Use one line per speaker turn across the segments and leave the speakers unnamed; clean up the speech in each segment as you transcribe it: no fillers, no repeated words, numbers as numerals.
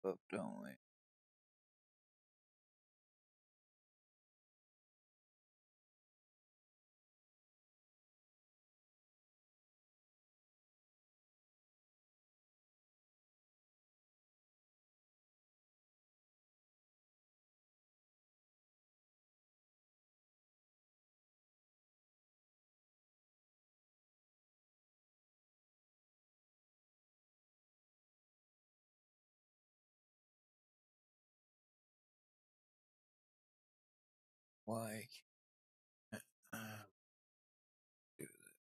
up, don't we? Why can't do that?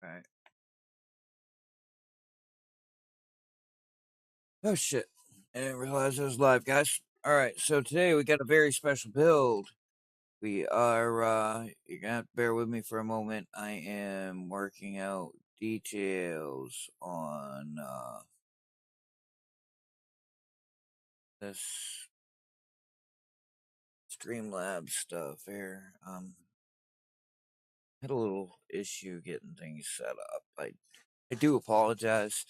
Right. Oh shit. I didn't realize it was live, guys. Alright, so today we got a very special build. We are you're gonna have to bear with me for a moment. I am working out details on this Streamlabs stuff here. Had a little issue getting things set up. I do apologize.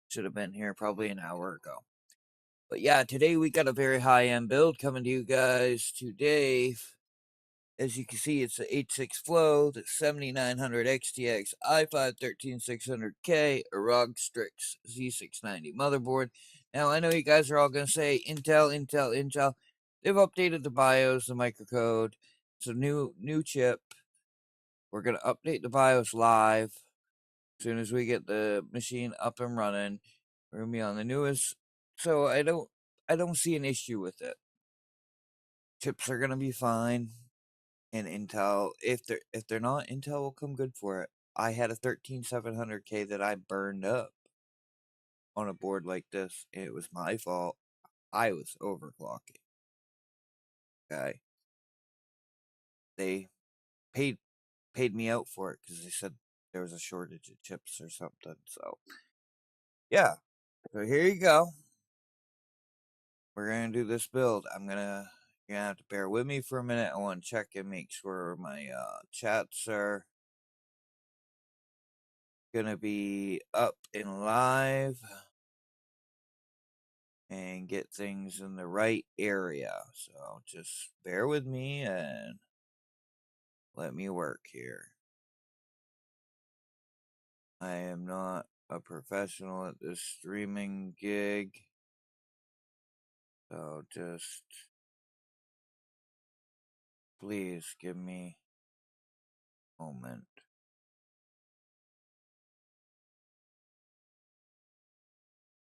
Should have been here probably an hour ago. But yeah, today we got a very high end build coming to you guys today. As you can see, it's the 86 Flow, the 7900 XTX i5 13600K, a ROG Strix Z690 motherboard. Now, I know you guys are all going to say Intel, Intel, Intel. They've updated the BIOS, the microcode. It's a new chip. We're going to update the BIOS live. As soon as we get the machine up and running, we're going to be on the newest. So I don't see an issue with it. Chips are going to be fine. And Intel, if they're not, Intel will come good for it. I had a 13700K that I burned up on a board like this, and it was my fault. I was overclocking. Okay, they paid paid me out for it because they said there was a shortage of chips or something. So yeah, so here you go. We're gonna do this build. You're gonna have to bear with me for a minute. I want to check and make sure my chats are gonna be up and live and get things in the right area. So just bear with me and let me work here. I am not a professional at this streaming gig. So just please give me a moment.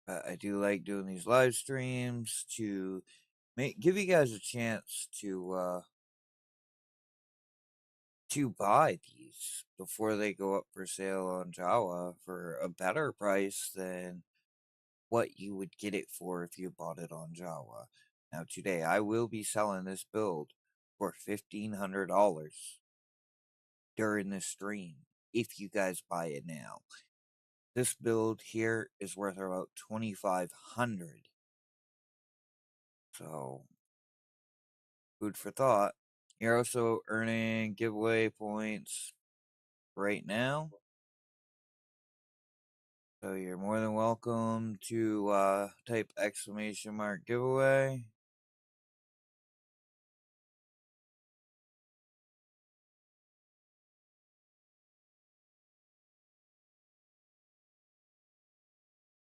I do like doing these live streams to give you guys a chance to buy these before they go up for sale on Jawa for a better price than what you would get it for if you bought it on Jawa. Now today I will be selling this build for $1,500 during this stream if you guys buy it now. This build here is worth about 2,500. So food for thought. You're also earning giveaway points right now. So you're more than welcome to type !giveaway.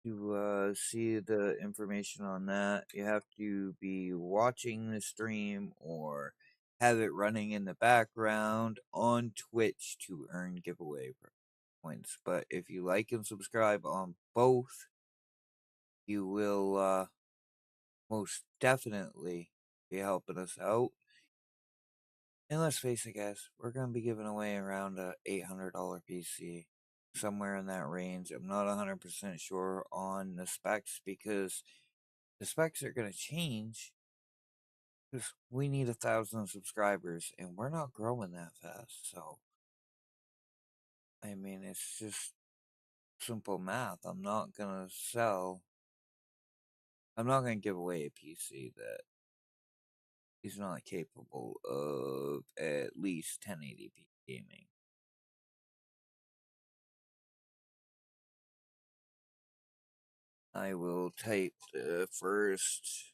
To see the information on that, you have to be watching the stream or have it running in the background on Twitch to earn giveaway points. But if you like and subscribe on both, you will most definitely be helping us out. And let's face it, guys, we're going to be giving away around a $800 PC, somewhere in that range. I'm not 100% sure on the specs because the specs are going to change Because we need 1,000 subscribers, and we're not growing that fast. So, I mean, it's just simple math. I'm not gonna give away a PC that is not capable of at least 1080p gaming. I will type the first.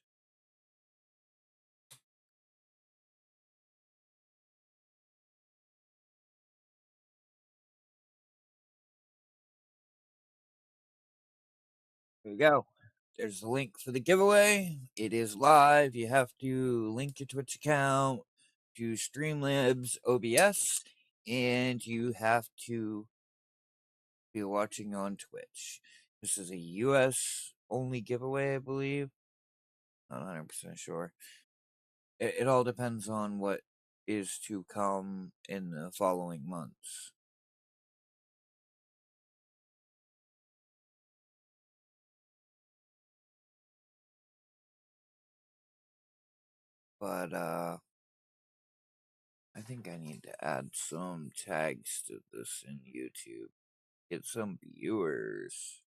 There we go. There's the link for the giveaway. It is live. You have to link your Twitch account to Streamlabs OBS, and you have to be watching on Twitch. This is a US only giveaway, I believe. Not 100% sure. It all depends on what is to come in the following months. But I think I need to add some tags to this in YouTube. Get some viewers.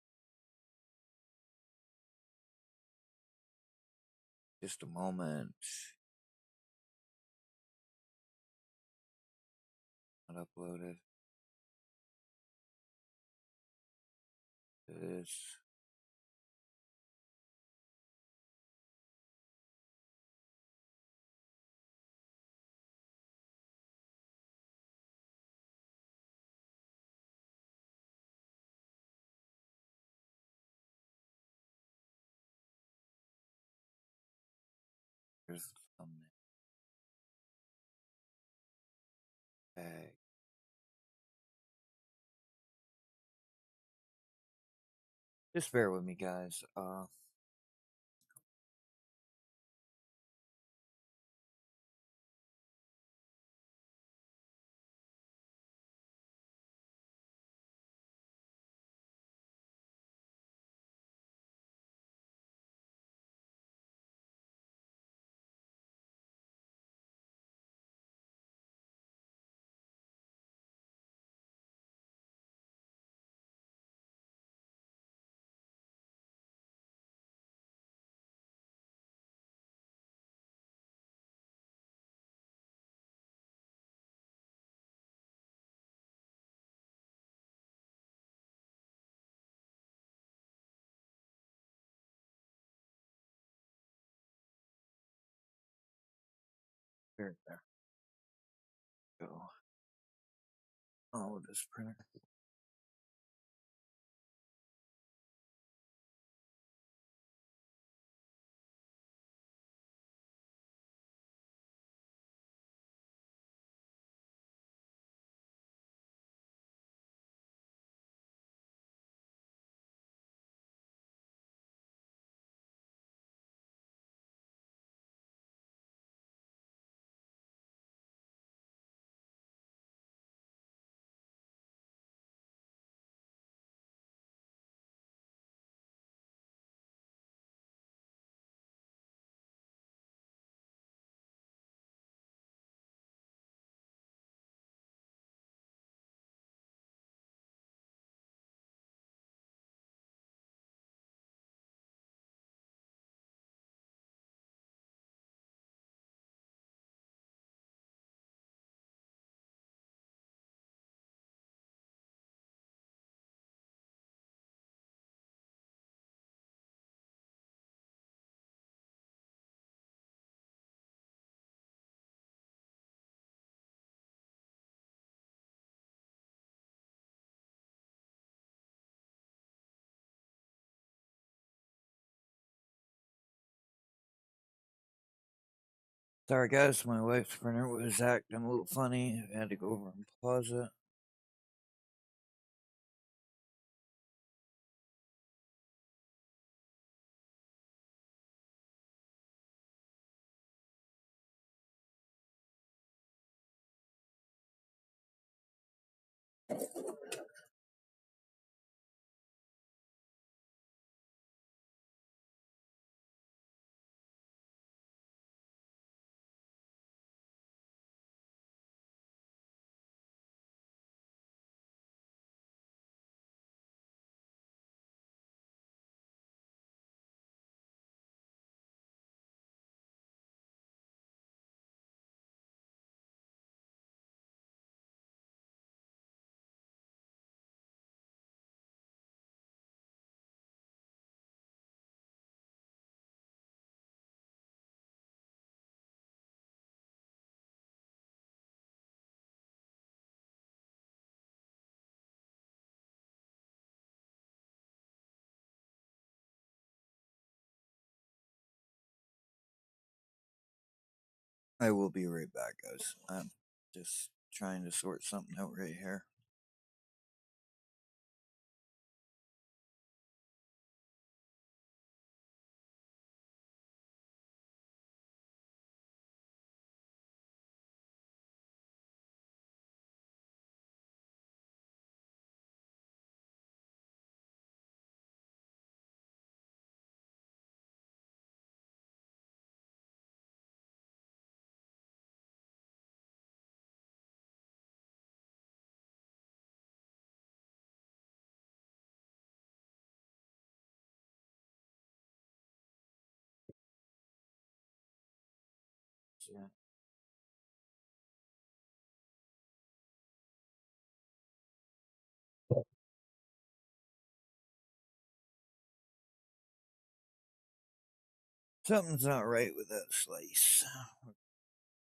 Just a moment. Not uploaded. This. Here's the thumbnail. Tag. Just bear with me, guys. There. Go. Oh, this printer. Sorry, guys. My wife's printer was acting a little funny. I had to go over and pause it. I will be right back, guys. I'm just trying to sort something out right here. Yeah. Something's not right with that slice.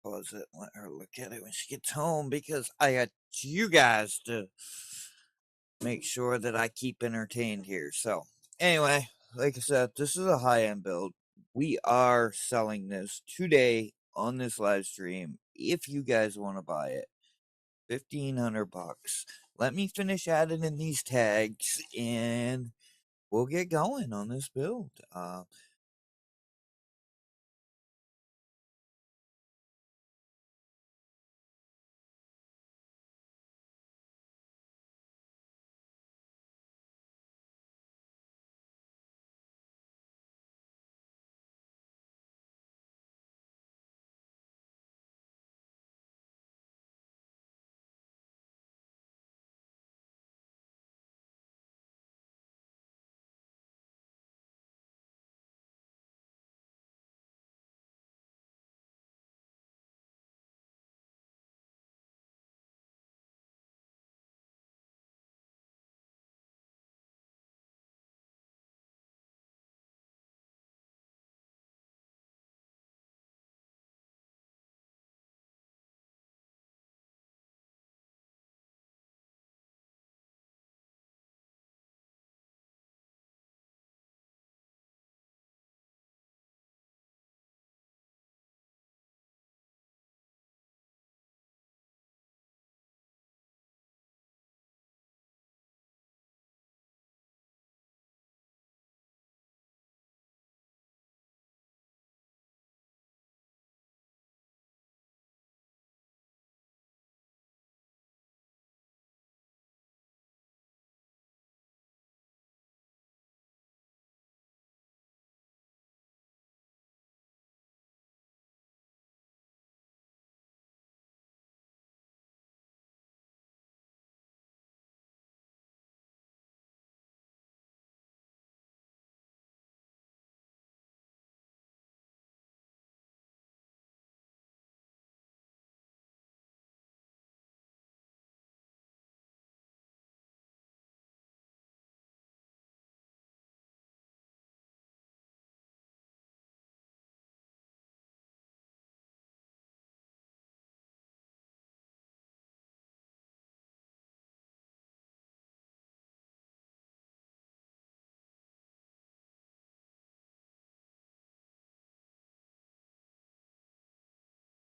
Pause it and let her look at it when she gets home because I got you guys to make sure that I keep entertained here. So, anyway, like I said, this is a high end build. We are selling this today on this live stream. If you guys want to buy it, 1,500 bucks. Let me finish adding in these tags and we'll get going on this build.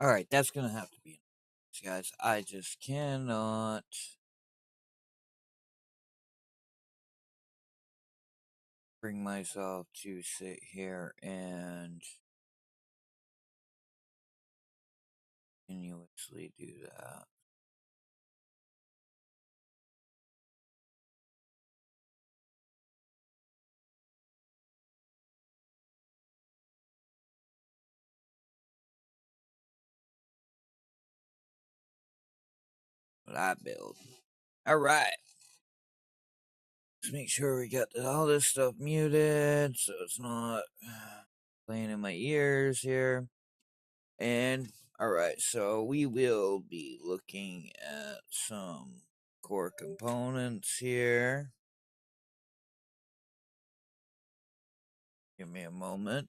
All right, that's going to have to be it, guys. I just cannot bring myself to sit here and continuously do that. But I build. All right. Let's make sure we got all this stuff muted so it's not playing in my ears here. And all right, so we will be looking at some core components here. Give me a moment.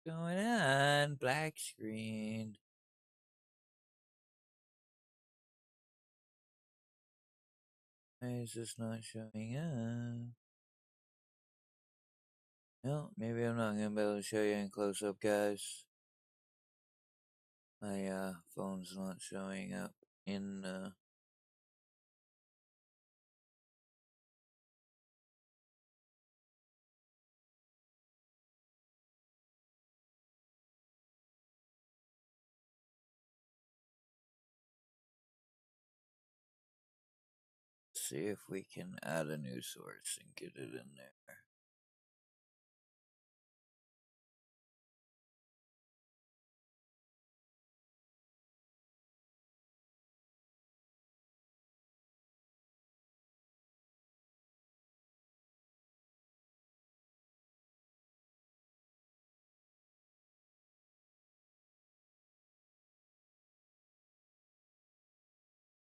going on? Black screen. Why is this not showing up? No, maybe I'm not gonna be able to show you in close up, guys. My phone's not showing up in see if we can add a new source and get it in there.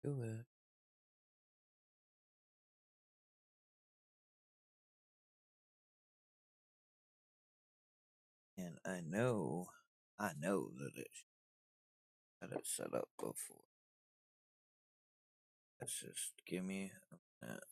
Do it. And I know that it had it set up before. Let's just give me a minute.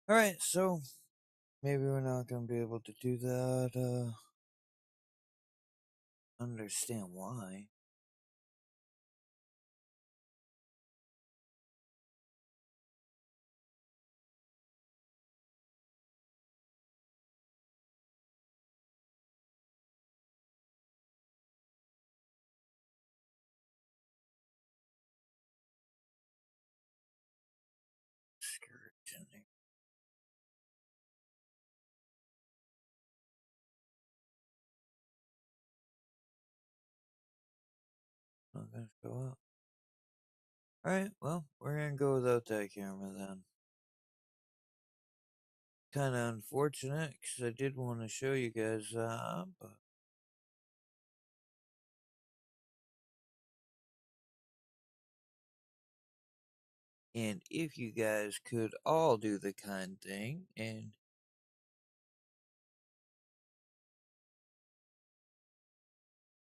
Alright, so maybe we're not gonna be able to do that. Understand why. Discouraging. Not gonna show up. Alright, well, we're gonna go without that camera then. Kinda unfortunate, because I did want to show you guys that, but and if you guys could all do the kind thing and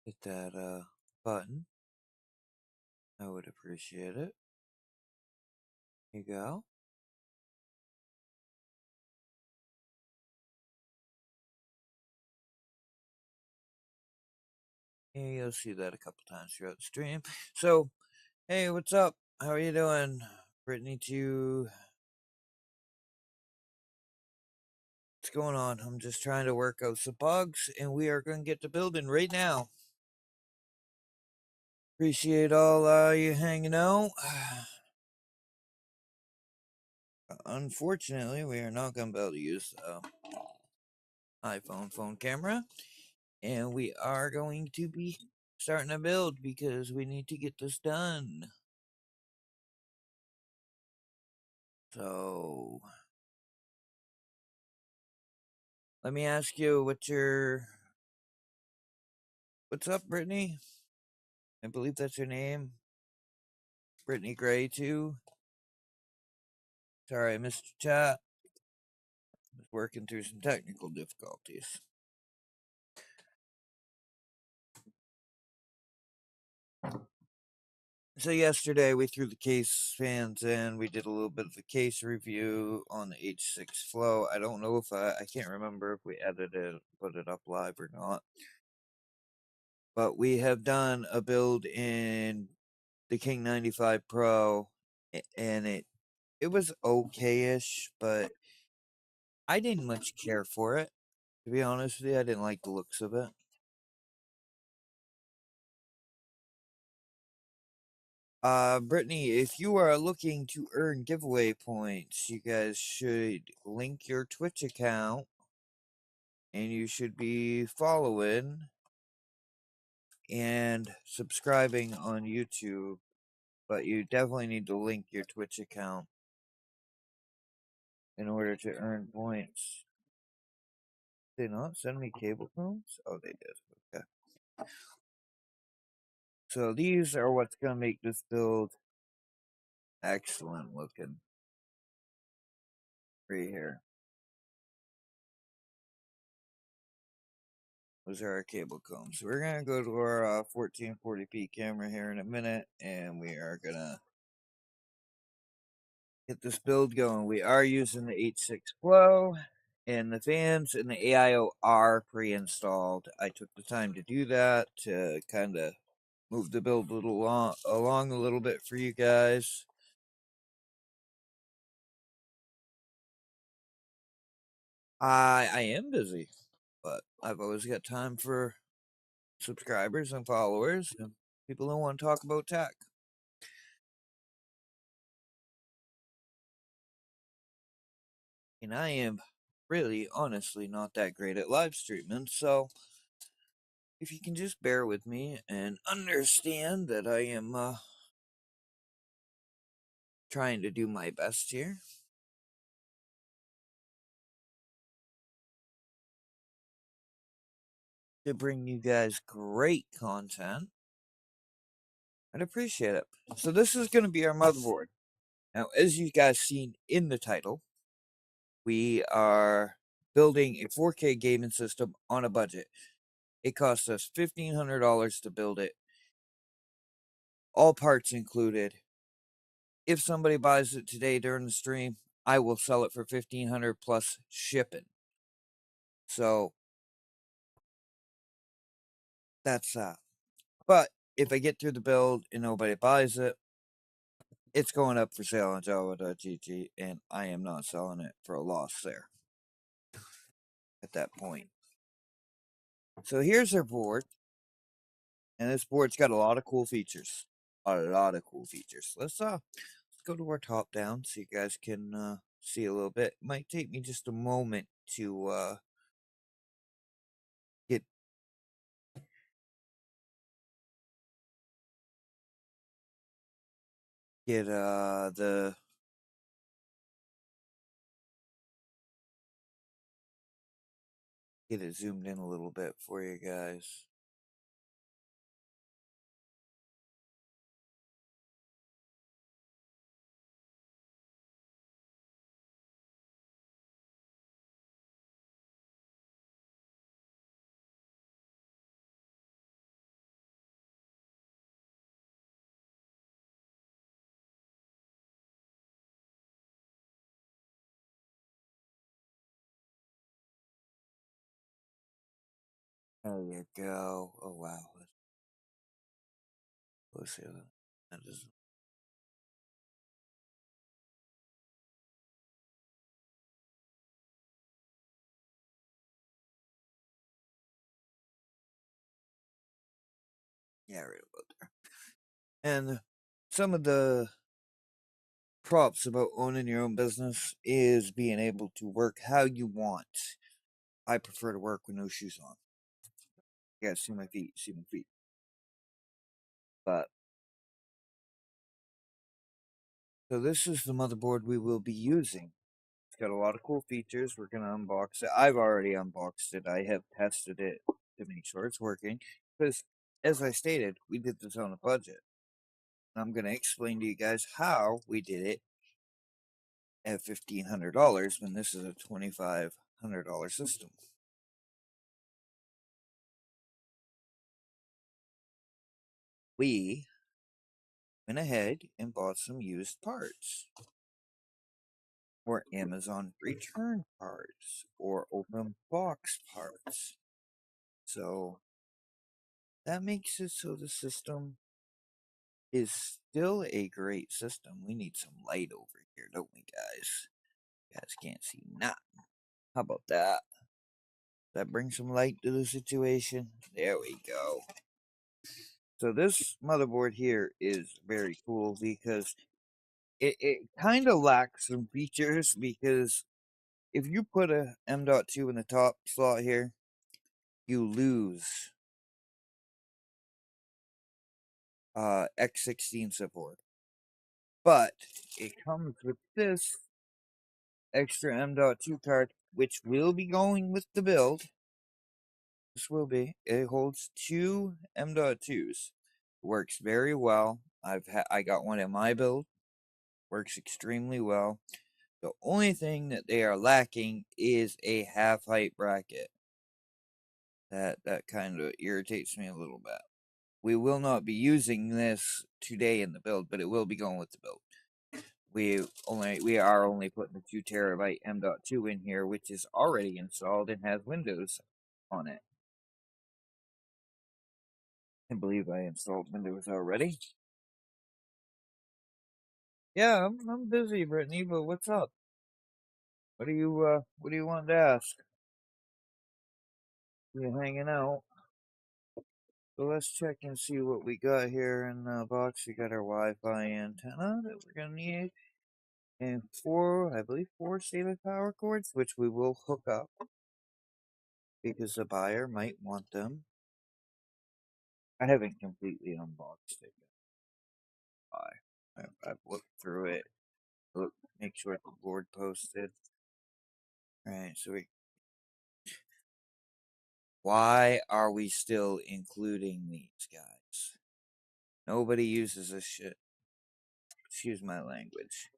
hit that button, I would appreciate it. Here you go. Yeah, you'll see that a couple times throughout the stream. So, hey, what's up? How are you doing? Brittany 2. What's going on? I'm just trying to work out some bugs, and we are going to get to building right now. Appreciate all you hanging out. Unfortunately, we are not going to be able to use the iPhone phone camera, and we are going to be starting to build because we need to get this done. So, let me ask you, what's up, Brittany? I believe that's your name. Brittany Gray, too. Sorry, I missed your chat. I was working through some technical difficulties. So yesterday we threw the case fans in. We did a little bit of a case review on the H6 flow. I don't know if I can't remember if we edited it, put it up live or not. But we have done a build in the King 95 Pro, and it was okay-ish, but I didn't much care for it. To be honest with you, I didn't like the looks of it. Brittany, if you are looking to earn giveaway points, you guys should link your Twitch account and you should be following and subscribing on YouTube, but you definitely need to link your Twitch account in order to earn points. Did they not send me cable cones? Oh, they did. Okay. So these are what's going to make this build excellent looking right here. Those are our cable combs. So we're going to go to our 1440p camera here in a minute, and we are going to get this build going. We are using the H6 Flow, and the fans and the AIO are pre-installed. I took the time to do that to kind of move the build along a little bit for you guys. I am busy, but I've always got time for subscribers and followers and people who want to talk about tech. And I am really, honestly, not that great at live streaming, so if you can just bear with me and understand that I am trying to do my best here. To bring you guys great content. I'd appreciate it. So this is going to be our motherboard. Now, as you guys seen in the title, we are building a 4K gaming system on a budget. It cost us $1,500 to build it. All parts included. If somebody buys it today during the stream, I will sell it for $1,500 plus shipping. So that's that. But if I get through the build and nobody buys it, it's going up for sale on Jawa.gg, and I am not selling it for a loss there at that point. So here's our board, and this board's got a lot of cool features. Let's go to our top down so you guys can see a little bit. It might take me just a moment to get the get it zoomed in a little bit for you guys. There you go. Oh wow. Let's see. That is yeah, right about there. And some of the props about owning your own business is being able to work how you want. I prefer to work with no shoes on. You guys see my feet. But so this is the motherboard we will be using. It's got a lot of cool features. We're gonna unbox it. I've already unboxed it. I have tested it to make sure it's working. Because as I stated, we did this on a budget. I'm gonna explain to you guys how we did it at $1,500 when this is a $2,500 system. We went ahead and bought some used parts, or Amazon return parts, or open box parts. So that makes it so the system is still a great system. We need some light over here, don't we, guys? You guys can't see nothing. How about that? That brings some light to the situation. There we go. So this motherboard here is very cool because it kind of lacks some features because if you put a M.2 in the top slot here, you lose X16 support. But it comes with this extra M.2 card, which will be going with the build. This will be. It holds two M.2s. Works very well. I got one in my build. Works extremely well. The only thing that they are lacking is a half height bracket. That kind of irritates me a little bit. We will not be using this today in the build, but it will be going with the build. We are only putting the 2 terabyte M.2 in here, which is already installed and has Windows on it. I believe I installed Windows already. Yeah, I'm busy, Brittany, but what's up? What do you want to ask? You hanging out? So let's check and see what we got here in the box. We got our Wi-Fi antenna that we're gonna need, and I believe four static power cords, which we will hook up because the buyer might want them. I haven't completely unboxed it yet. I've looked through it, make sure the board posted. Right, so why are we still including these guys? Nobody uses this shit. Excuse my language.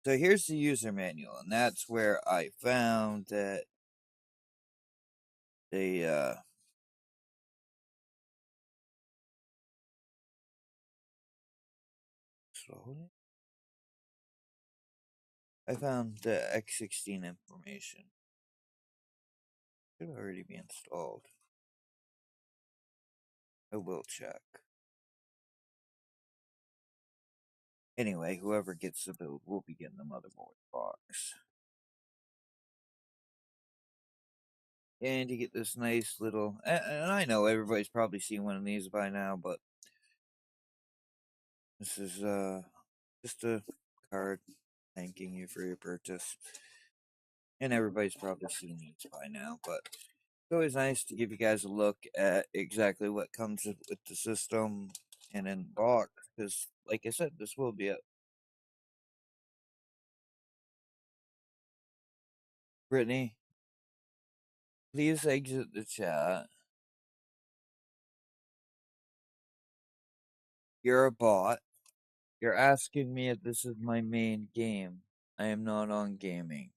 So here's the user manual, and that's where I found that they slowly. I found the X16 information. Should already be installed. I will check. Anyway, whoever gets the build will be getting the motherboard box. And you get this nice little, and I know everybody's probably seen one of these by now, but this is just a card thanking you for your purchase. And everybody's probably seen these by now, but it's always nice to give you guys a look at exactly what comes with the system and in the box, because like I said, this will be it. Brittany, please exit the chat. You're a bot. You're asking me if this is my main game. I am not on gaming.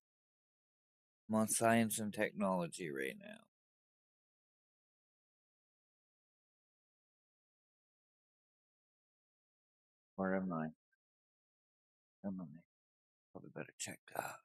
I'm on science and technology right now. Or am I? Am I? Probably better check that.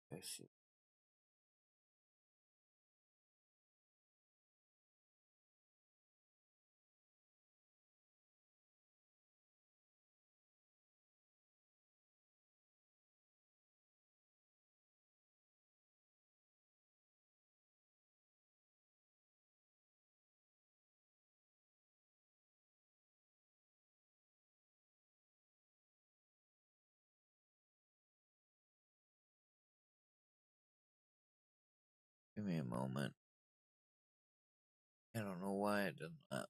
I see. Give me a moment. I don't know why it did that.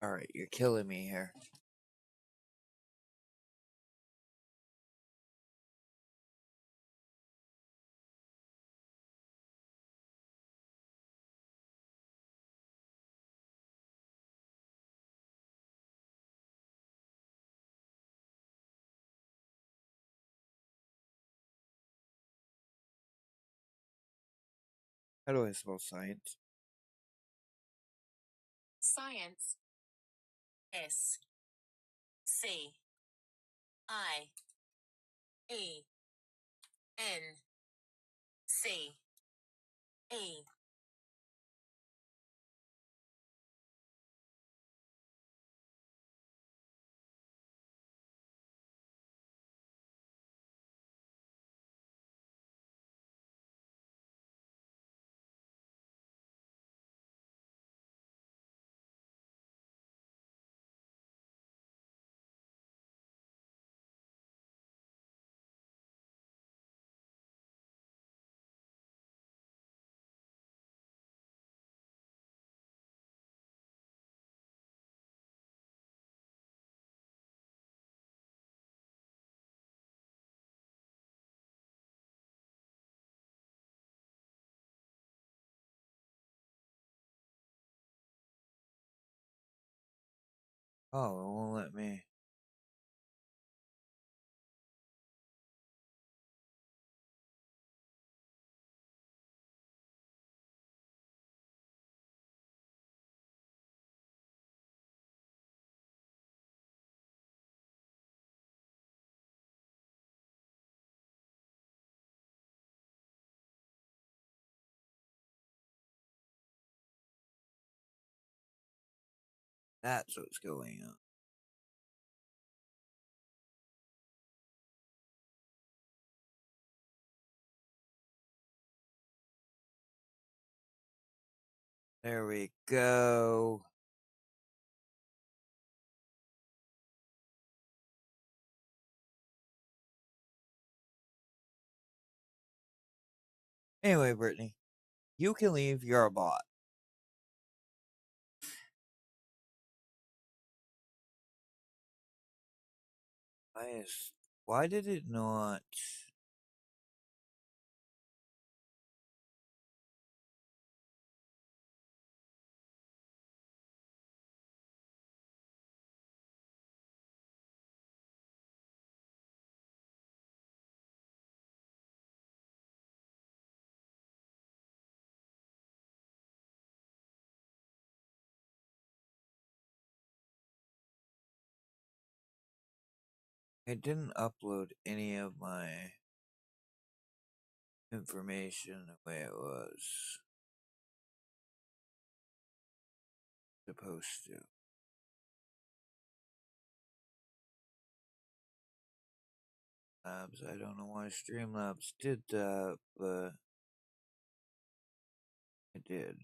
Alright, you're killing me here. How do I spell science?
Science. ScienceE.
Oh, it won't let me. That's what's going on. There we go. Anyway, Brittany, you can leave. You're a bot. Why did it not? I didn't upload any of my information the way it was supposed to. Labs, I don't know why Streamlabs did that, but it did.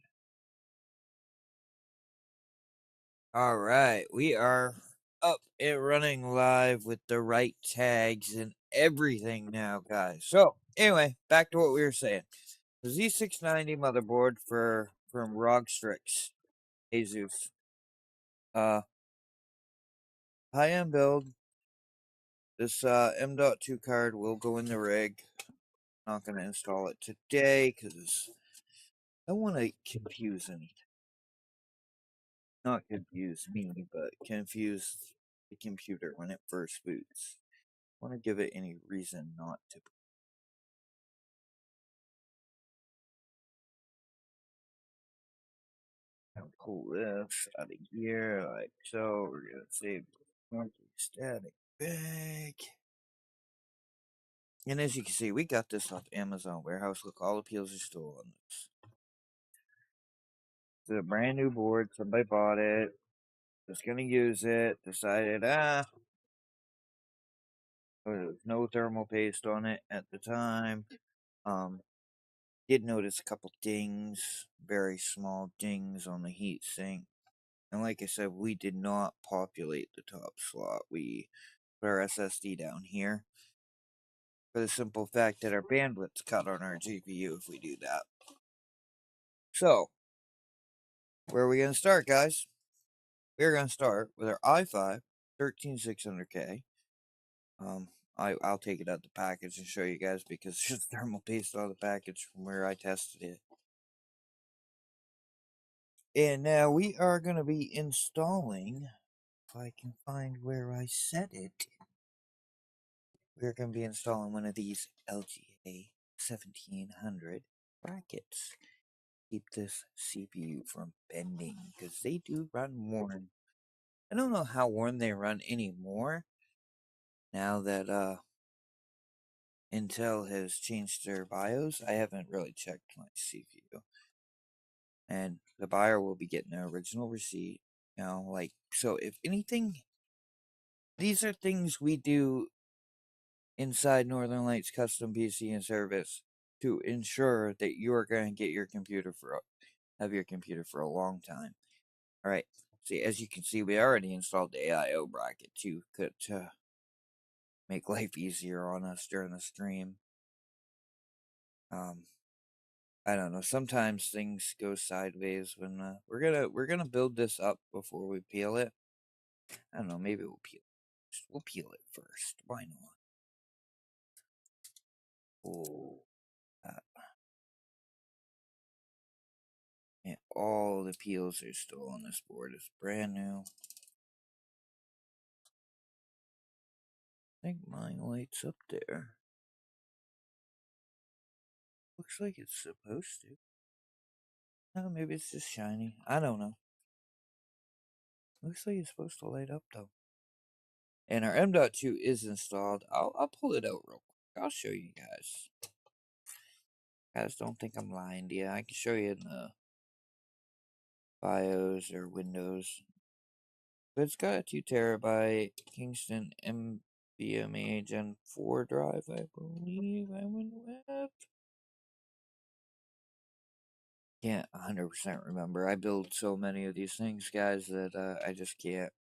All right, we are up and running live with the right tags and everything now, guys. So, anyway, back to what we were saying. The Z690 motherboard from ROG Strix, Jesus. High-end build. This M.2 card will go in the rig. Not going to install it today because I don't want to confuse anything. Not confuse me, but confuse the computer when it first boots. I want to give it any reason not to. I'll pull this out of here like so. We're going to save static bag. And as you can see, we got this off Amazon warehouse. Look, all the peels are still on this. It's a brand new board. Somebody bought it. Just gonna use it. Decided, there was no thermal paste on it at the time. Did notice a couple dings, very small dings on the heat sink. And like I said, we did not populate the top slot. We put our SSD down here for the simple fact that our bandwidth's cut on our GPU if we do that. So, where are we going to start, guys? We're going to start with our i5 13600K. I'll take it out the package and show you guys because there's thermal paste on the package from where I tested it. And now we are going to be installing, if I can find where I set it, we're going to be installing one of these LGA 1700 brackets. Keep this CPU from bending because they do run warm. I don't know how warm they run anymore now that Intel has changed their BIOS. I haven't really checked my CPU. And the buyer will be getting their original receipt. You know, like, so if anything, these are things we do inside Northern Lights Custom PC and Service to ensure that you are going to get your computer have your computer for a long time. All right. See, as you can see, we already installed the AIO bracket to make life easier on us during the stream. I don't know. Sometimes things go sideways when we're gonna build this up before we peel it. I don't know. Maybe we'll peel it. We'll peel it first. Why not? Oh, and all the peels are still on this board. It's brand new. I think mine lights up there. Looks like it's supposed to. No, maybe it's just shiny. I don't know. Looks like it's supposed to light up though. And our M.2 is installed. I'll pull it out real quick. I'll show you guys. Guys, don't think I'm lying to you. I can show you in the BIOS or Windows. But it's got a 2 terabyte Kingston NVMe Gen 4 drive, I believe. I went with. Can't 100% remember. I build so many of these things, guys, that I just can't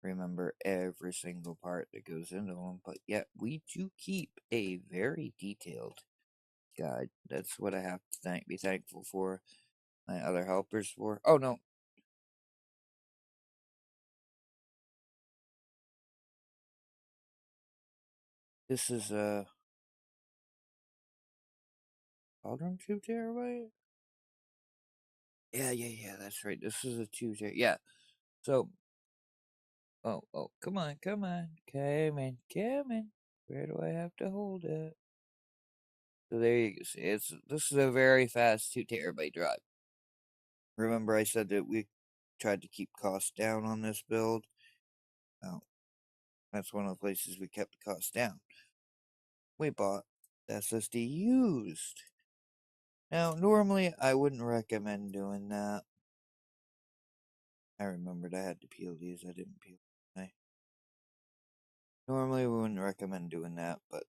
remember every single part that goes into them. But yet, we do keep a very detailed guide. That's what I have to be thankful for my other helpers for. Oh, no. This is a Cauldron 2 terabyte? Yeah, that's right. This is a 2 terabyte. Yeah. So, oh, come on. Come in. Where do I have to hold it? So there you see. This is a very fast 2 terabyte drive. Remember I said that we tried to keep costs down on this build? Oh, That's one of the places we kept the cost down. We bought the SSD used. Now, normally I wouldn't recommend doing that. I remembered I had to peel these. I didn't peel them. Normally we wouldn't recommend doing that, but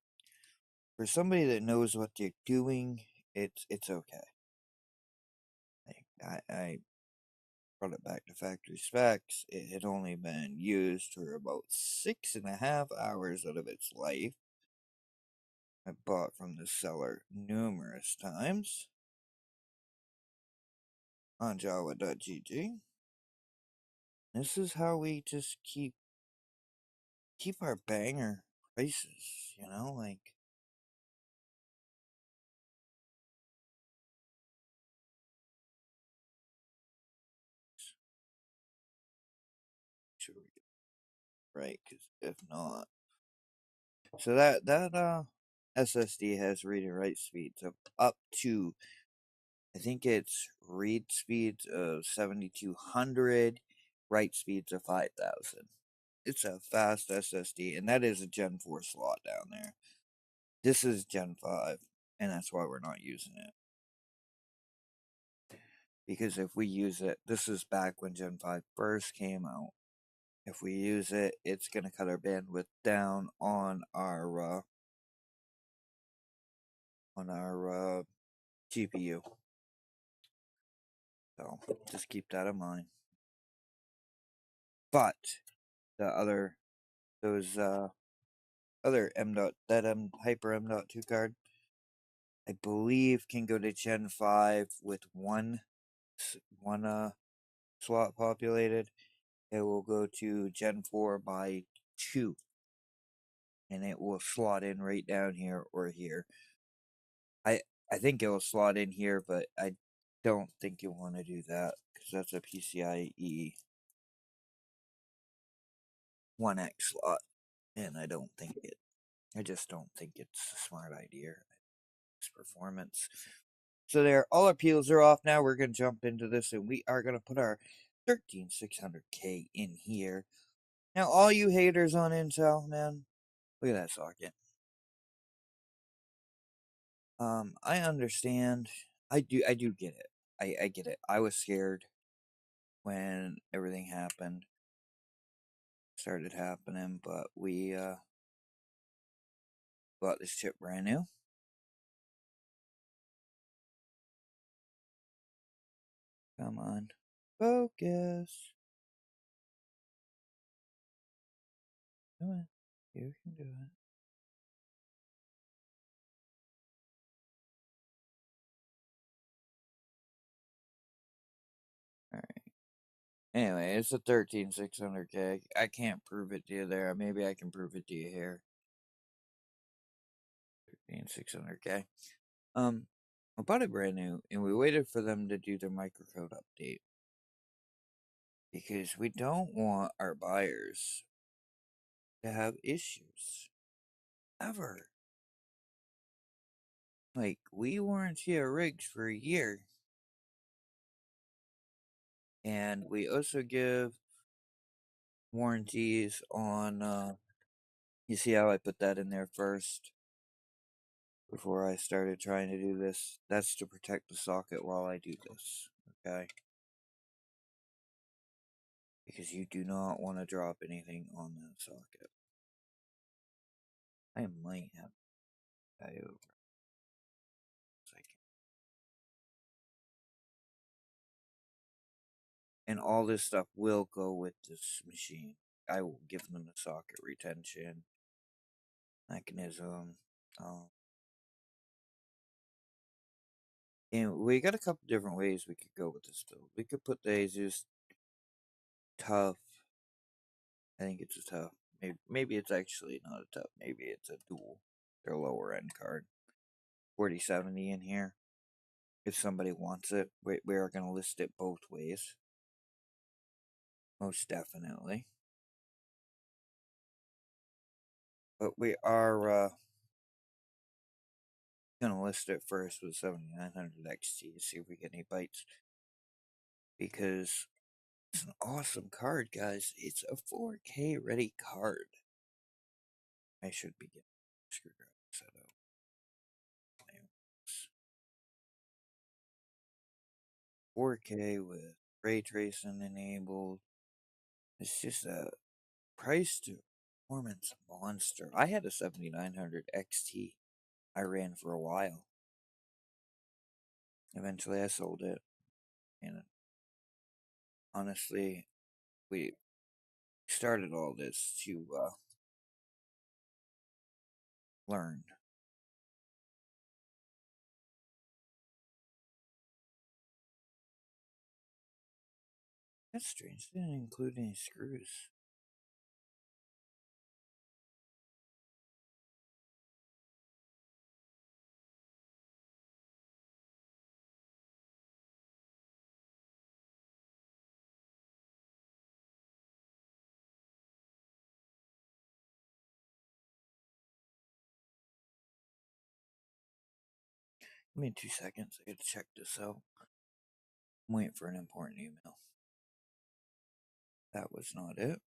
for somebody that knows what they're doing, it's okay. I brought it back to factory specs. It had only been used for about 6.5 hours out of its life. I bought from the seller numerous times on Jawa.gg. This is how we just keep our banger prices, you know, like sure we get it right, because if not, so that SSD has read and write speeds of up to, I think it's read speeds of 7,200, write speeds of 5,000. It's a fast SSD, and that is a Gen 4 slot down there. This is Gen 5, and that's why we're not using it. Because if we use it, this is back when Gen 5 first came out. If we use it, it's going to cut our bandwidth down on our GPU. So just keep that in mind. But the those other Hyper M.2 card, I believe can go to Gen 5 with one slot populated. It will go to Gen 4 by 2. And it will slot in right down here or here. I think it will slot in here, but I don't think you want to do that because that's a PCIe 1X slot, and I just don't think it's a smart idea. It's performance. So there, all our peels are off now. We're gonna jump into this, and we are gonna put our 13600K in here. Now, all you haters on Intel, man, look at that socket. I understand. I do get it. I get it. I was scared when everything started happening, but we bought this chip brand new. Come on. Focus. Come on. You can do it. Alright. Anyway, it's a 13600K. I can't prove it to you there. Maybe I can prove it to you here. 13600K. I bought it brand new, and we waited for them to do their microcode update. Because we don't want our buyers to have issues. Ever. Like, we warranty our rigs for a year. And we also give warranties on, you see how I put that in there first? Before I started trying to do this. That's to protect the socket while I do this. Okay? Because you do not want to drop anything on that socket. I might have that over. And all this stuff will go with this machine. I will give them the socket retention mechanism. And we got a couple different ways we could go with this build. We could put the Asus tough. I think it's a tough. Maybe it's actually not a tough. Maybe it's a dual. Their lower end card. 4070 in here. If somebody wants it, we are going to list it both ways. Most definitely. But we are going to list it first with 7900 XT to see if we get any bites. Because it's an awesome card, guys. It's a 4K ready card. I should be getting a screwdriver set up. 4K with ray tracing enabled. It's just a price to performance monster. I had a 7900 XT I ran for a while. Eventually I sold it. And honestly, we started all this to learn. That's strange. They didn't include any screws. Give me 2 seconds. I gotta check this out. I'm waiting for an important email. That was not it.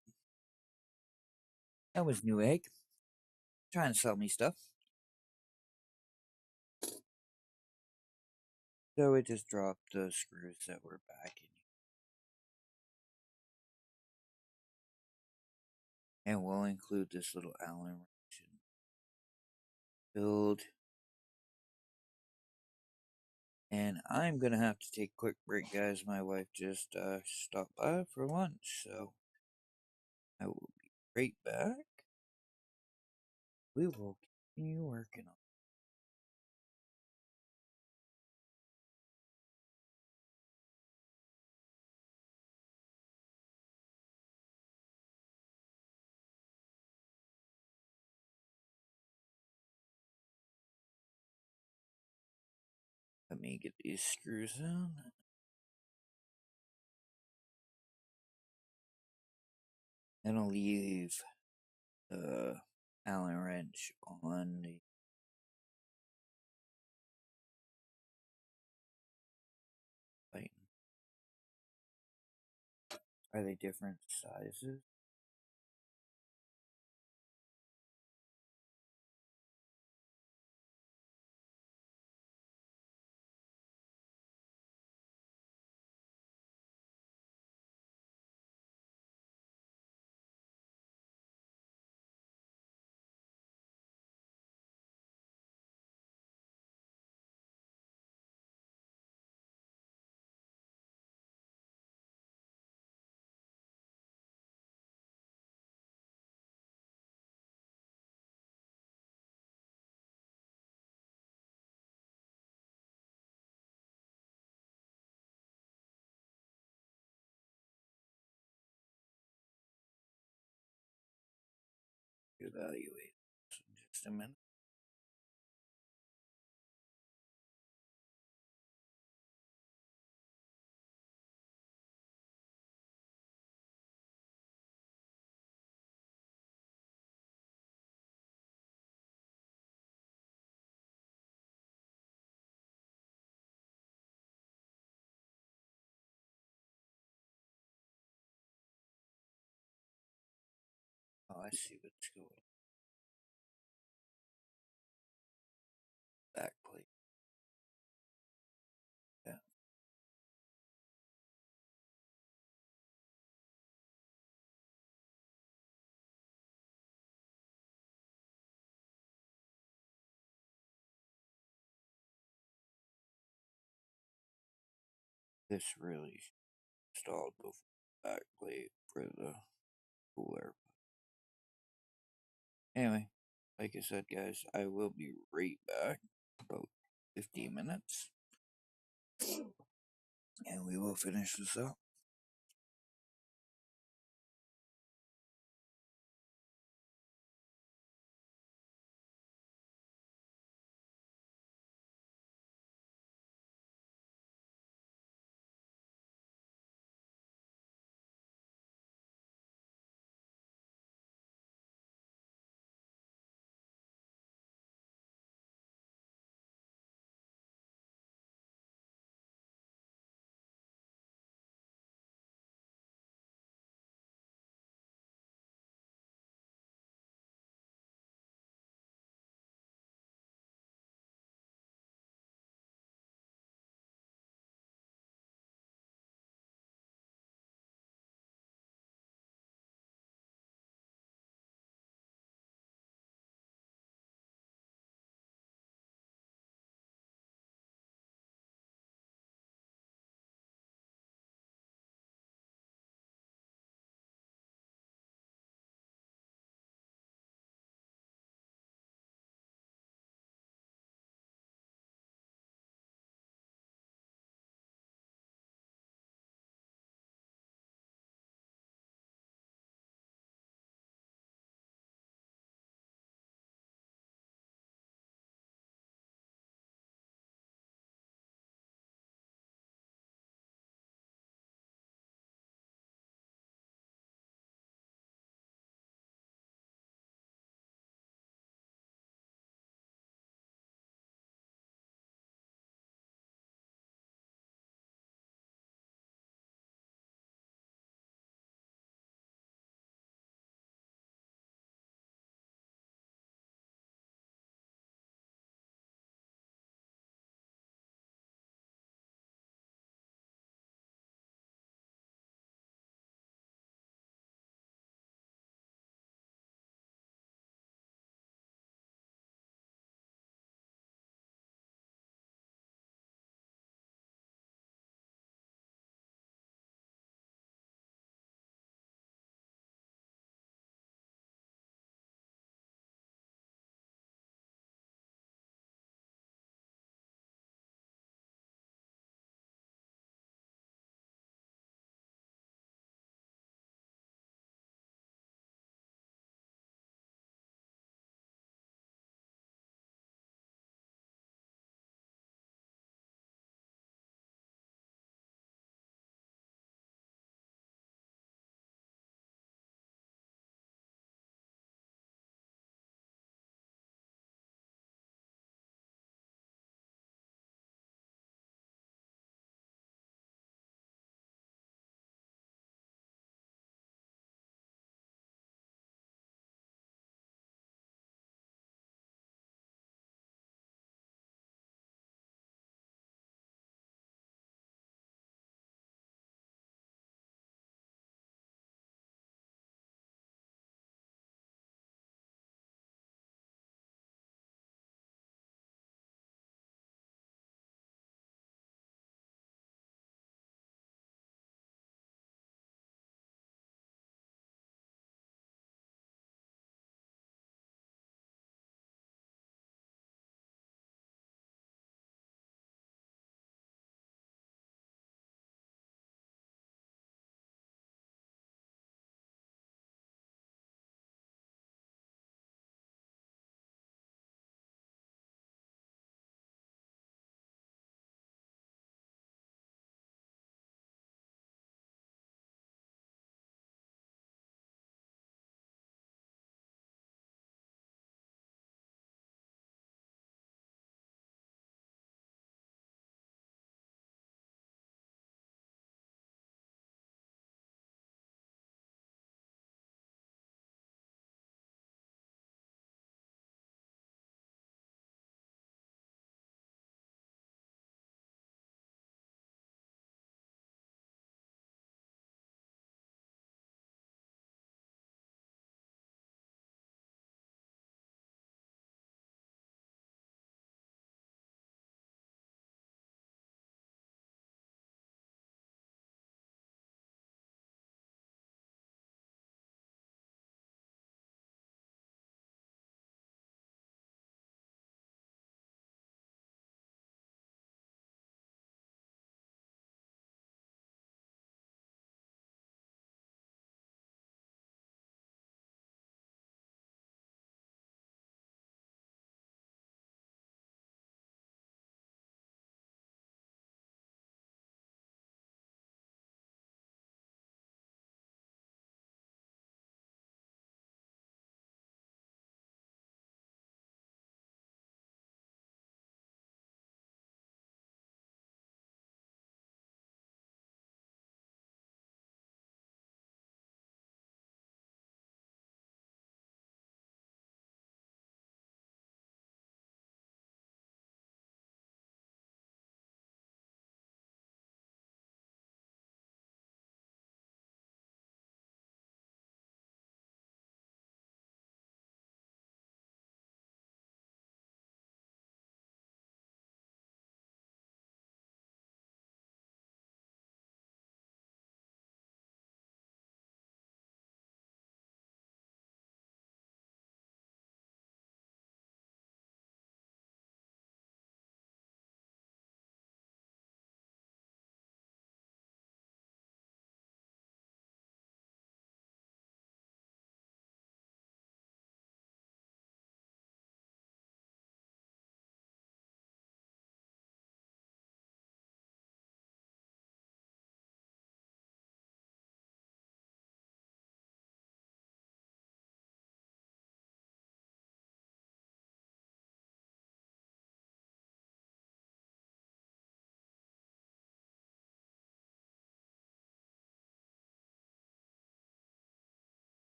That was Newegg. Trying to sell me stuff. So it just dropped the screws that were back in. And we'll include this little Allen wrench and build. And I'm gonna have to take a quick break, guys. My wife just stopped by for lunch, so I will be right back. We will continue working on. Let me get these screws in. And I'll leave the Allen wrench on the Titan. Are they different sizes? Evaluate in just a minute. Oh, I see what's going on. Back plate. Yeah. This really installed before back plate for the cooler. Anyway, like I said, guys, I will be right back. About 15 minutes. And we will finish this up.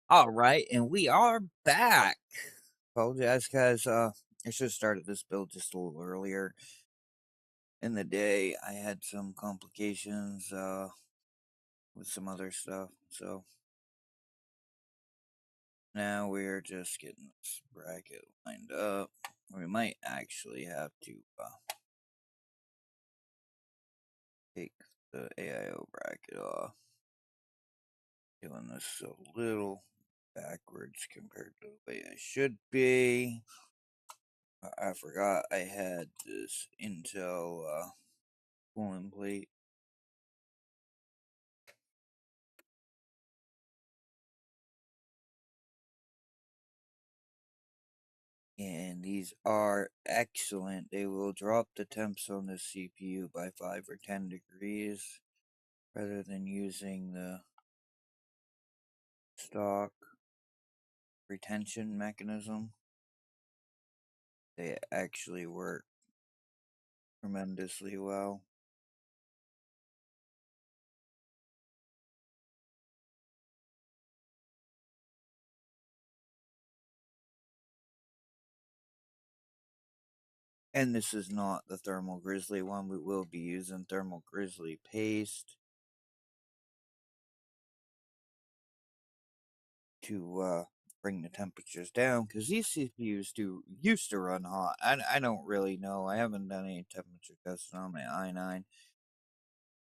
All right, and we are back. Apologize, guys. I should have started this build just a little earlier in the day. I had some complications with some other stuff, so now we're just getting this bracket lined up. We might actually have to take the AIO bracket off. Doing this a little backwards compared to the way I should be. I forgot I had this Intel cooling plate. And these are excellent. They will drop the temps on the CPU by 5 or 10 degrees rather than using the stock retention mechanism. They actually work tremendously well. And this is not the Thermal Grizzly one. We will be using Thermal Grizzly paste to bring the temperatures down, because these CPUs used to run hot. I don't really know. I haven't done any temperature testing on my i9,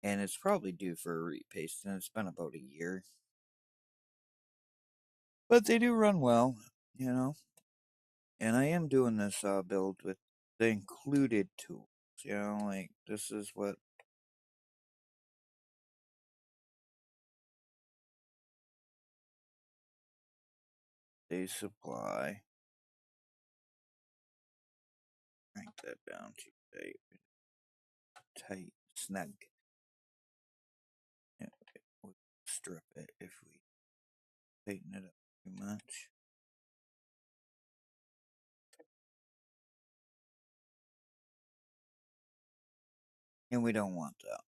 and it's probably due for a repaste, and it's been about a year. But they do run well, you know. And I am doing this build with the included tools, you know, like this is what they supply. Crank that down to tight, snug. Yeah, we'll strip it if we tighten it up too much. And we don't want that.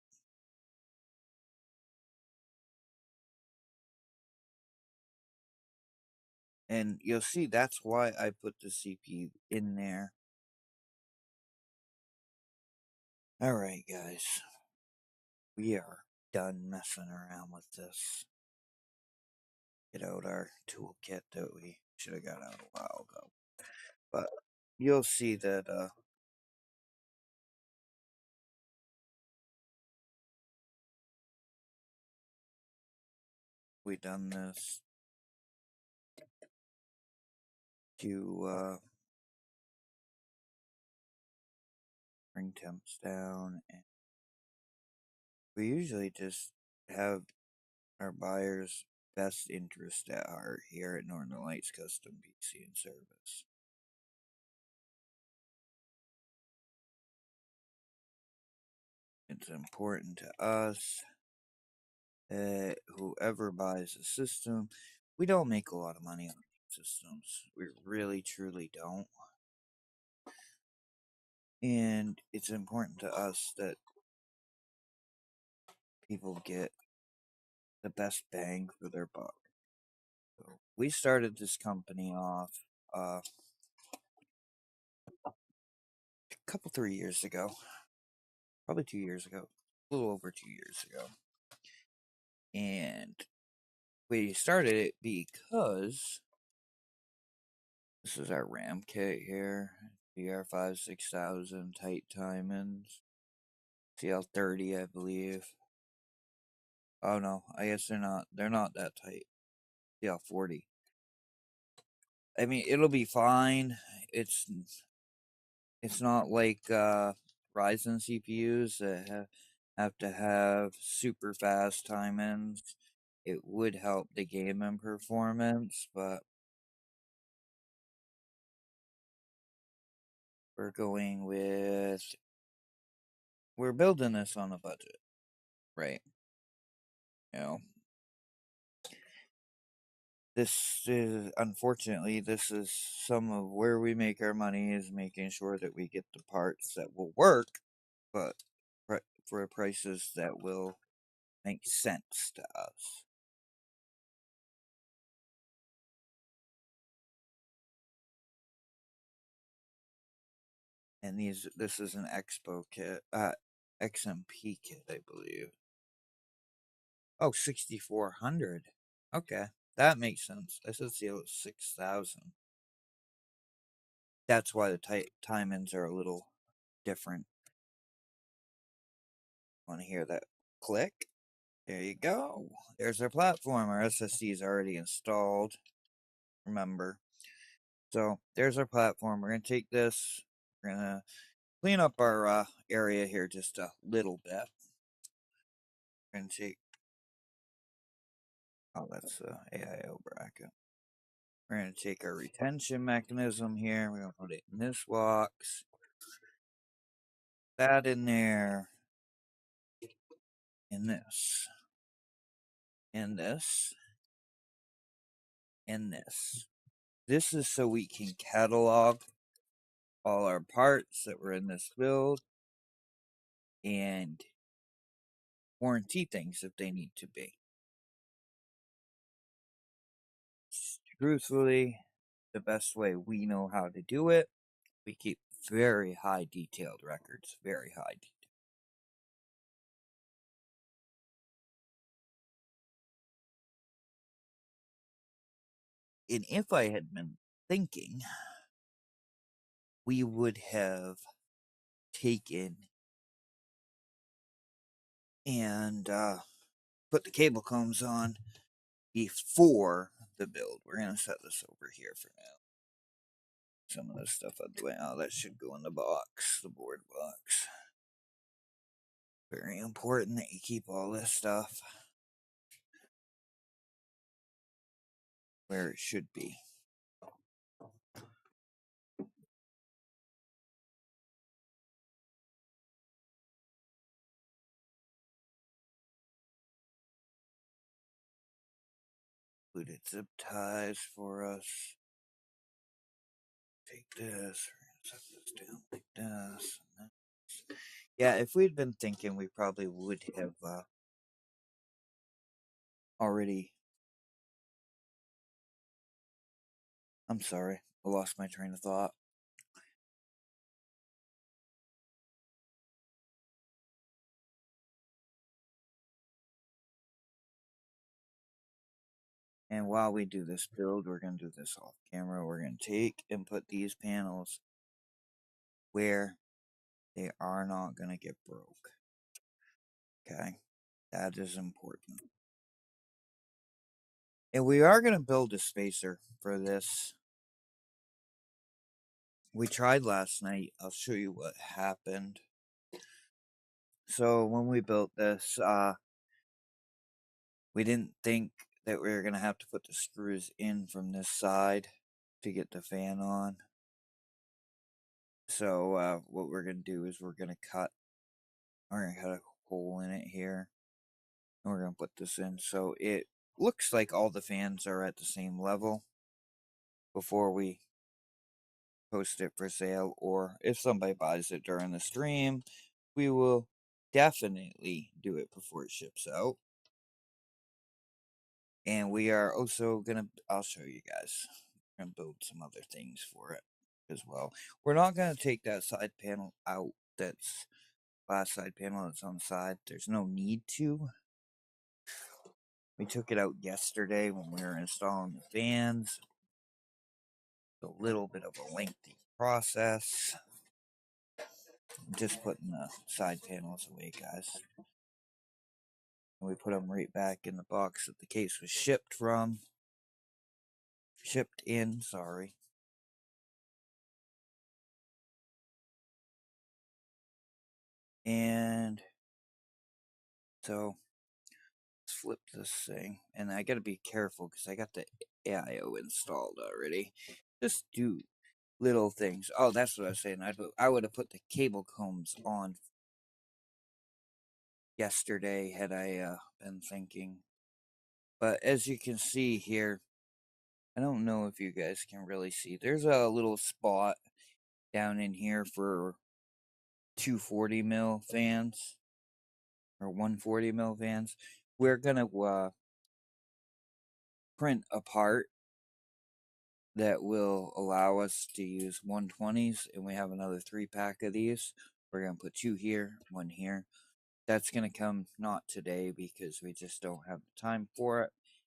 And you'll see that's why I put the CPU in there. Alright, guys. We are done messing around with this. Get out our toolkit that we should have got out a while ago. But you'll see that we done this to bring temps down, and we usually just have our buyers' best interest at heart here at Northern Lights Custom PC and Service. It's important to us that whoever buys a system, we don't make a lot of money on systems. We really, truly don't. And it's important to us that people get the best bang for their buck. So we started this company off a couple, 3 years ago, probably 2 years ago, a little over 2 years ago. And we started it because this is our RAM kit here. DR5 6000 tight timings. CL30, I believe. Oh no, I guess they're not that tight. CL40. I mean, it'll be fine. It's not like Ryzen CPUs that have to have super fast timings. It would help the gaming performance, but we're going with we're building this on a budget, right? You know, this is unfortunately this is some of where we make our money, is making sure that we get the parts that will work, but for prices that will make sense to us. And this is an Expo kit, XMP kit, I believe. Oh, 6,400. Okay, that makes sense. I said it was 6,000. That's why the timings are a little different. Want to hear that click? There you go. There's our platform. Our SSD is already installed. Remember. So there's our platform. We're gonna take this. We're gonna clean up our area here just a little bit. We're gonna take. Oh, that's the AIO bracket. We're gonna take our retention mechanism here. We're gonna put it in this box. That in there. In this. In this. In this. This is so we can catalog all our parts that were in this build and warranty things if they need to be. Truthfully, the best way we know how to do it, we keep very high detailed records, very high detail. And if I had been thinking, we would have taken and put the cable combs on before the build. We're going to set this over here for now. Some of this stuff out the way. Oh, that should go in the box, the board box. Very important that you keep all this stuff where it should be. Included zip ties for us. Take this, set this down like this. Yeah, if we'd been thinking, we probably would have already. I'm sorry, I lost my train of thought. And while we do this build, we're going to do this off camera. We're going to take and put these panels where they are not going to get broke. Okay, that is important. And we are going to build a spacer for this. We tried last night. I'll show you what happened. So when we built this, we didn't think that we were going to have to put the screws in from this side to get the fan on. So what we're going to do is we're going to cut a hole in it here. And we're going to put this in. So it looks like all the fans are at the same level before we post it for sale. Or if somebody buys it during the stream, we will definitely do it before it ships out. And we are also going to, I'll show you guys, we're going to build some other things for it as well. We're not going to take that side panel out. That's last side panel that's on the side. There's no need to. We took it out yesterday when we were installing the fans. A little bit of a lengthy process. I'm just putting the side panels away, guys. And we put them right back in the box that the case was shipped from. Shipped in, sorry. And so let's flip this thing. And I gotta be careful because I got the AIO installed already. Just do little things. Oh, that's what I was saying. I would have put the cable combs on yesterday had I been thinking. But as you can see here, I don't know if you guys can really see. There's a little spot down in here for 240 mil fans or 140 mil fans. We're gonna print a part that will allow us to use 120s, and we have another 3-pack of these. We're going to put 2 here, 1 here. That's going to come not today because we just don't have the time for it.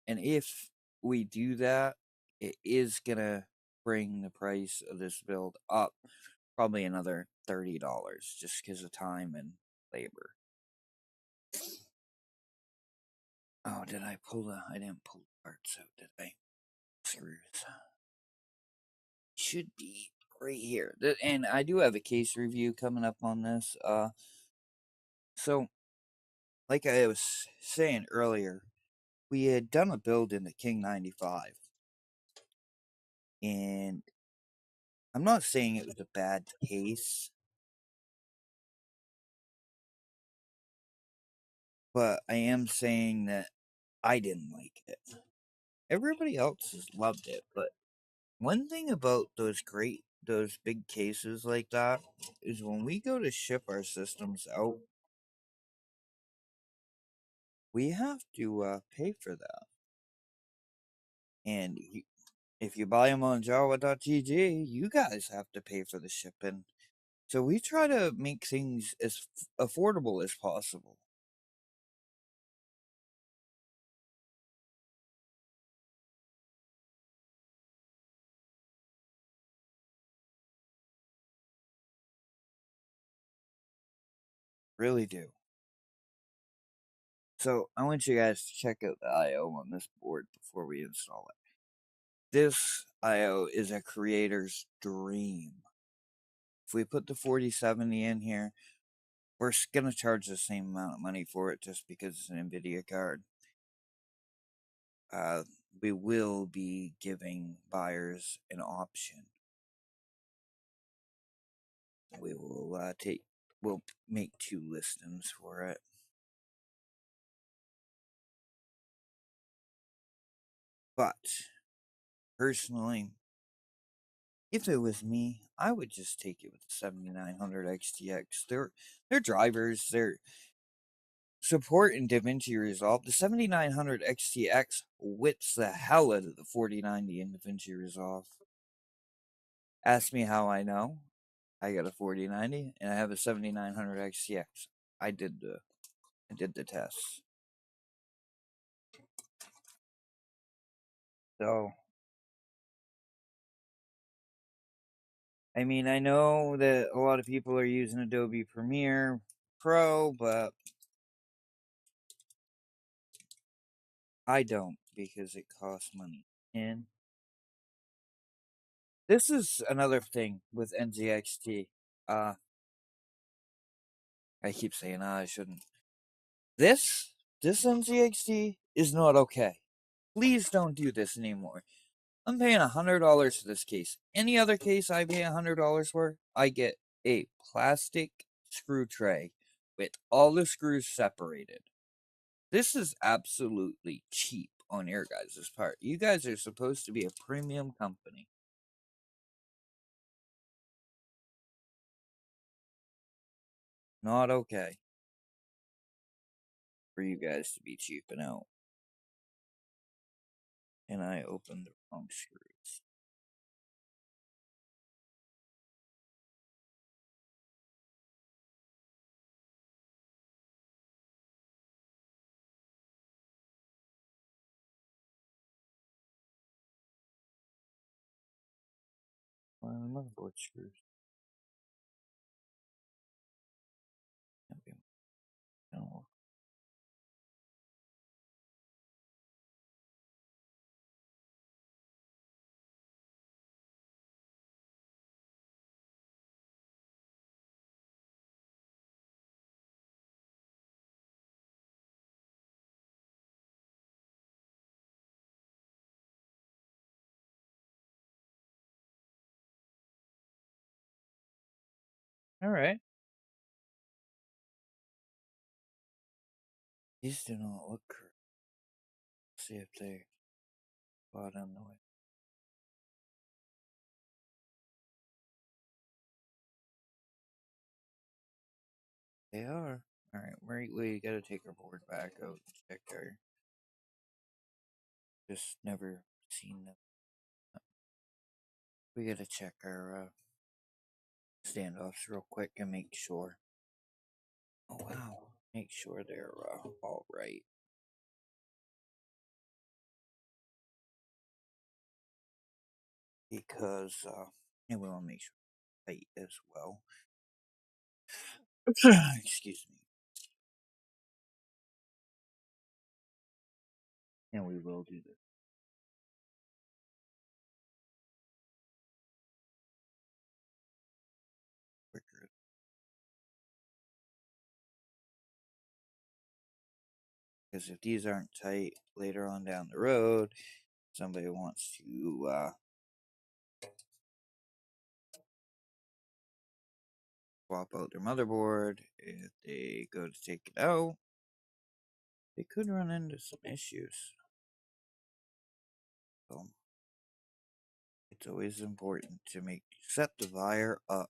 And if we do that, it is going to bring the price of this build up probably another $30 just because of time and labor. Oh, did I pull I didn't pull the parts out, did I? Screws. Should be right here. And I do have a case review coming up on this. So like I was saying earlier, we had done a build in the King 95. And I'm not saying it was a bad case, but I am saying that I didn't like it. Everybody else has loved it, but one thing about those big cases like that is when we go to ship our systems out, we have to pay for that. And if you buy them on Jawa.gg, you guys have to pay for the shipping. So we try to make things as affordable as possible. Really do. So I want you guys to check out the I/O on this board before we install it. This I/O is a creator's dream. If we put the 4070 in here, we're going to charge the same amount of money for it just because it's an NVIDIA card. We will be giving buyers an option. We'll make 2 listings for it. But personally, if it was me, I would just take it with the 7900 XTX. Their drivers, their support in DaVinci Resolve. The 7900 XTX whips the hell out of the 4090 in DaVinci Resolve. Ask me how I know. I got a 4090 and I have a 7900 XTX. I did the tests. So, I mean, I know that a lot of people are using Adobe Premiere Pro, but I don't because it costs money. And this is another thing with NZXT. I keep saying I shouldn't. This NZXT is not okay. Please don't do this anymore. I'm paying $100 for this case. Any other case I pay $100 for, I get a plastic screw tray with all the screws separated. This is absolutely cheap on your guys' part. You guys are supposed to be a premium company. Not okay for you guys to be cheaping out. And I opened the wrong screws. Motherboard screws. Okay. No. All right. These do not look correct. See if they bought on the way. They are. All right. We gotta take our board back out and check our. Just never seen them. We gotta check our standoffs real quick and make sure. Oh wow, make sure they're all right. Because and we want to make sure tight as well. Excuse me. And we will do this quicker. Because if these aren't tight later on down the road, somebody wants to swap out their motherboard. If they go to take it out, they could run into some issues. So it's always important to set the wire up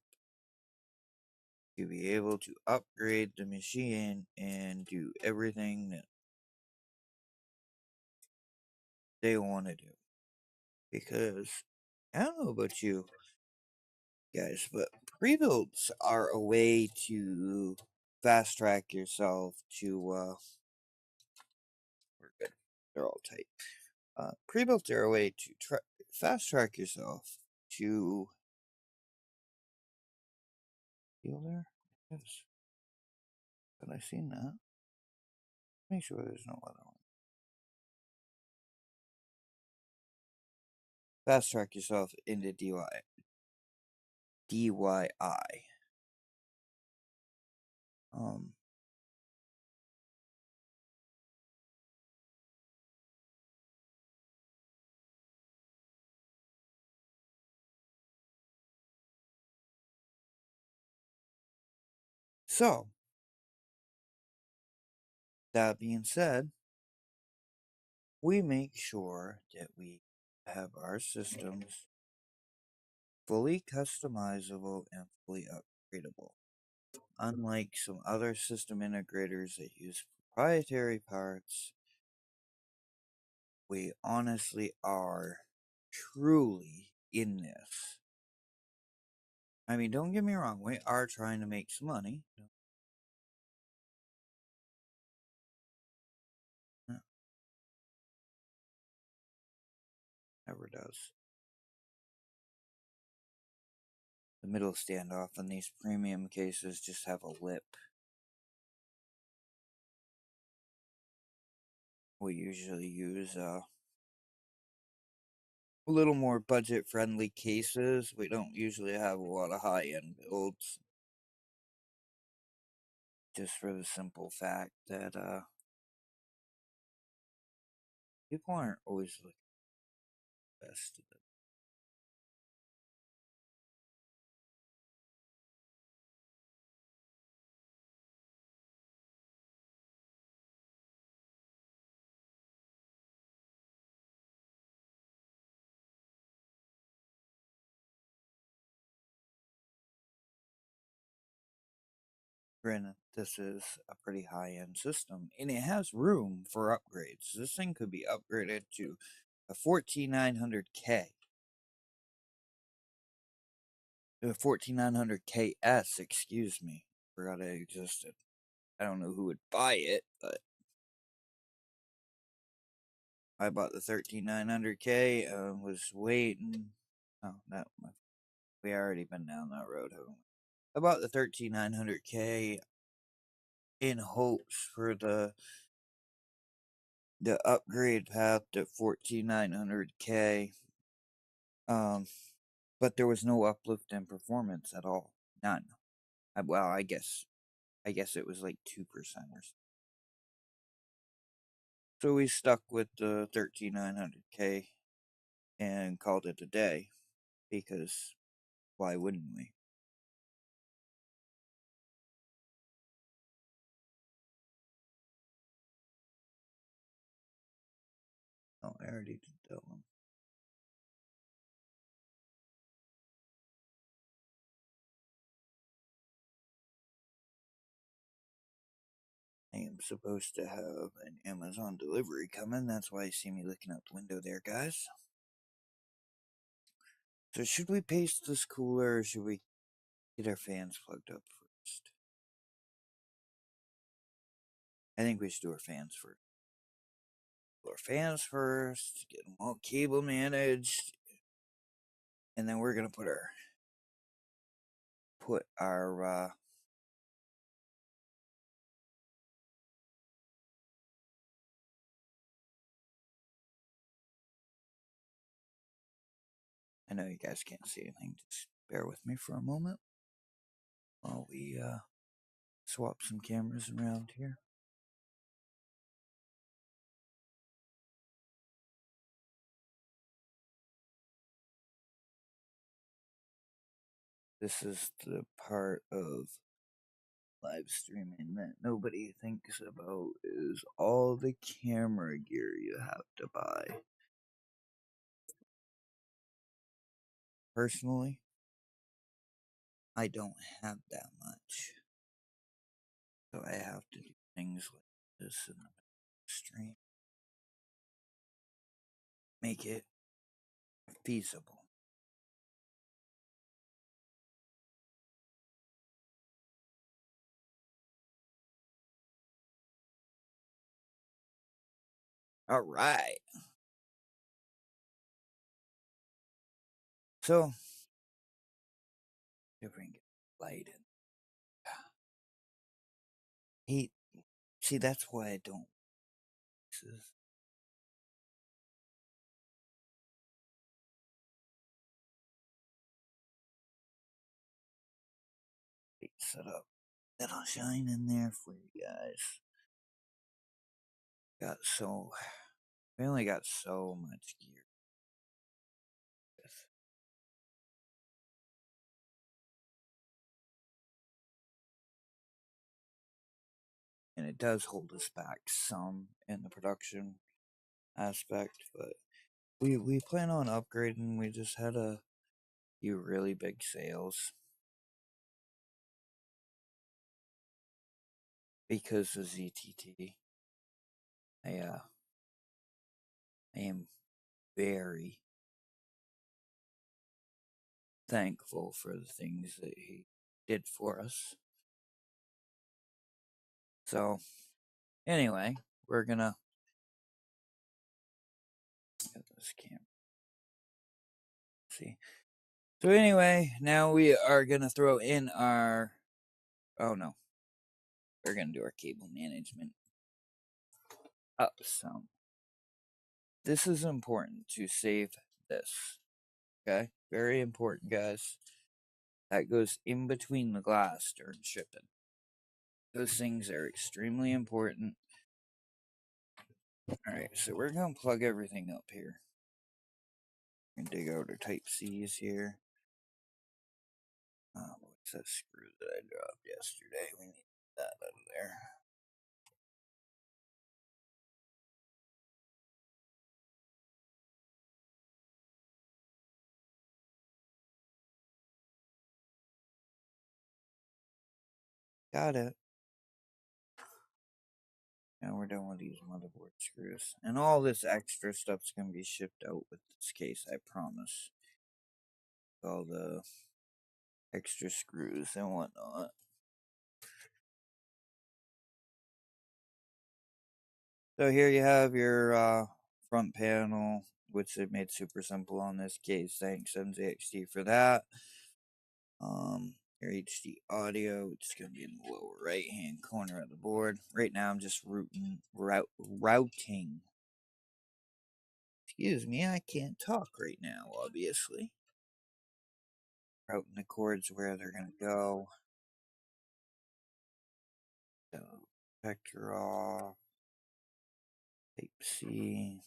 to be able to upgrade the machine and do everything that they want to do. Because I don't know about you guys, but pre-builds are a way to fast track yourself to we're good. They're all tight. Pre-builds are a way to fast track yourself to feel there. Yes. Have I seen that? Make sure there's no other one. Fast track yourself into DIY. Um, so that being said, we make sure that we have our systems fully customizable and fully upgradable. Unlike some other system integrators that use proprietary parts, we honestly are truly in this. I mean, don't get me wrong, we are trying to make some money. No, never does. The middle standoff on these premium cases just have a lip. We usually use a little more budget friendly cases. We don't usually have a lot of high end builds. Just for the simple fact that people aren't always looking at the best of them. Granted, this is a pretty high end system and it has room for upgrades. This thing could be upgraded to a 14900K. A 14900KS, excuse me. Forgot it existed. I don't know who would buy it, but I bought the 13900K. Was waiting. Oh, that we already been down that road, haven't we? I bought the 13900K in hopes for the upgrade path to 14900K. But there was no uplift in performance at all. None. Well, I guess it was like 2% or so. So we stuck with the 13900K and called it a day because why wouldn't we? Oh, I already did that one. I am supposed to have an Amazon delivery coming. That's why you see me looking out the window there, guys. So should we paste this cooler or should we get our fans plugged up first? I think we should do our fans first. Do our fans first, get them all cable managed, and then we're gonna put our I know you guys can't see anything, just bear with me for a moment while we swap some cameras around here. This is the part of live streaming that nobody thinks about is all the camera gear you have to buy. Personally, I don't have that much. So I have to do things like this in the stream. Make it feasible. All right. So, if we can get light in. See, that's why I don't. This is set up. That'll shine in there for you guys. We only got so much gear. And it does hold us back some in the production aspect, but we plan on upgrading. We just had a few really big sales because of ZTT. I am very thankful for the things that he did for us. So anyway, we're gonna get this camera. See. So anyway, now we are gonna throw in our. Oh no, we're gonna do our cable management up some. This is important to save this. Okay, very important, guys. That goes in between the glass during shipping. Those things are extremely important. Alright, so we're gonna plug everything up here. We're gonna dig out our type C's here. What's that screw that I dropped yesterday? We need that out of there. Got it. Now we're done with these motherboard screws. And all this extra stuff's gonna be shipped out with this case, I promise. All the extra screws and whatnot. So here you have your front panel, which they made super simple on this case. Thanks NZXT for that. Your HD audio, which is going to be in the lower right hand corner of the board. Right now I'm just routing. Excuse me, I can't talk right now, obviously. Routing the cords where they're going to go. So, vector off. Type C.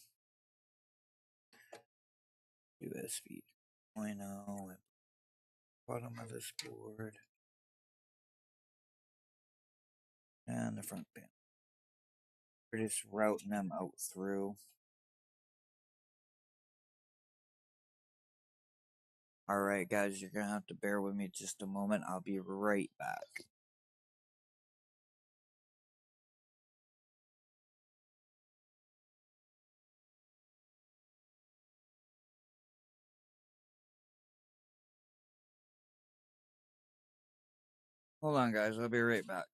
USB 2.0. Bottom of this board. And the front panel. We're just routing them out through. Alright guys, you're gonna have to bear with me just a moment. I'll be right back. Hold on, guys. I'll be right back.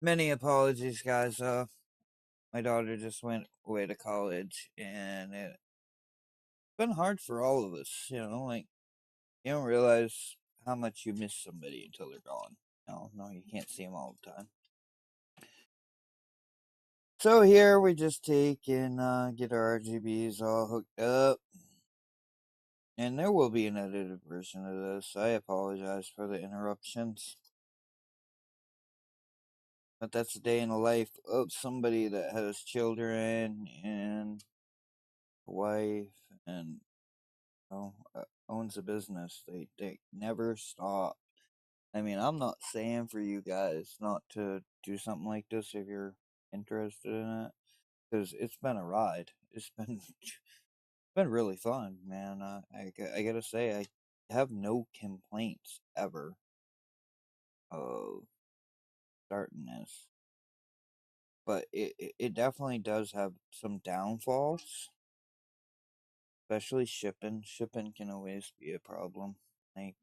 Many apologies, guys. My daughter just went away to college, and it's been hard for all of us. Like you don't realize how much you miss somebody until they're gone. No, you can't see them all the time. So here we just take and get our RGBs all hooked up. And there will be an edited version of this. I apologize for the interruptions. But that's a day in the life of somebody that has children and a wife and owns a business. They never stop. I mean, I'm not saying for you guys not to do something like this if you're interested in it, because it's been a ride. It's been really fun, man. I gotta say, I have no complaints ever of starting this, but it definitely does have some downfalls, especially shipping. Shipping can always be a problem. Like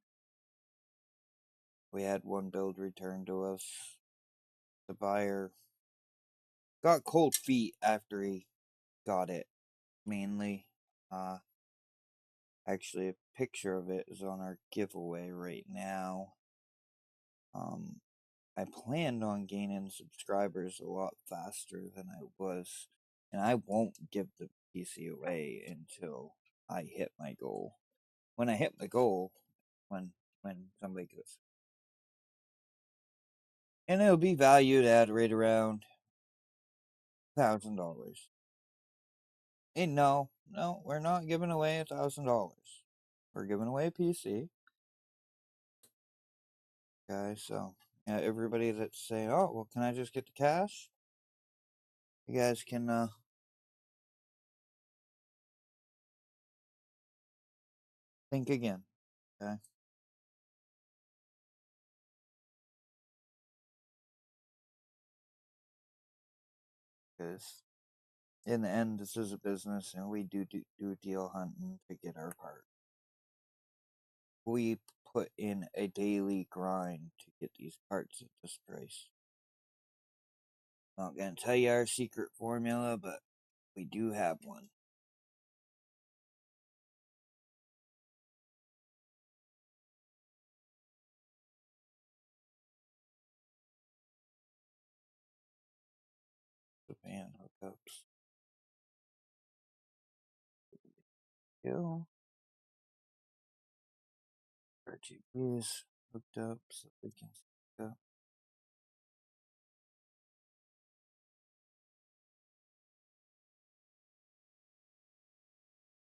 we had one build returned to us. The buyer got cold feet after he got it. Mainly, uh, actually, a picture of it is on our giveaway right now. Um, I planned on gaining subscribers a lot faster than I was, and I won't give the PC away until I hit my goal. When I hit my goal, when somebody goes, and it'll be valued at right around $1,000. And no, we're not giving away $1,000. We're giving away a PC, guys. So yeah, everybody that's saying, "Oh, well, can I just get the cash?" You guys can think again, okay? Because in the end, this is a business, and we do deal hunting to get our part. We put in a daily grind to get these parts at this price. Not gonna tell you our secret formula, but we do have one. Japan hookups. Go. RGBs hooked up so we can hook up.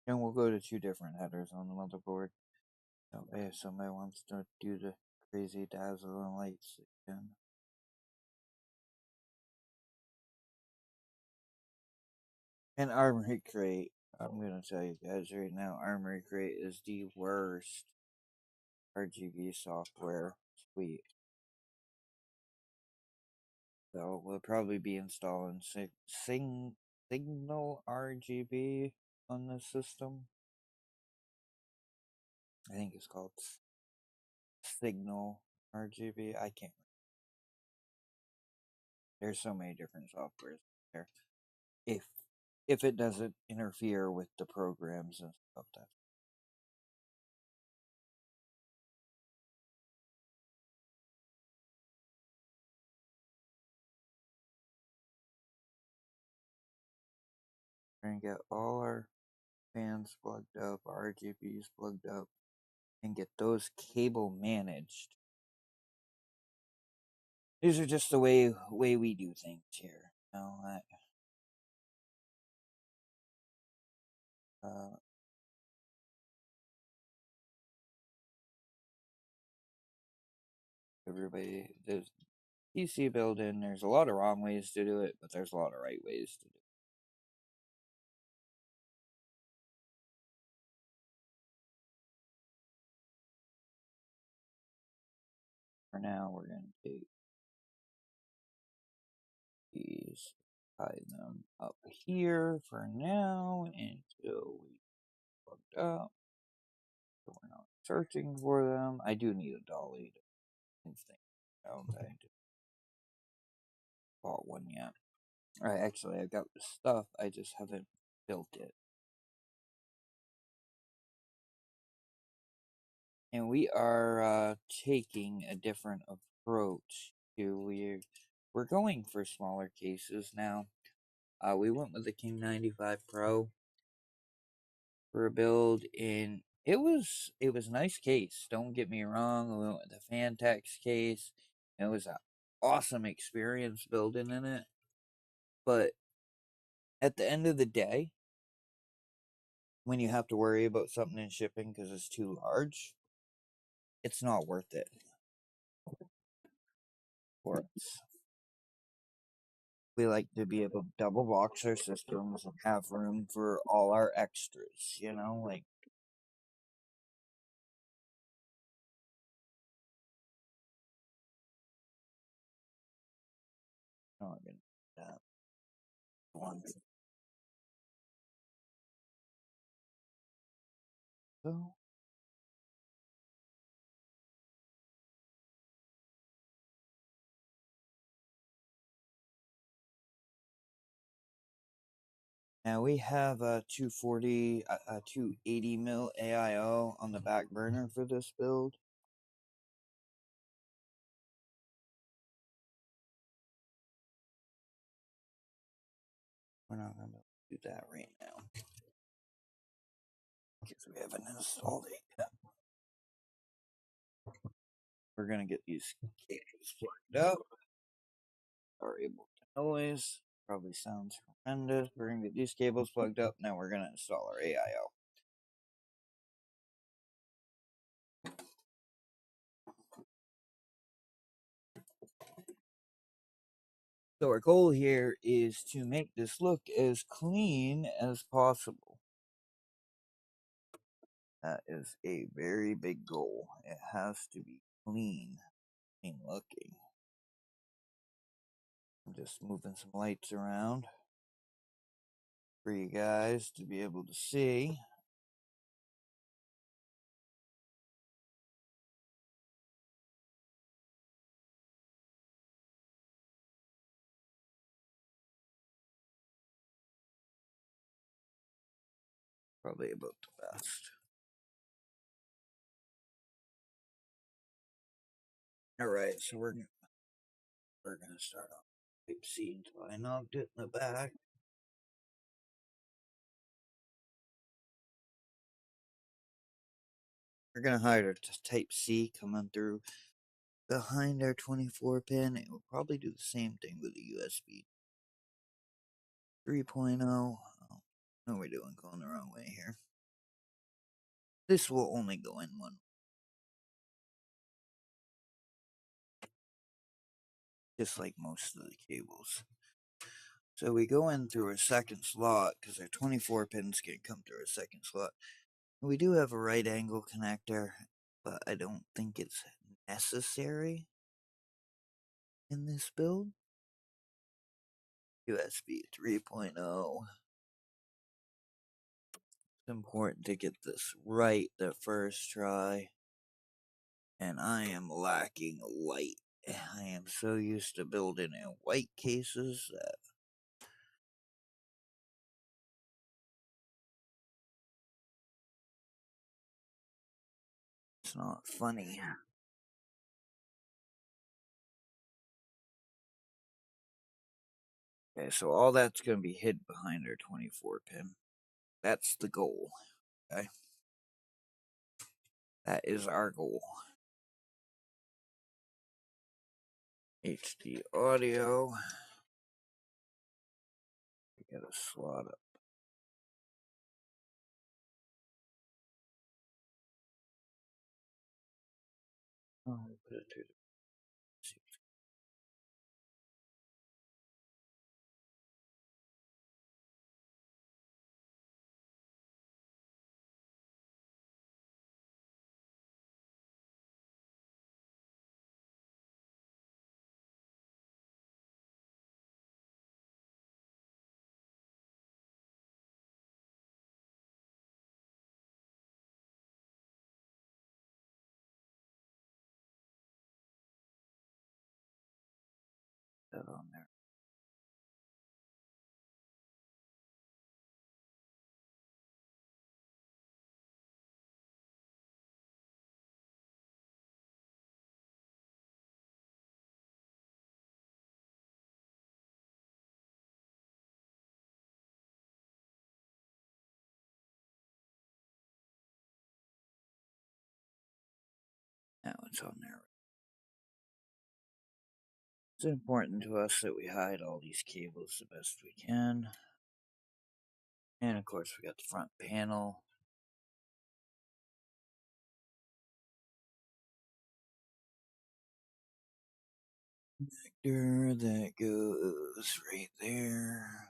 And we'll go to two different headers on the motherboard. So if somebody wants to do the crazy dazzling lights, they can. And Armory Crate, I'm gonna tell you guys right now, Armory Crate is the worst RGB software suite. So we'll probably be installing Signal RGB on this system. I think it's called Signal RGB. I can't. There's so many different softwares there. If if it doesn't interfere with the programs and stuff, that we're gonna get all our fans plugged up, RGBs plugged up, and get those cable managed. These are just the way we do things here. Uh, everybody, there's PC building. There's a lot of wrong ways to do it, but there's a lot of right ways to do it. For now, we're gonna take these, tie them up here for now until we plugged up. So we're not searching for them. I do need a dolly to instinct. I do. bought one yet. Actually, I got the stuff, I just haven't built it. And we are taking a different approach to we're going for smaller cases now. We went with the King 95 Pro for a build, and it was a nice case. Don't get me wrong. We went with the Fantex case. It was an awesome experience building in it. But at the end of the day, when you have to worry about something in shipping because it's too large, it's not worth it for us. We like to be able to double box our systems and have room for all our extras, like oh, I'm gonna do that one. So now we have a 240, a 280 mil AIO on the back burner for this build. We're not gonna do that right now because we haven't installed it yet. We're gonna get these cables plugged up. Sorry about the noise. Probably sounds horrendous. We're gonna get these cables plugged up. Now we're gonna install our AIO. So our goal here is to make this look as clean as possible. That is a very big goal. It has to be clean looking. I'm just moving some lights around for you guys to be able to see. Probably about the best. Alright, so we're gonna start off type C until I knocked it in the back. We're gonna hide our type C coming through behind our 24 pin. It will probably do the same thing with the USB 3.0. Oh, what are we doing? Going the wrong way here. This will only go in one, just like most of the cables. So we go in through a second slot because our 24 pins can come through a second slot. We do have a right angle connector, but I don't think it's necessary in this build. USB 3.0. It's important to get this right the first try. And I am lacking light. I am so used to building in white cases that it's not funny. Okay, so all that's going to be hid behind our 24 pin. That's the goal. Okay. That is our goal. HD audio. We got a slot up. Oh, put it through the It's on there. It's important to us that we hide all these cables the best we can. And of course, we got the front panel. Connector that goes right there.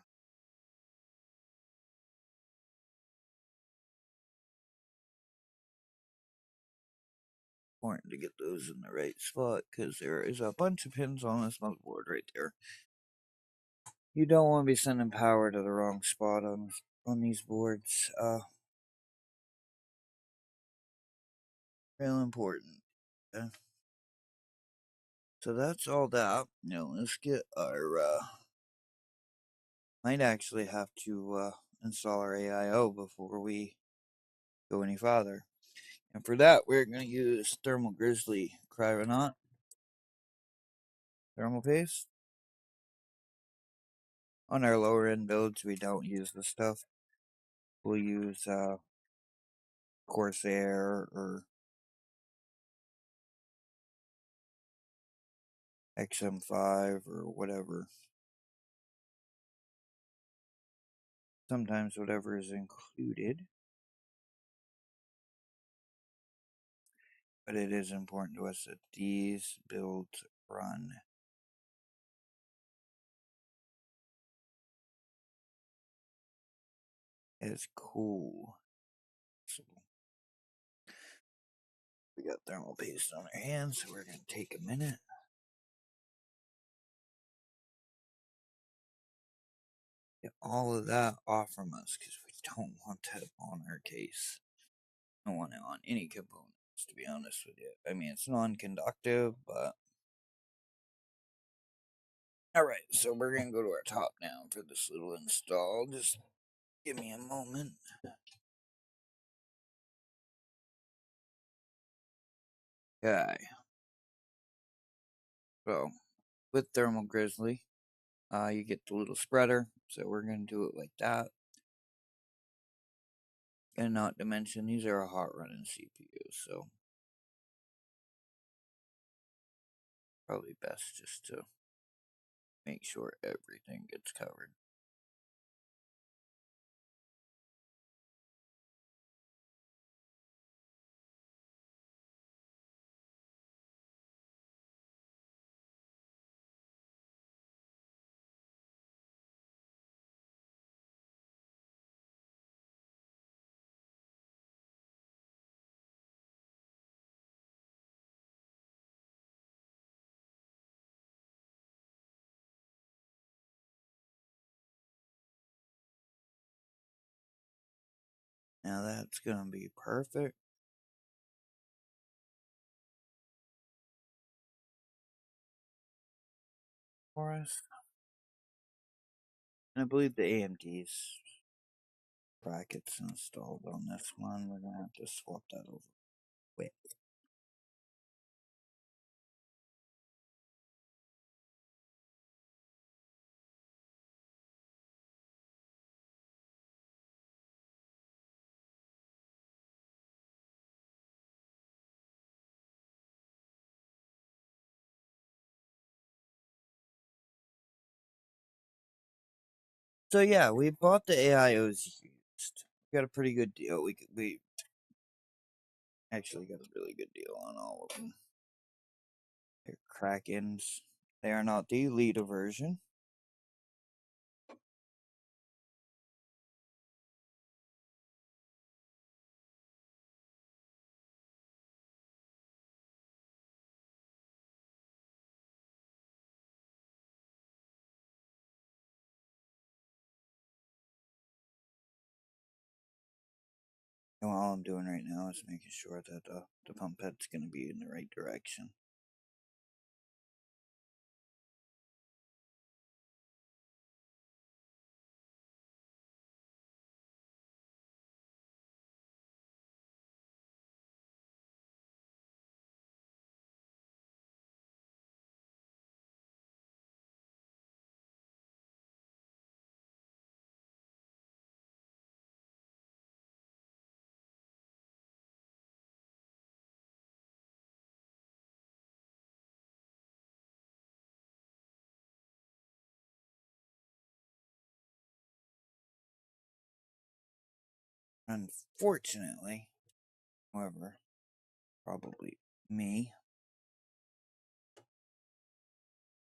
Important to get those in the right spot because there is a bunch of pins on this motherboard right there. You don't want to be sending power to the wrong spot on these boards. Real important. Okay. So that's all that. Now let's get our. Might actually have to install our AIO before we go any farther. And for that, we're going to use Thermal Grizzly Cryonaut thermal paste. On our lower end builds, we don't use this stuff. We'll use Corsair or XM5 or whatever. Sometimes whatever is included. But it is important to us that these builds run. As cool. So we got thermal paste on our hands, so we're going to take a minute. Get all of that off from us because we don't want that on our case. I don't want it on any components, to be honest with you. I mean, it's non-conductive, but... Alright, so we're going to go to our top now for this little install. Just give me a moment. Okay. So, with Thermal Grizzly, you get the little spreader. So we're going to do it like that. And not to mention, these are a hot running CPU, so probably best just to make sure everything gets covered. Now that's going to be perfect for us. And I believe the AMD's brackets installed on this one. We're going to have to swap that over. Wait. So yeah, we bought the AIOs used. We got a pretty good deal. We actually got a really good deal on all of them. They're Krakens. They are not the Lita version. And all I'm doing right now is making sure that the pump head's going to be in the right direction. Unfortunately, however, probably me,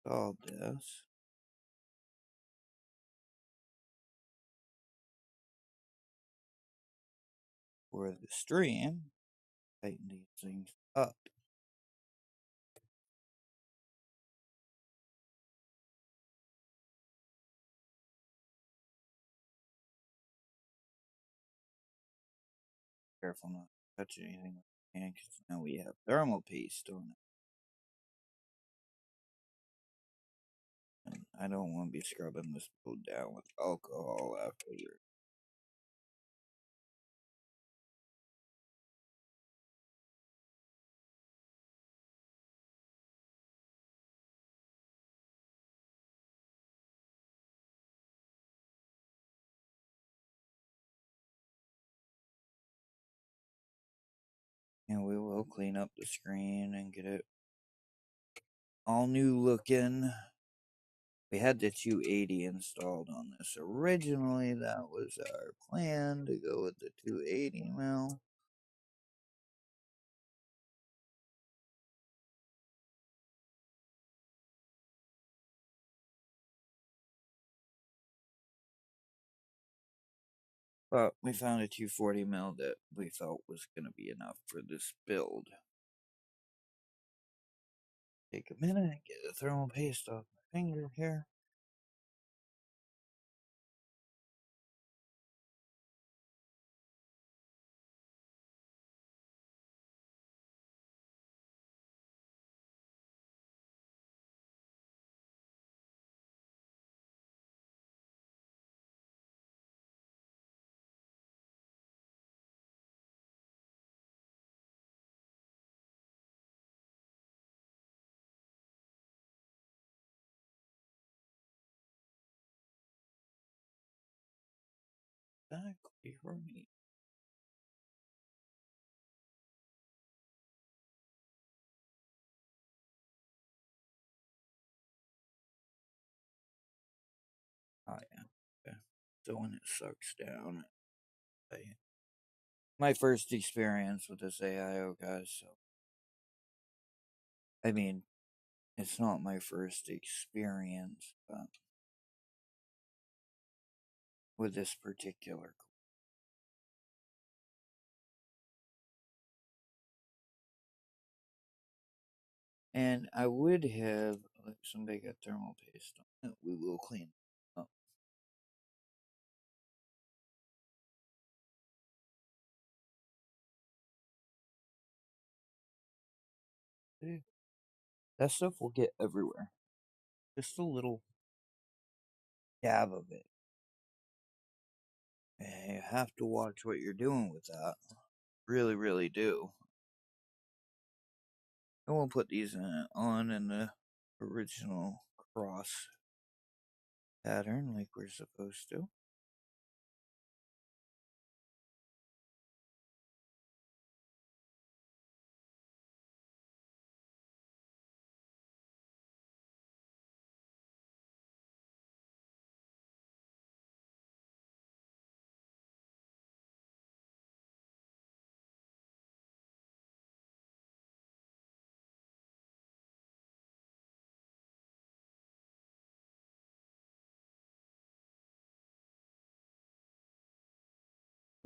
solved this. For the stream, tighten these things up. Careful not to touch anything with your hand, because now we have thermal paste on it. And I don't want to be scrubbing this build down with alcohol after. And we will clean up the screen and get it all new looking. We had the 280 installed on this. Originally, that was our plan, to go with the 280 mil. But we found a 240 mil that we felt was going to be enough for this build. Take a minute and get the thermal paste off my finger here. Exactly right. Oh yeah. Okay. So when it sucks down, my first experience with this AIO, guys. So I mean, it's not my first experience, but with this particular. And I would have, like, somebody got thermal paste on it. We will clean it up. That stuff will get everywhere. Just a little dab of it. And you have to watch what you're doing with that. Really, really do. I won't put these on in the original cross pattern like we're supposed to.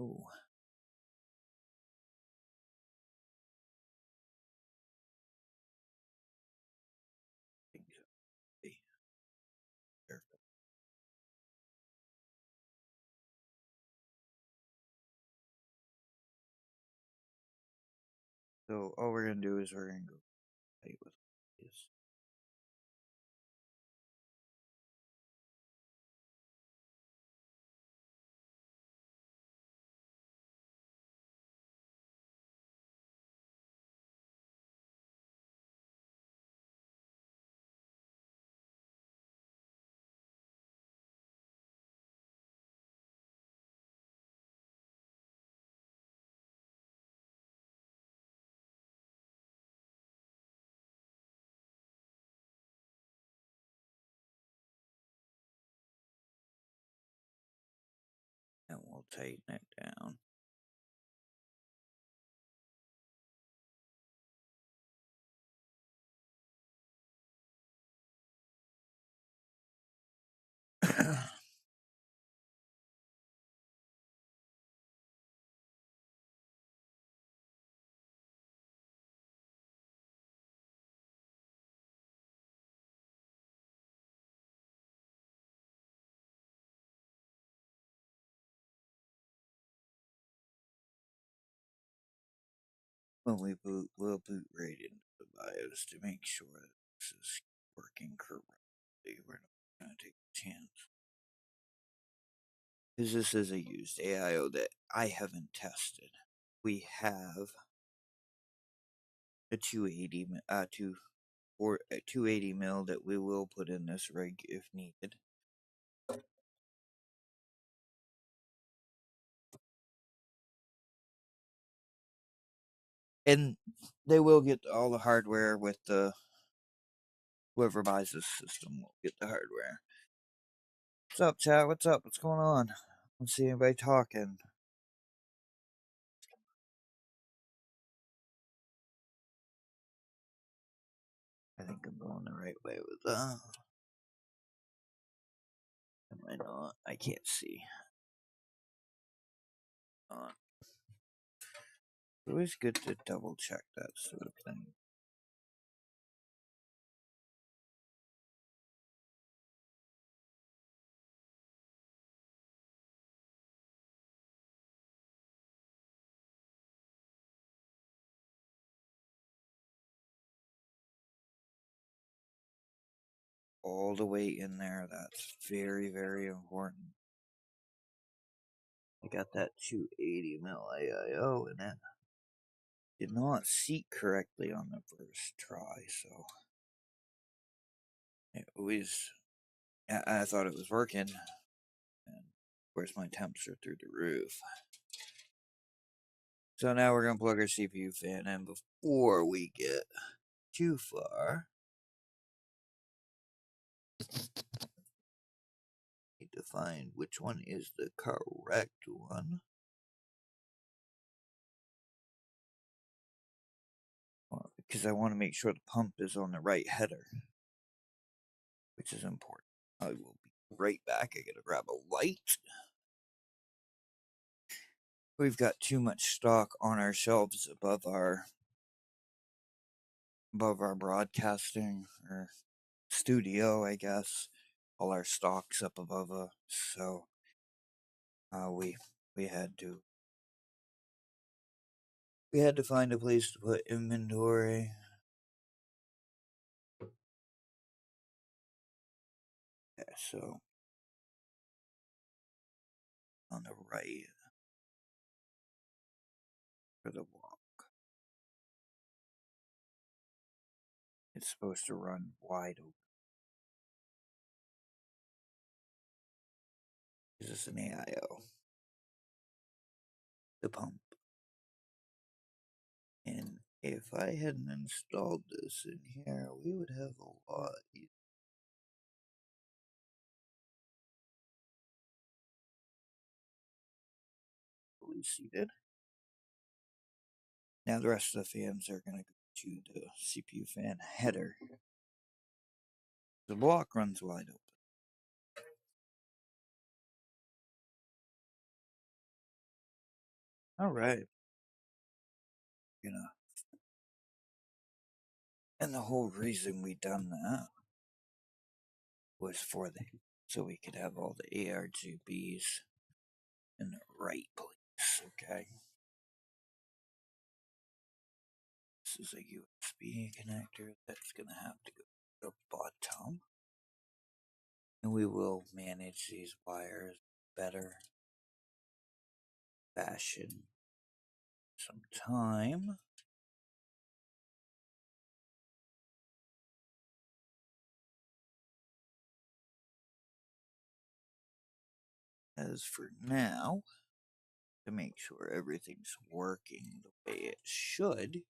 Oh, things be careful. So all we're gonna do is we're gonna go tight with this. And we'll tighten it down. When we boot, we'll boot right into the BIOS to make sure that this is working correctly. We're not going to take a chance. Because this is a used AIO that I haven't tested. We have a 280 mil that we will put in this rig if needed. And they will get all the hardware with the whoever buys this system will get the hardware. What's up, chat? What's up? What's going on? I don't see anybody talking. I think I'm going the right way with that. Am I not? I can't see. It's always good to double check that sort of thing. All the way in there. That's very, very important. I got that 280 mil AIO in it. Did not seat correctly on the first try, so it always. I thought it was working, and of course my temps are through the roof. So now we're gonna plug our CPU fan in before we get too far. Need to find which one is the correct one. Because I want to make sure the pump is on the right header, which is important. I will be right back. I gotta grab a light. We've got too much stock on our shelves above our broadcasting or studio, I guess. All our stock's up above us, so we had to find a place to put inventory. Yeah, so on the right for the walk, it's supposed to run wide open. Is this an AIO? The pump. And if I hadn't installed this in here, we would have a lot easily seated. Now the rest of the fans are going to go to the CPU fan header. The block runs wide open. All right. And the whole reason we done that was so we could have all the ARGBs in the right place. Okay. This is a USB connector that's gonna have to go to the bottom. And we will manage these wires better fashion some time. As for now, to make sure everything's working the way it should,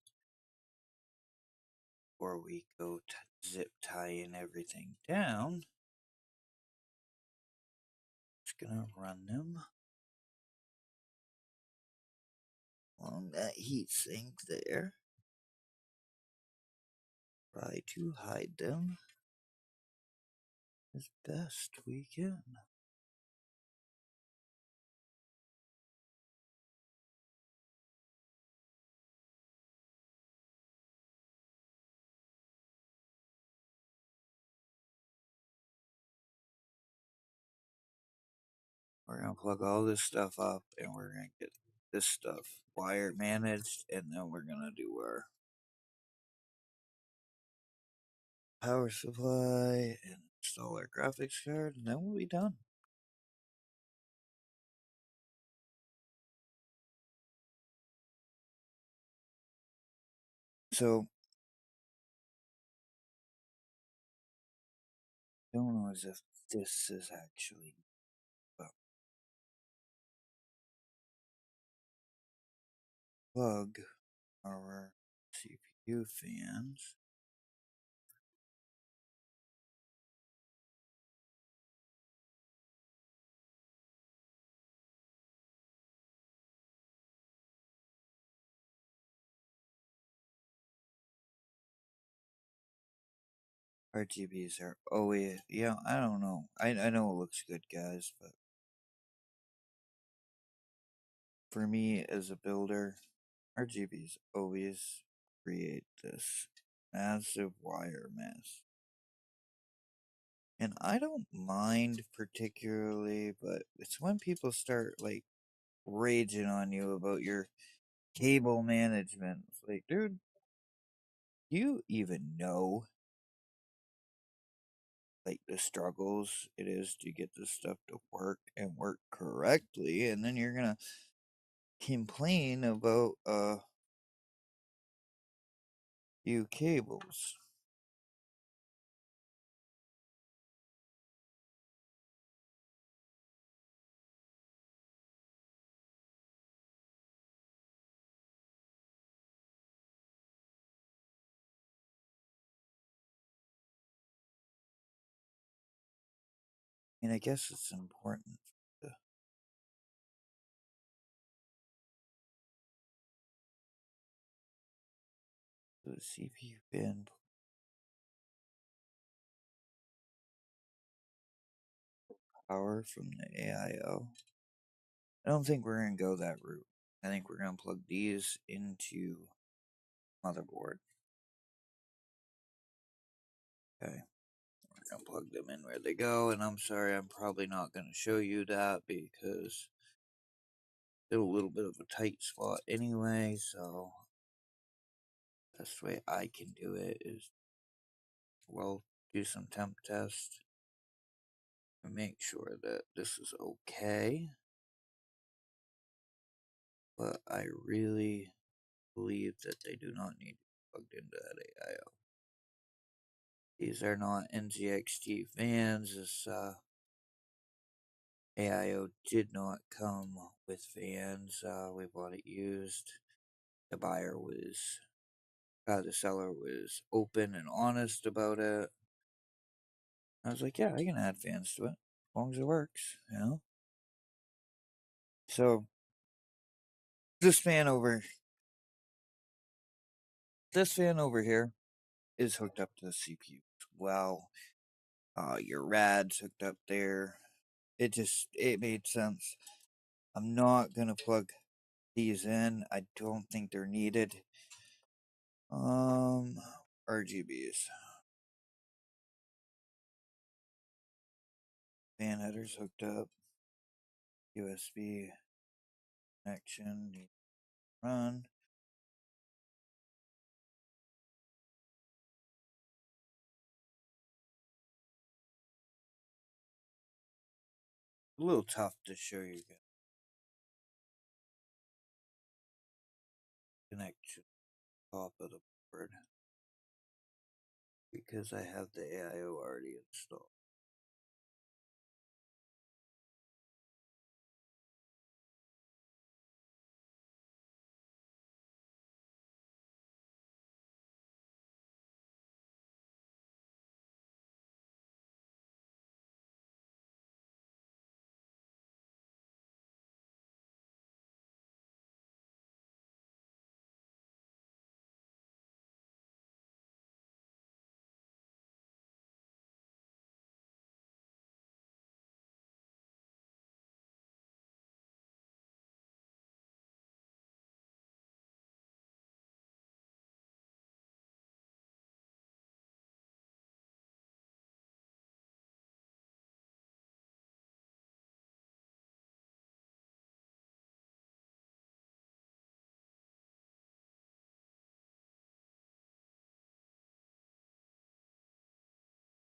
before we go to zip tying everything down, just gonna run them along that heat sink there. Try to hide them. as best we can. We're gonna plug all this stuff up and we're gonna get this stuff wire managed, and then we're gonna do our power supply and install our graphics card, and then we'll be done. So, I don't know as if this is actually plug our CPU fans. RGBs are always, yeah, I don't know. I know it looks good, guys, but for me as a builder, RGBs always create this massive wire mess. And I don't mind particularly, but it's when people start like raging on you about your cable management. It's like, dude, do you even know like the struggles it is to get this stuff to work and work correctly? And then you're gonna complain about few cables. And I guess it's important to the CPU pin power from the AIO. I don't think we're gonna go that route. I think we're gonna plug these into motherboard. Okay. We're gonna plug them in where they go, and I'm sorry, I'm probably not gonna show you that because it's a little bit of a tight spot anyway, so best way I can do it is, well, do some temp test and make sure that this is okay. But I really believe that they do not need to be plugged into that AIO. These are not NZXT fans. This AIO did not come with fans. We bought it used. The seller was open and honest about it. I was like, yeah, I can add fans to it as long as it works, you know? So, this fan over here is hooked up to the CPU as well. Your rad's hooked up there. It made sense. I'm not gonna plug these in. I don't think they're needed. RGBs. Fan headers hooked up. USB connection. Need to run. A little tough to show you guys. Connect to the top of the board because I have the AIO already installed.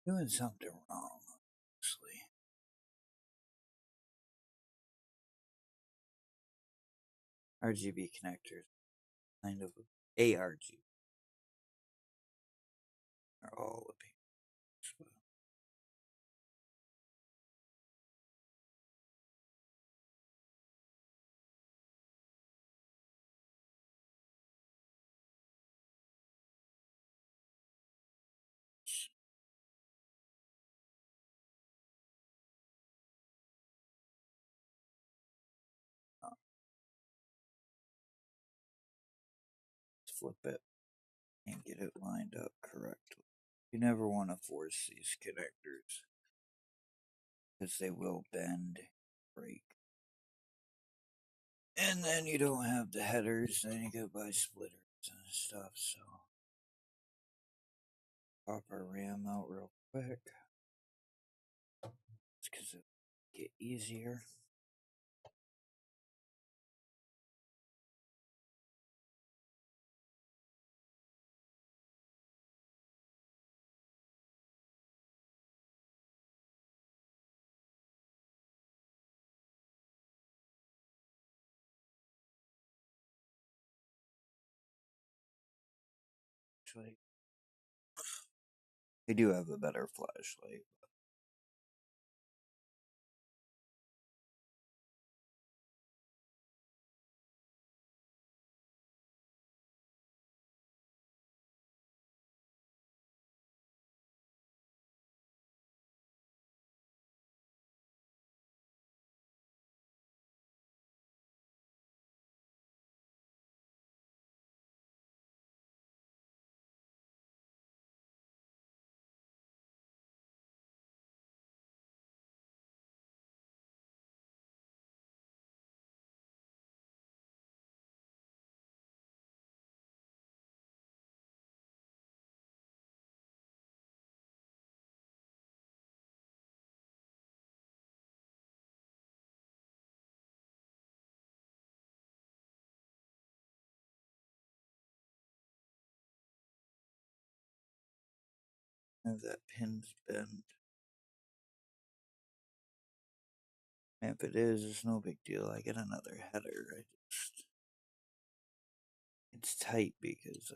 Doing something wrong, obviously. RGB connectors, kind of ARG, are all a pain. Let's flip it and get it lined up correctly. You never want to force these connectors because they will bend, break. And then you don't have the headers, then you go buy splitters and stuff, so pop our RAM out real quick. It's because it'll get easier. Actually, I do have a better flashlight. Have that pin's bent. And if it is, it's no big deal. I get another header. It's tight because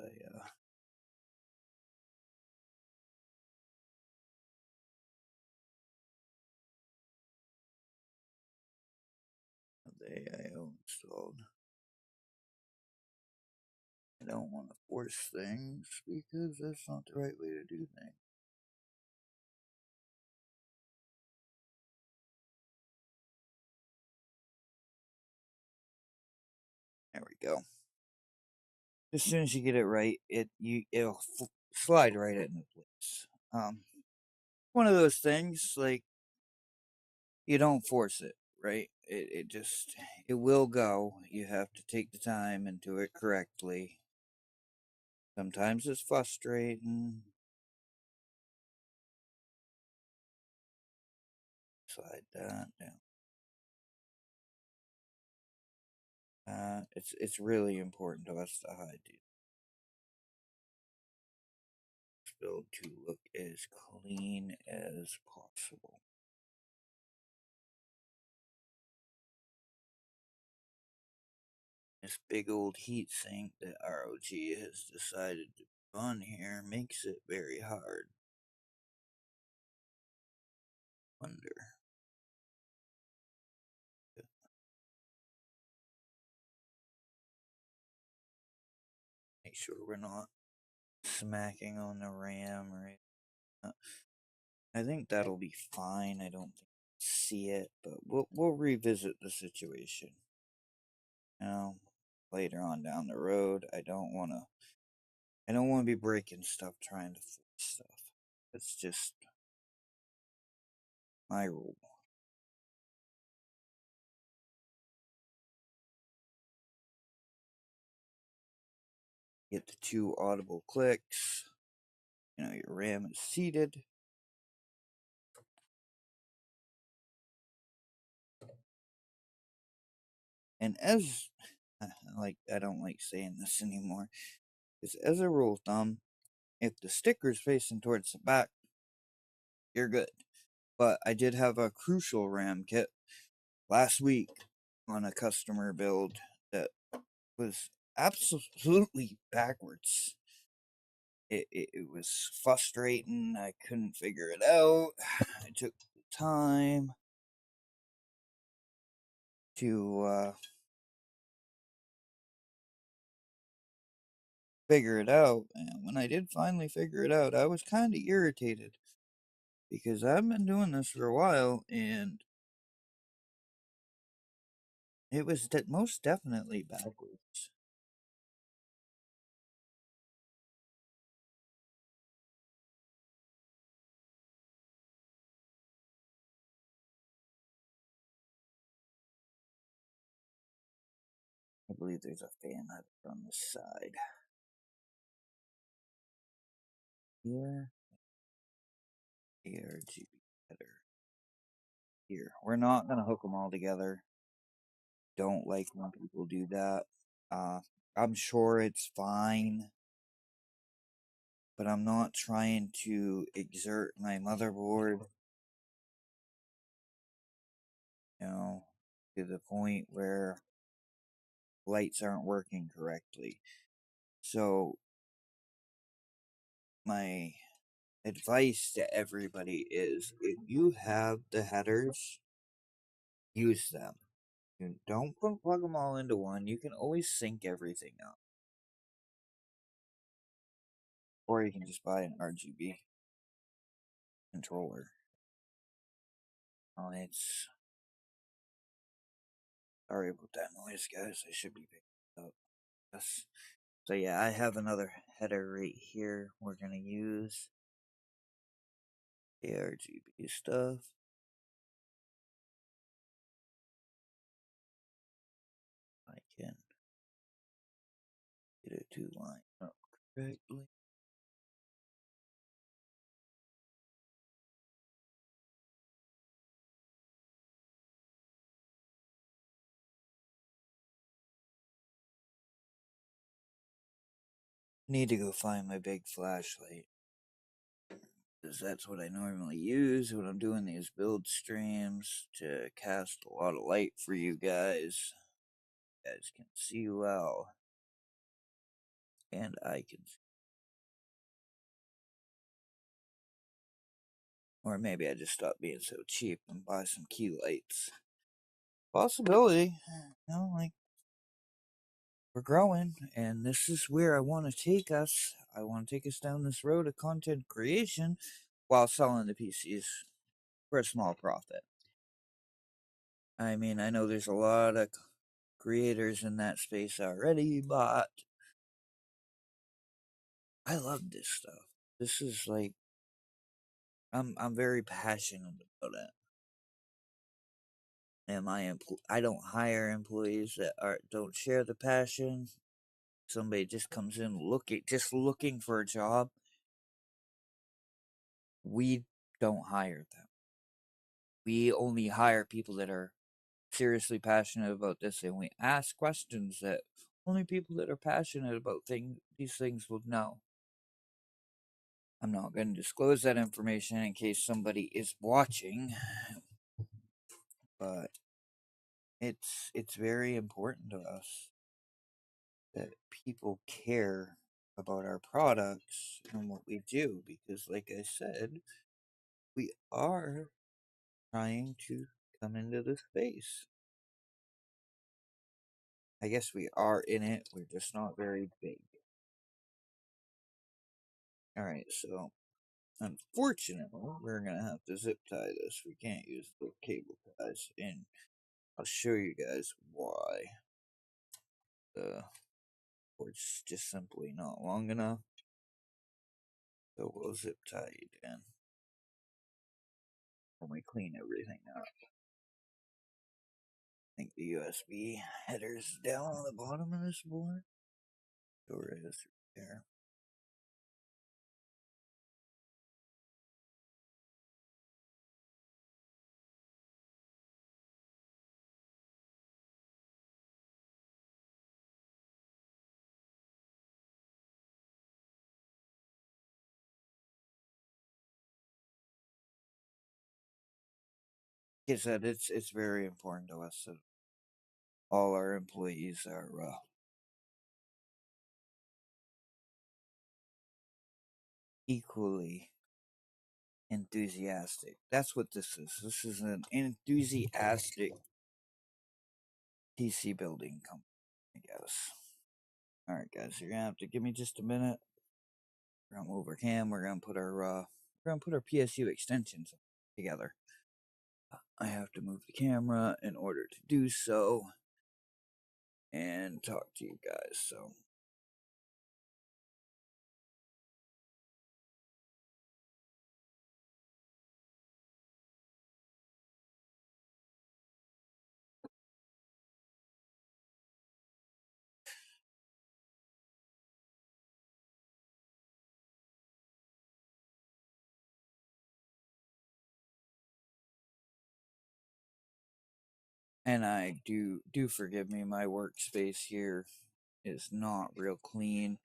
the AIO installed. I don't want to force things because that's not the right way to do things. There we go. As soon as you get it right, it'll slide right into place. One of those things like you don't force it, right? It just it will go. You have to take the time and do it correctly. Sometimes it's frustrating. Slide that down. It's really important to us to hide these build to look as clean as possible. This big old heat sink that ROG has decided to put on here makes it very hard. Wonder. Make sure we're not smacking on the RAM right. I think that'll be fine. I don't think see it, but we'll revisit the situation. You know, later on down the road. I don't wanna be breaking stuff trying to force stuff. It's just my rule. Get the 2 audible clicks. You know, your RAM is seated. And as I don't like saying this anymore, is as a rule of thumb, if the sticker's facing towards the back, you're good. But I did have a crucial RAM kit last week on a customer build that was absolutely backwards. It was frustrating. I couldn't figure it out. I took time to figure it out. And when I did finally figure it out, I was kind of irritated because I've been doing this for a while and it was most definitely backwards. I believe there's a fan out on this side. Here, ARGB header. Here, we're not going to hook them all together. Don't like when people do that. Uh, I'm sure it's fine, but I'm not trying to exert my motherboard, you know, to the point where lights aren't working correctly. So, my advice to everybody is if you have the headers, use them. You don't plug them all into one. You can always sync everything up. Or you can just buy an RGB controller. Oh, it's. Sorry about that noise, guys. I should be picking up. Yes. So, yeah, I have another header right here. We're going to use the RGB stuff. I can get it to line up correctly. Need to go find my big flashlight. Because that's what I normally use when I'm doing these build streams to cast a lot of light for you guys. You guys can see well. And I can. Or maybe I just stop being so cheap and buy some key lights. Possibility. You know, like, we're growing, and this is where I want to take us. I want to take us down this road of content creation while selling the PCs for a small profit. I mean, I know there's a lot of creators in that space already, but I love this stuff. This is like I'm very passionate about it. And I don't hire employees that don't share the passion. Somebody just comes in looking for a job. We don't hire them. We only hire people that are seriously passionate about this, and we ask questions that only people that are passionate about these things will know. I'm not going to disclose that information in case somebody is watching, but it's very important to us that people care about our products and what we do because, like I said, we are trying to come into the space. I guess we are in it, we're just not very big. Alright, so unfortunately, we're gonna have to zip tie this. We can't use the cable ties, and I'll show you guys why. The cord's just simply not long enough. So we'll zip tie it in when we clean everything up. I think the USB header's down on the bottom of this board. Sure is there. like I said, it's very important to us that all our employees are equally enthusiastic. That's what this is. This is an enthusiastic PC building company, I guess. All right, guys, you're gonna have to give me just a minute. We're gonna move our cam. We're gonna put our PSU extensions together. I have to move the camera in order to do so and talk to you guys. So. And I do forgive me, my workspace here is not real clean.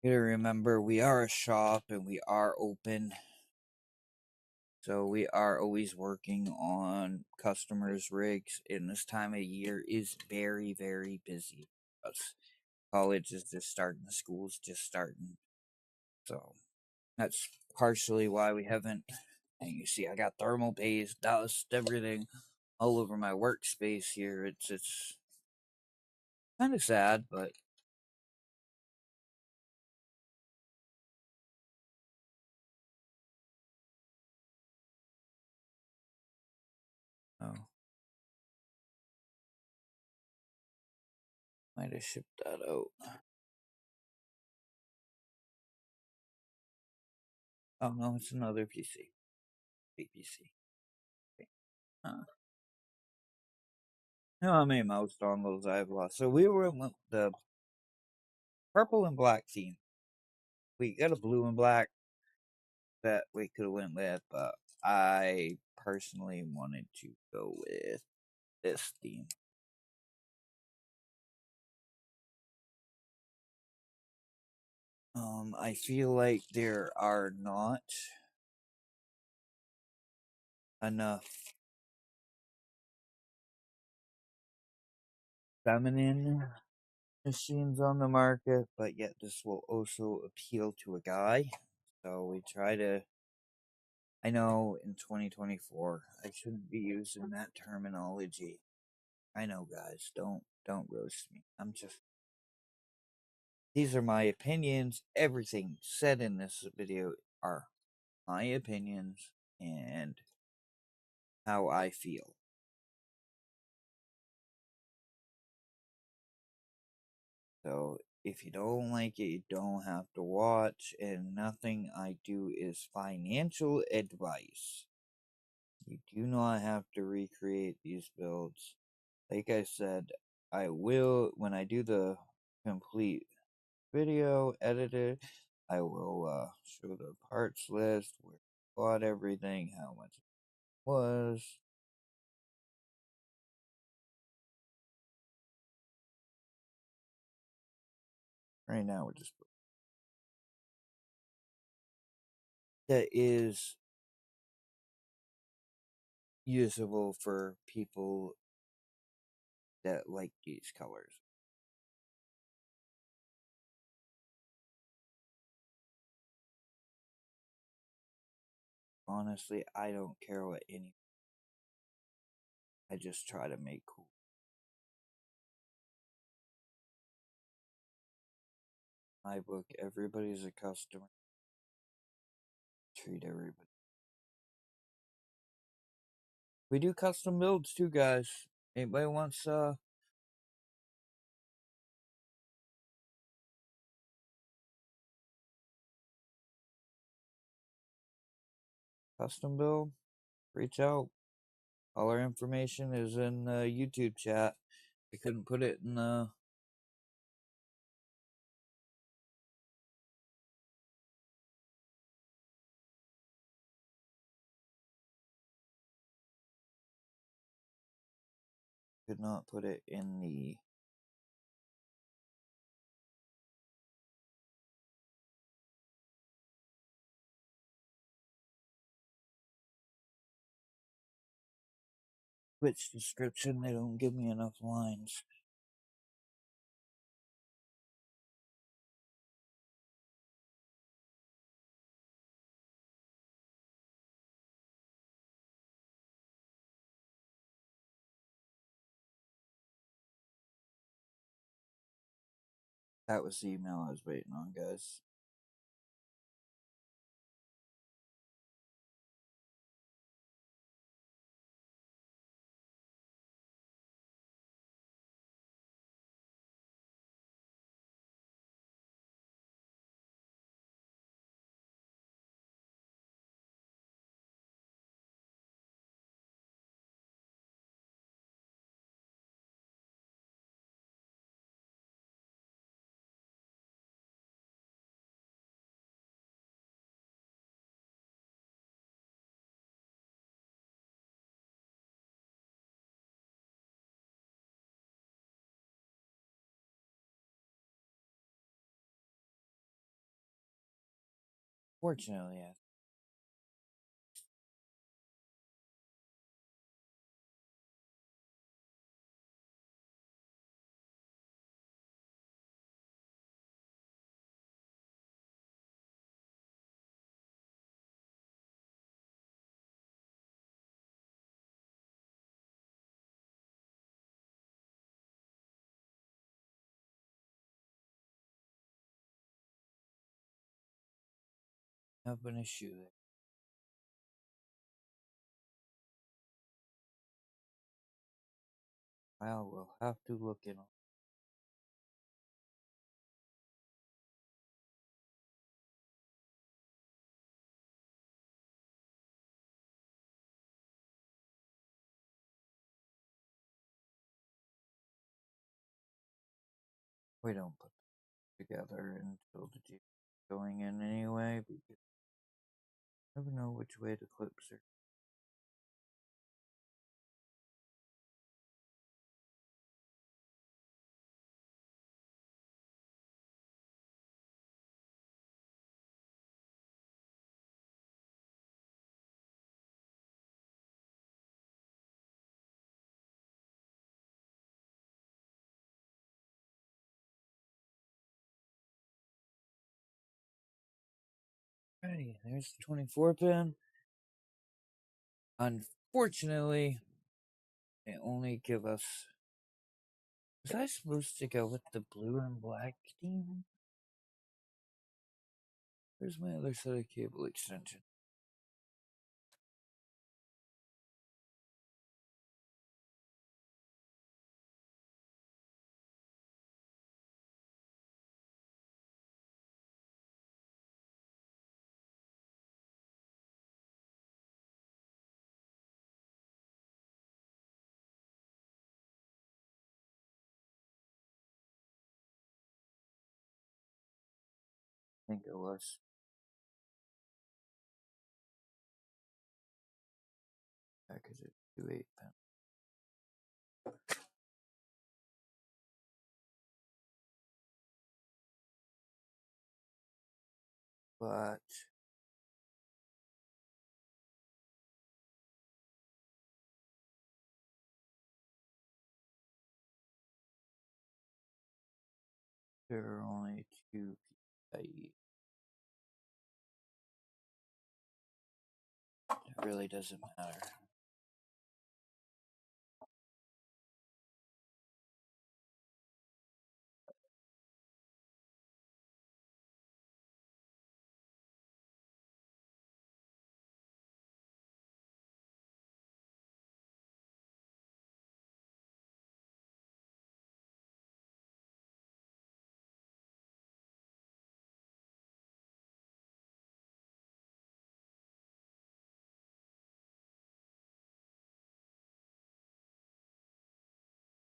You gotta remember we are a shop and we are open. So we are always working on customers' rigs, and this time of year is very, very busy. Us college is just starting, school's just starting. So that's partially why we haven't. And you see, I got Thermalltake, dust, everything all over my workspace here. It's kind of sad, but oh, might have shipped that out. Oh no, it's another PC. Big PC. Okay. You know how many mouse dongles I've lost? So we were in the purple and black theme. We got a blue and black that we could have went with, but I personally wanted to go with this theme. I feel like there are not enough feminine machines on the market, but yet this will also appeal to a guy. So we try to. I know in 2024 I shouldn't be using that terminology. I know, guys. Don't roast me. I'm just. These are my opinions. Everything said in this video are my opinions and how I feel. So if you don't like it, you don't have to watch. And nothing I do is financial advice. You do not have to recreate these builds. Like I said, I will, when I do the complete video edited, I will show the parts list, where I bought everything, how much it was. Right now, we're just. That is usable for people that like these colors. Honestly, I don't care what any. I just try to make cool. My book, everybody's a customer. Treat everybody. We do custom builds too, guys. Anybody wants custom build? Reach out. All our information is in the YouTube chat. I couldn't put it in the. Could not put it in the. Twitch description, they don't give me enough lines. That was the email I was waiting on, guys. Fortunately, I have an issue there. Well, we'll have to look in. We don't put them together until the G going in anyway, because you never know which way the clips are. Alrighty, there's the 24 pin. Unfortunately, they only give us. Was I supposed to go with the blue and black team? Where's my other set of cable extension? I think it was. Yeah, because it's 2/8 pin. But there are only 2 PCIe. It really doesn't matter.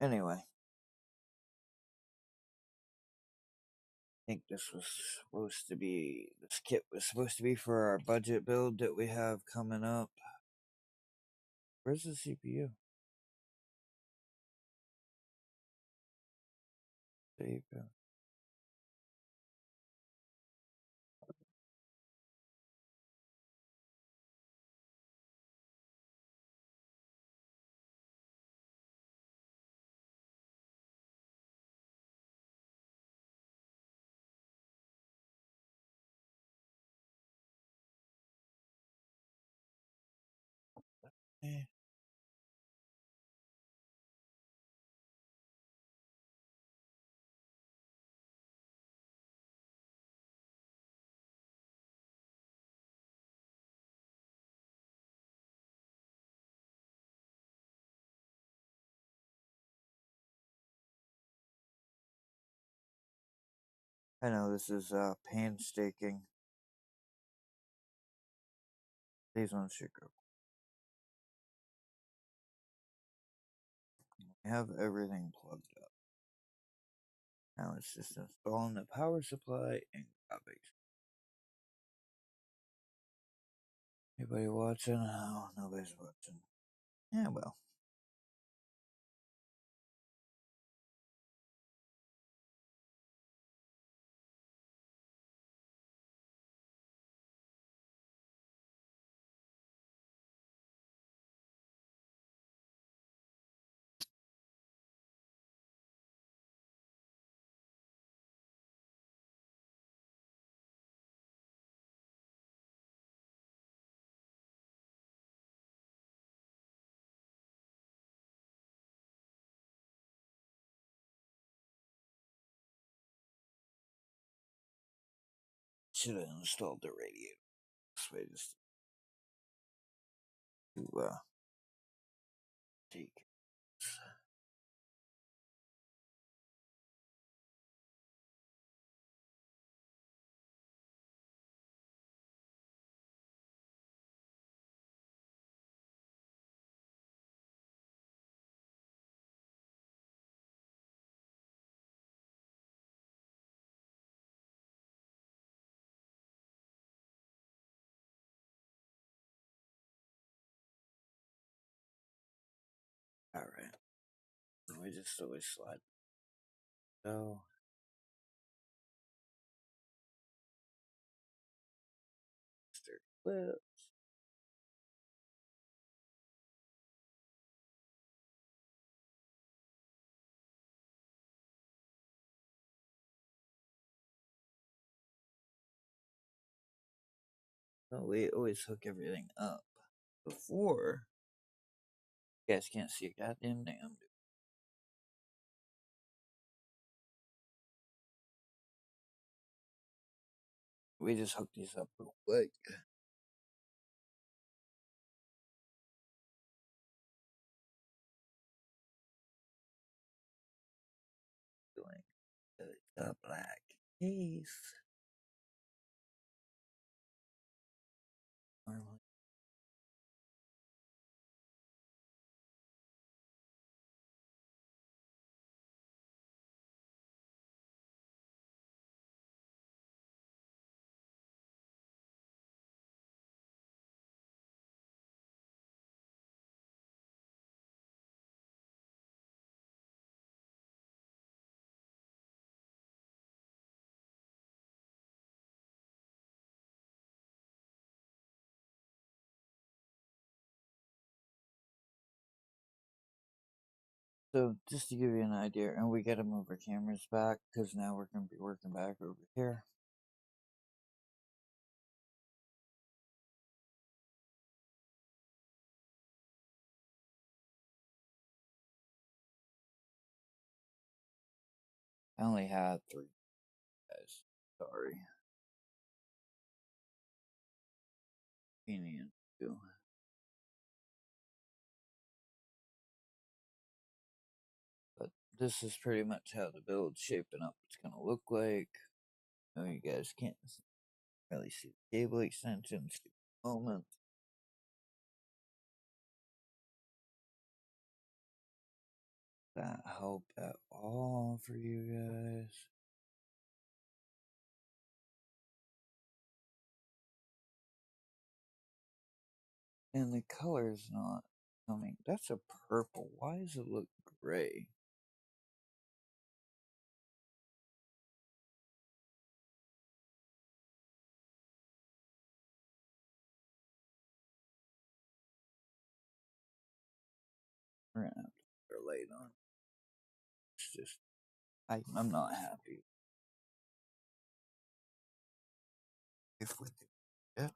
Anyway, I think this kit was supposed to be for our budget build that we have coming up. Where's the CPU? There you go. I know this is painstaking. These ones should go. I have everything plugged up. Now it's just installing the power supply and graphics. Anybody watching? Oh, nobody's watching. Yeah, well. Should have installed the radiator. This way just to take. Alright. We just always slide. So. Well, no, we always hook everything up before. You guys can't see a goddamn damn. We just hook these up real quick. Doing the black case. Normally. So just to give you an idea, and we gotta move our cameras back because now we're gonna be working back over here. I only had 3 guys. Sorry. Opinion too. But this is pretty much how the build's shaping up. It's gonna look like. I know you guys can't really see the cable extensions at the moment. That help at all for you guys? And the color's not coming. That's a purple. Why does it look gray? We're gonna have to put our light on. It's just, I'm not happy. If we do, yeah.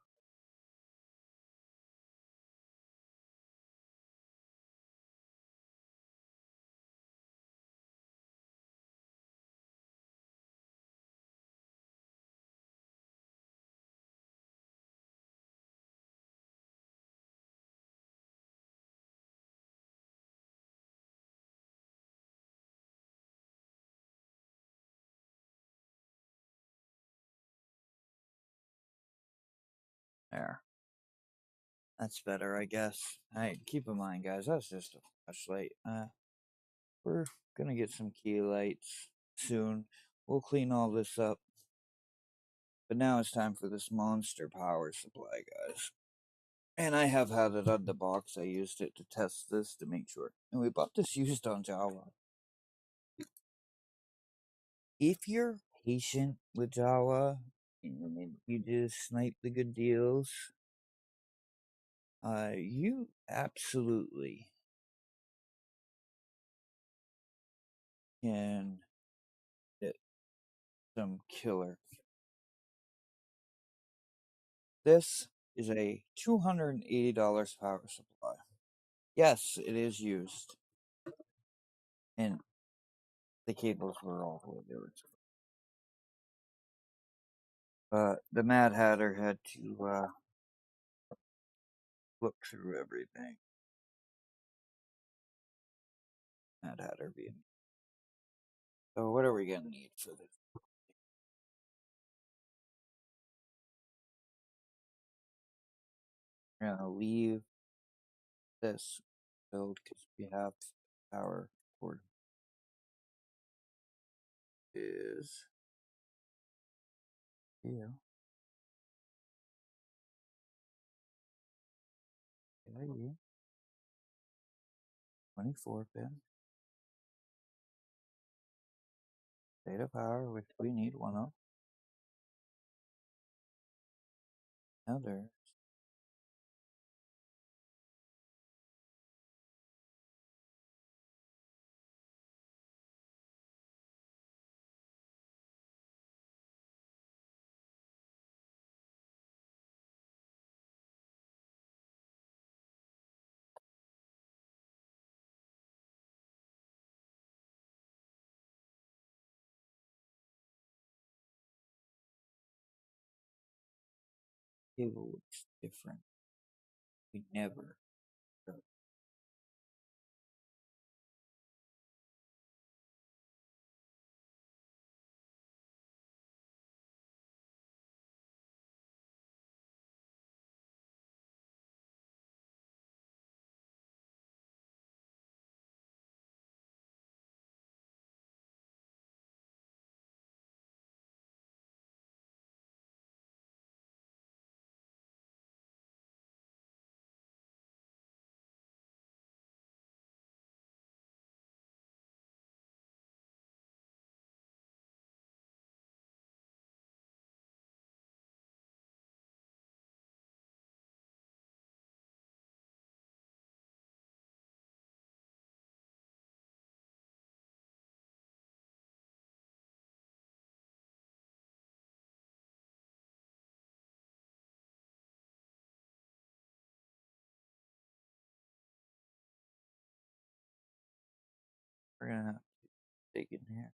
There. That's better, I guess. Hey, keep in mind, guys, that's just a flashlight. We're gonna get some key lights soon. We'll clean all this up. But now it's time for this monster power supply, guys. And I have had it on the box. I used it to test this to make sure. And we bought this used on Jawa. If you're patient with Jawa, and you just snipe the good deals, you absolutely can get some killer. This is a $280 power supply. Yes, it is used. And the cables were all the way there. The Mad Hatter had to look through everything. Mad Hatter being. So what are we gonna need for this? We're gonna leave this build because we have our cord is here. Yeah, 24 pin. Data power, which we need one of. Another cable looks different. We never. We're gonna have to dig in here.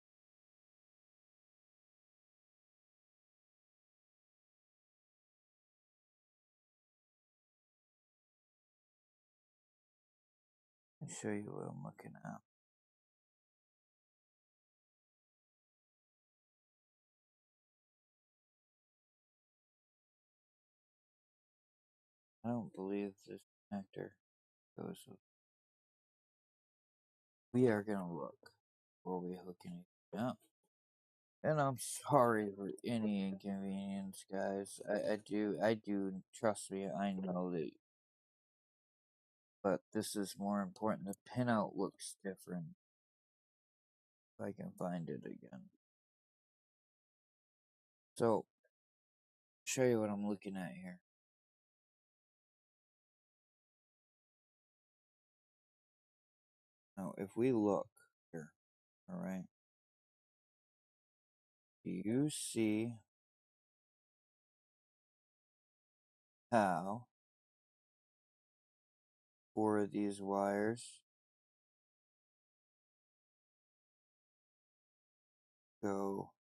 I'll show you what I'm looking at. I don't believe this connector goes with. We are gonna look before we hook anything up. And I'm sorry for any inconvenience, guys. I do, trust me, I know that. But this is more important. The pinout looks different. If I can find it again. So, show you what I'm looking at here. Now, if we look here, alright, do you see how 4 of these wires go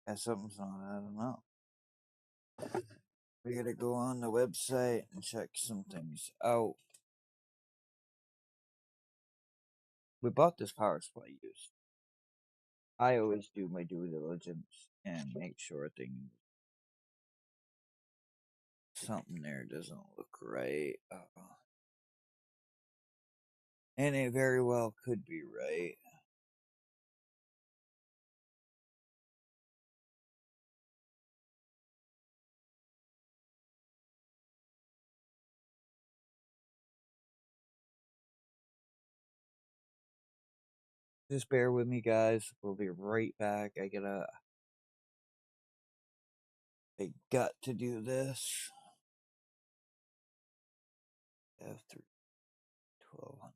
as something's on? I don't know. We gotta go on the website and check some things out. We bought this power supply used. I always do my due diligence. and make sure something there doesn't look right. And it very well could be right. Just bear with me, guys. We'll be right back. I got to do this. F3 1200.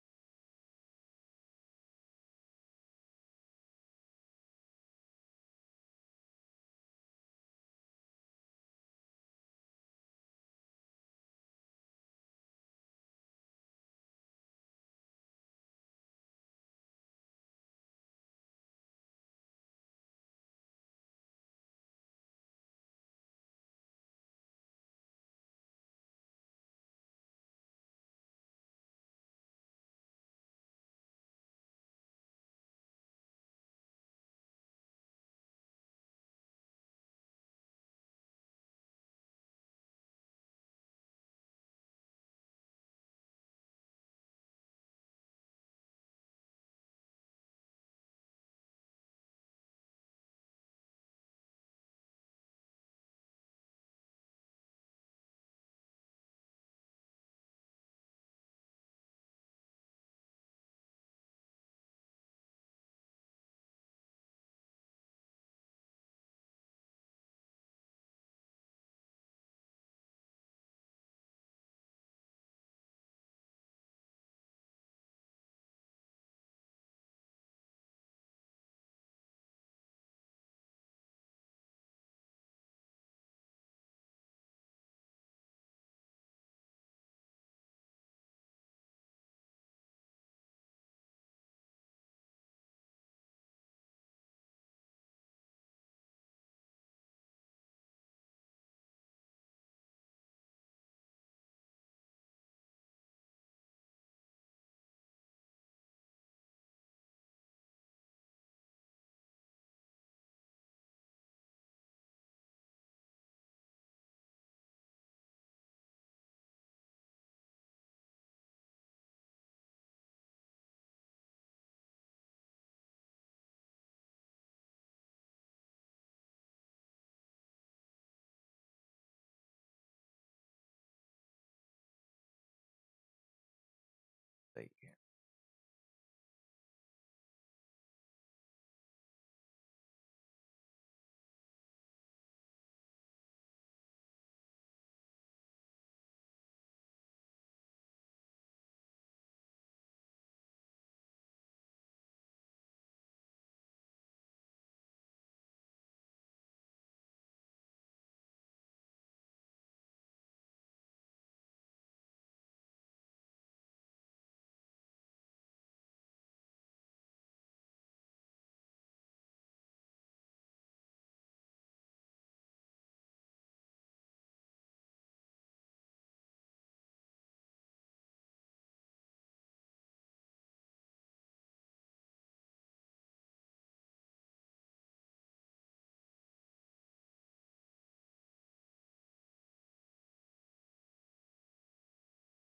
Right here.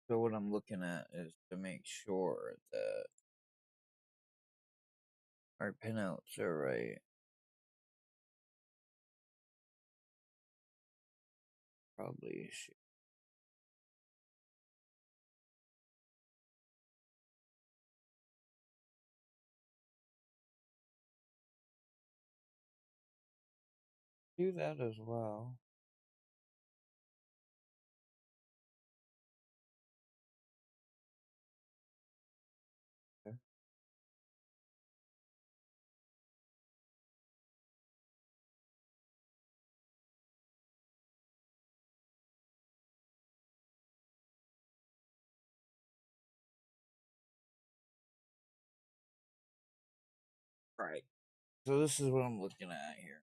So what I'm looking at is to make sure that our pinouts are right. Probably should do that as well. Okay. Right. So this is what I'm looking at here.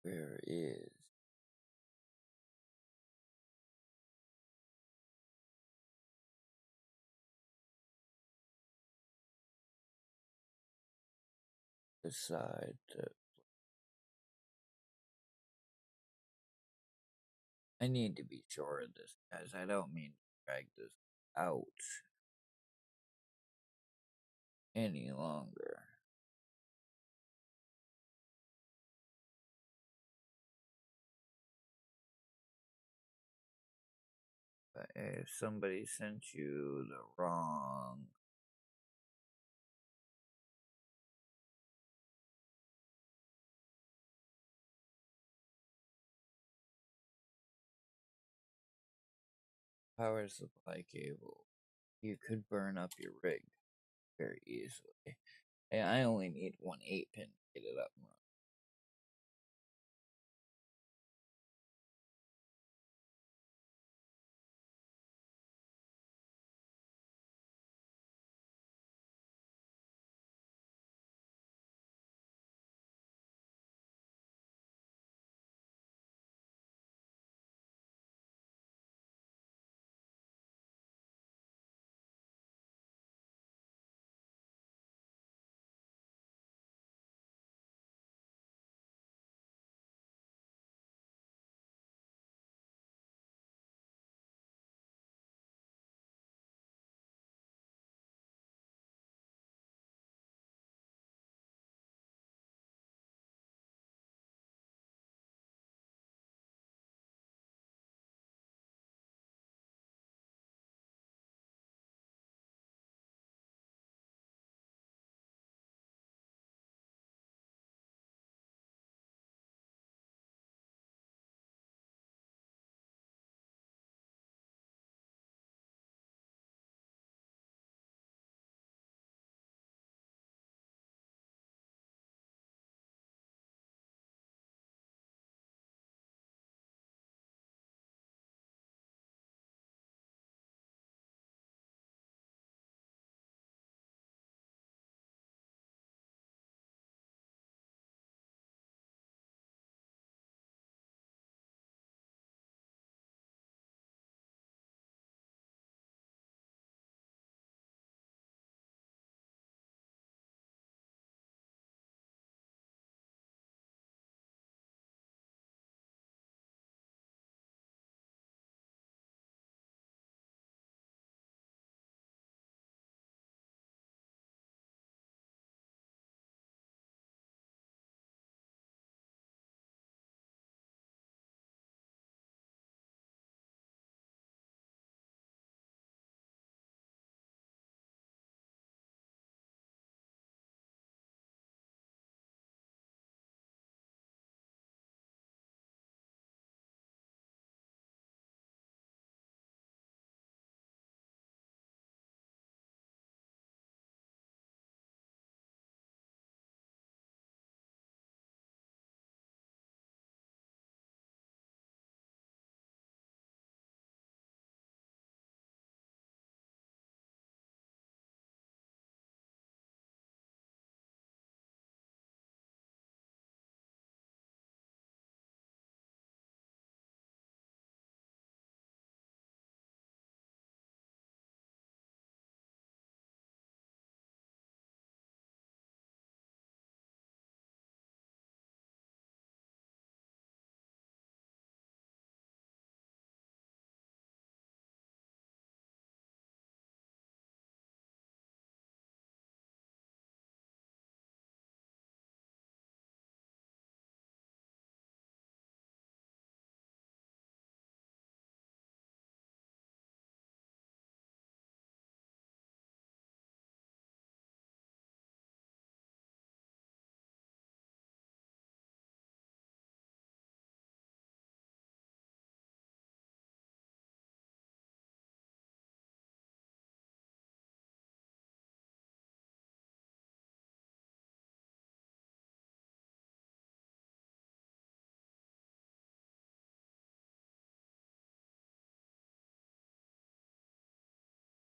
Where is the side to... I need to be sure of this, guys. I don't mean to drag this out any longer. But if somebody sent you the wrong... power supply cable, you could burn up your rig very easily. And I only need one 8-pin to get it up and running.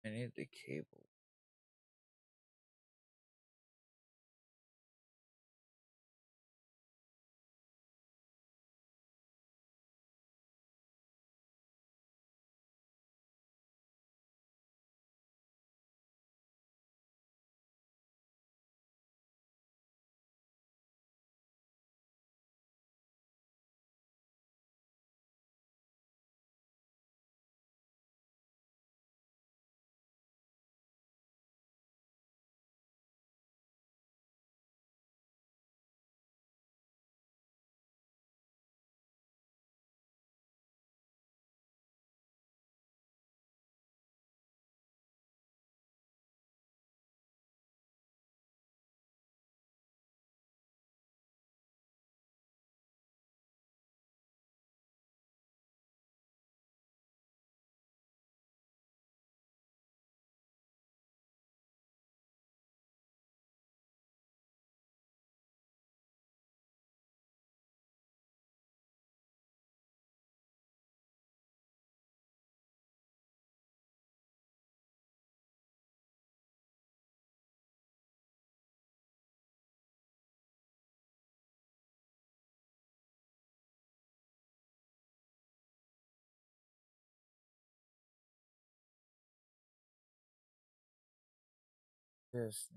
I need the cable. This.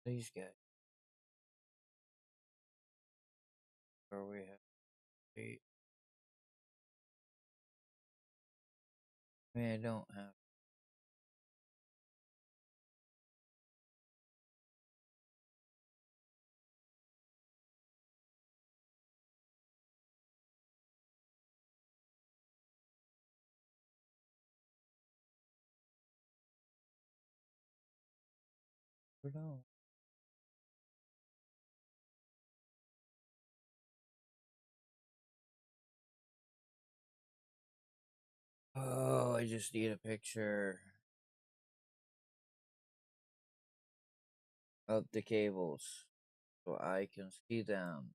These guys. Where we have 8. I mean, I don't have. No. Oh, I just need a picture of the cables so I can see them.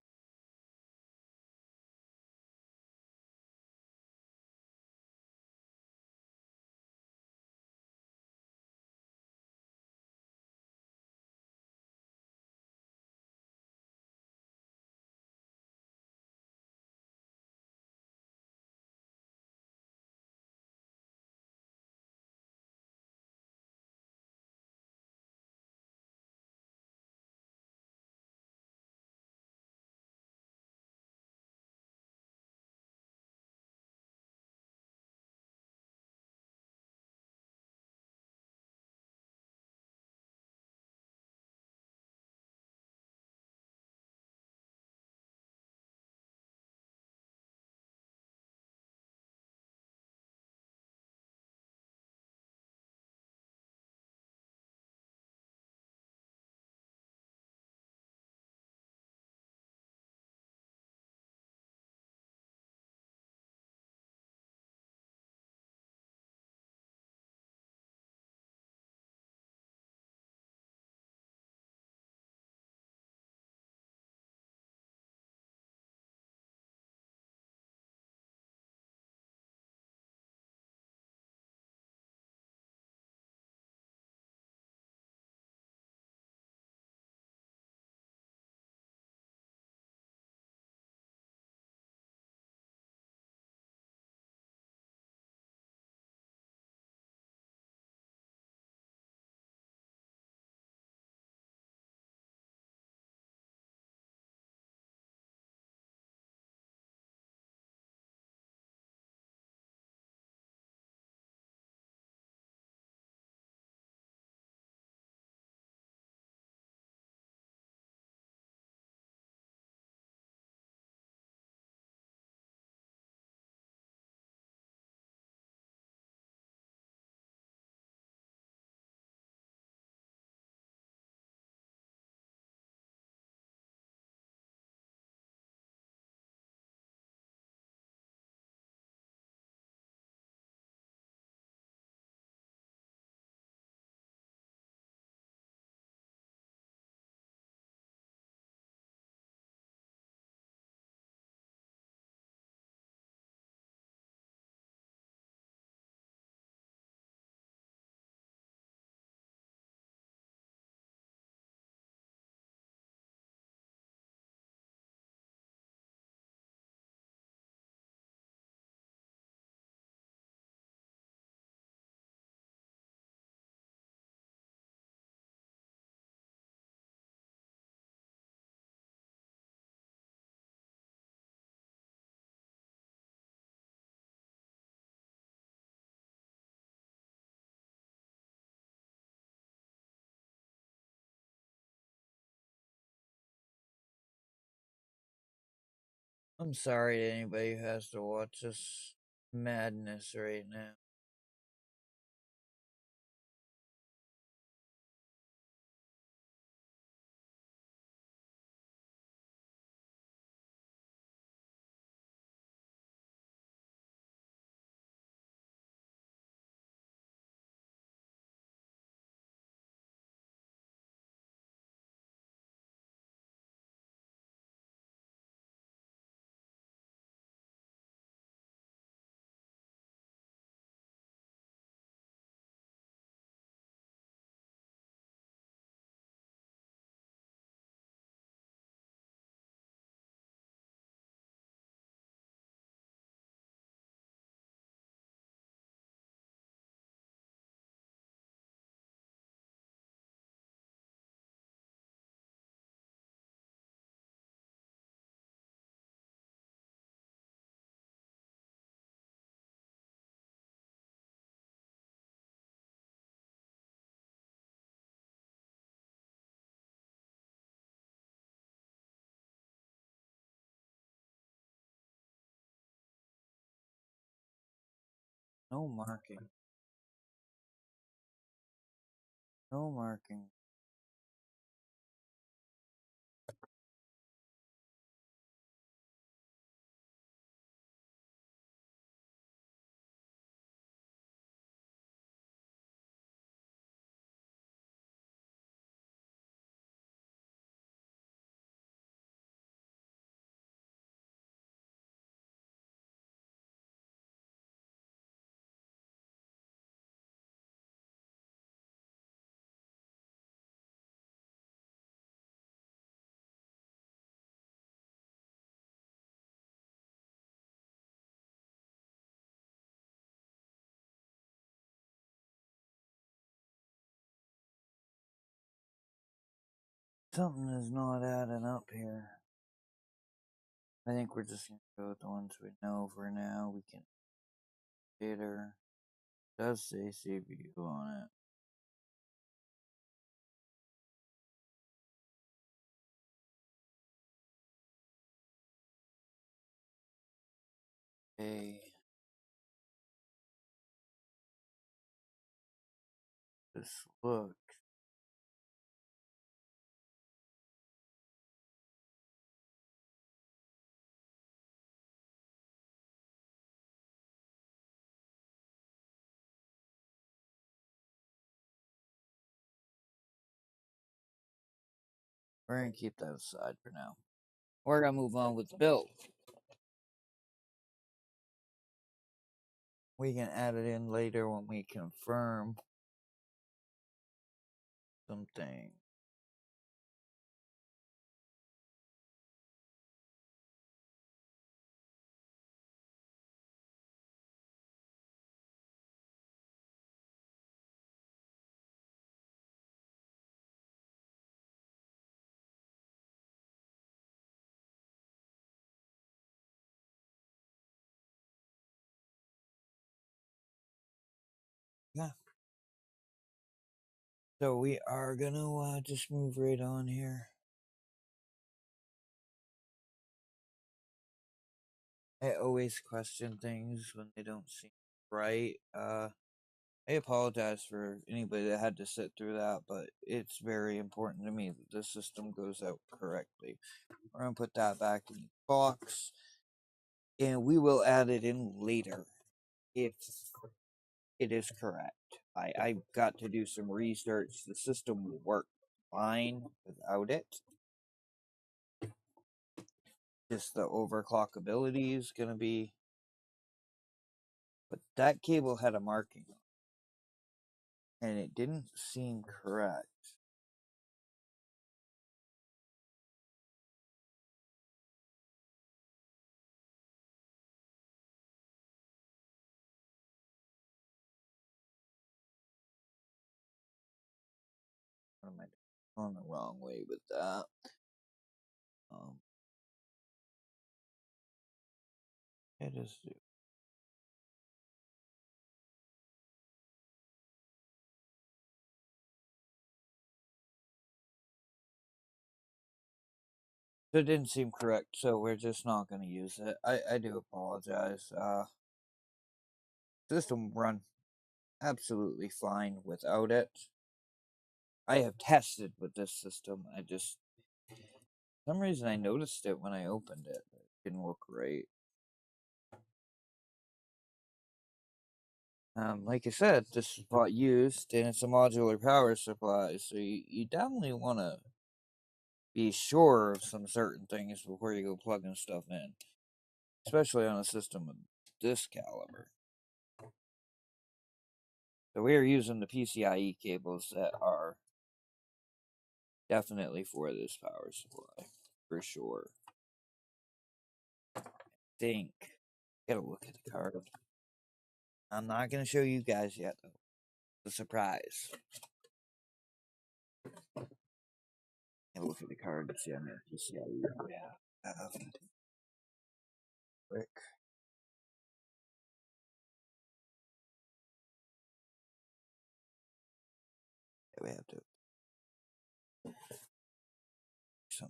I'm sorry to anybody who has to watch this madness right now. No marking. No marking. Something is not adding up here. I think we're just gonna go with the ones we know for now. We can later. Does say CPU on it. Hey, just look. We're gonna keep that aside for now. We're gonna move on with the build. We can add it in later when we confirm something. Yeah. So we are gonna just move right on here. I always question things when they don't seem right. I apologize for anybody that had to sit through that, but it's very important to me that the system goes out correctly. We're gonna put that back in the box, and we will add it in later if it is correct. I got to do some research. The system will work fine without it. Just the overclock ability is gonna be, but that cable had a marking and it didn't seem correct. What am I on the wrong way with that? Um, it is. So it didn't seem correct, so we're just not going to use it. I do apologize. System run absolutely fine without it. I have tested with this system. For some reason I noticed it when I opened it. It didn't look right. Like I said, this is bought used, and it's a modular power supply, so you definitely want to be sure of some certain things before you go plugging stuff in, especially on a system of this caliber. So we are using the PCIe cables that are definitely for this power supply, for sure. Think. Gotta look at the card. I'm not gonna show you guys yet, though. The surprise. Gotta look at the card to see how many PCIe we have. Quick. We have to some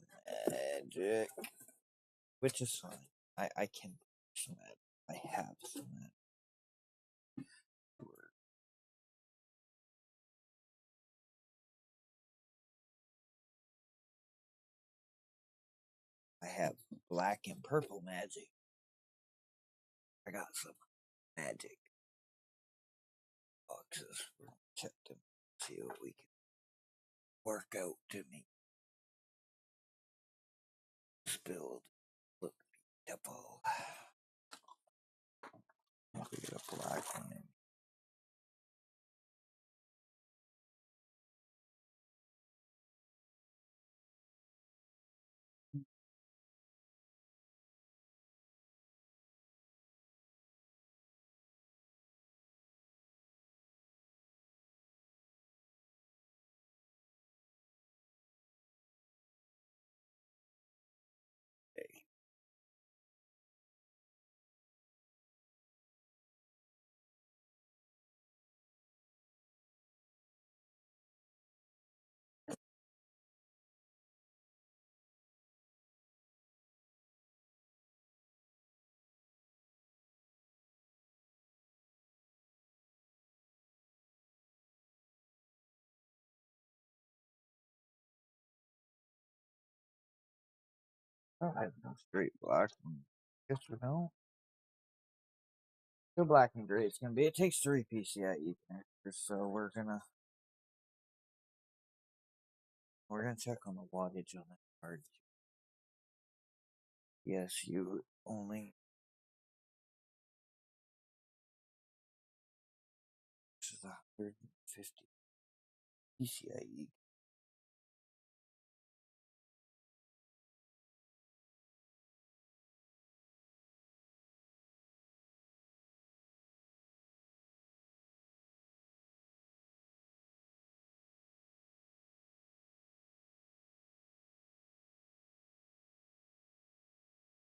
magic, which is fine. I can some magic. I have some magic. I have black and purple magic. I got some magic boxes. We're gonna check them, see what we can work out to make this build look beautiful. We get a black one. Okay. Alright, no straight black one. Yes or no? Still black and gray. It's gonna be. It takes 3 PCIe connectors, so we're gonna check on the wattage on the card. Yes, you only. This is 150 PCIe.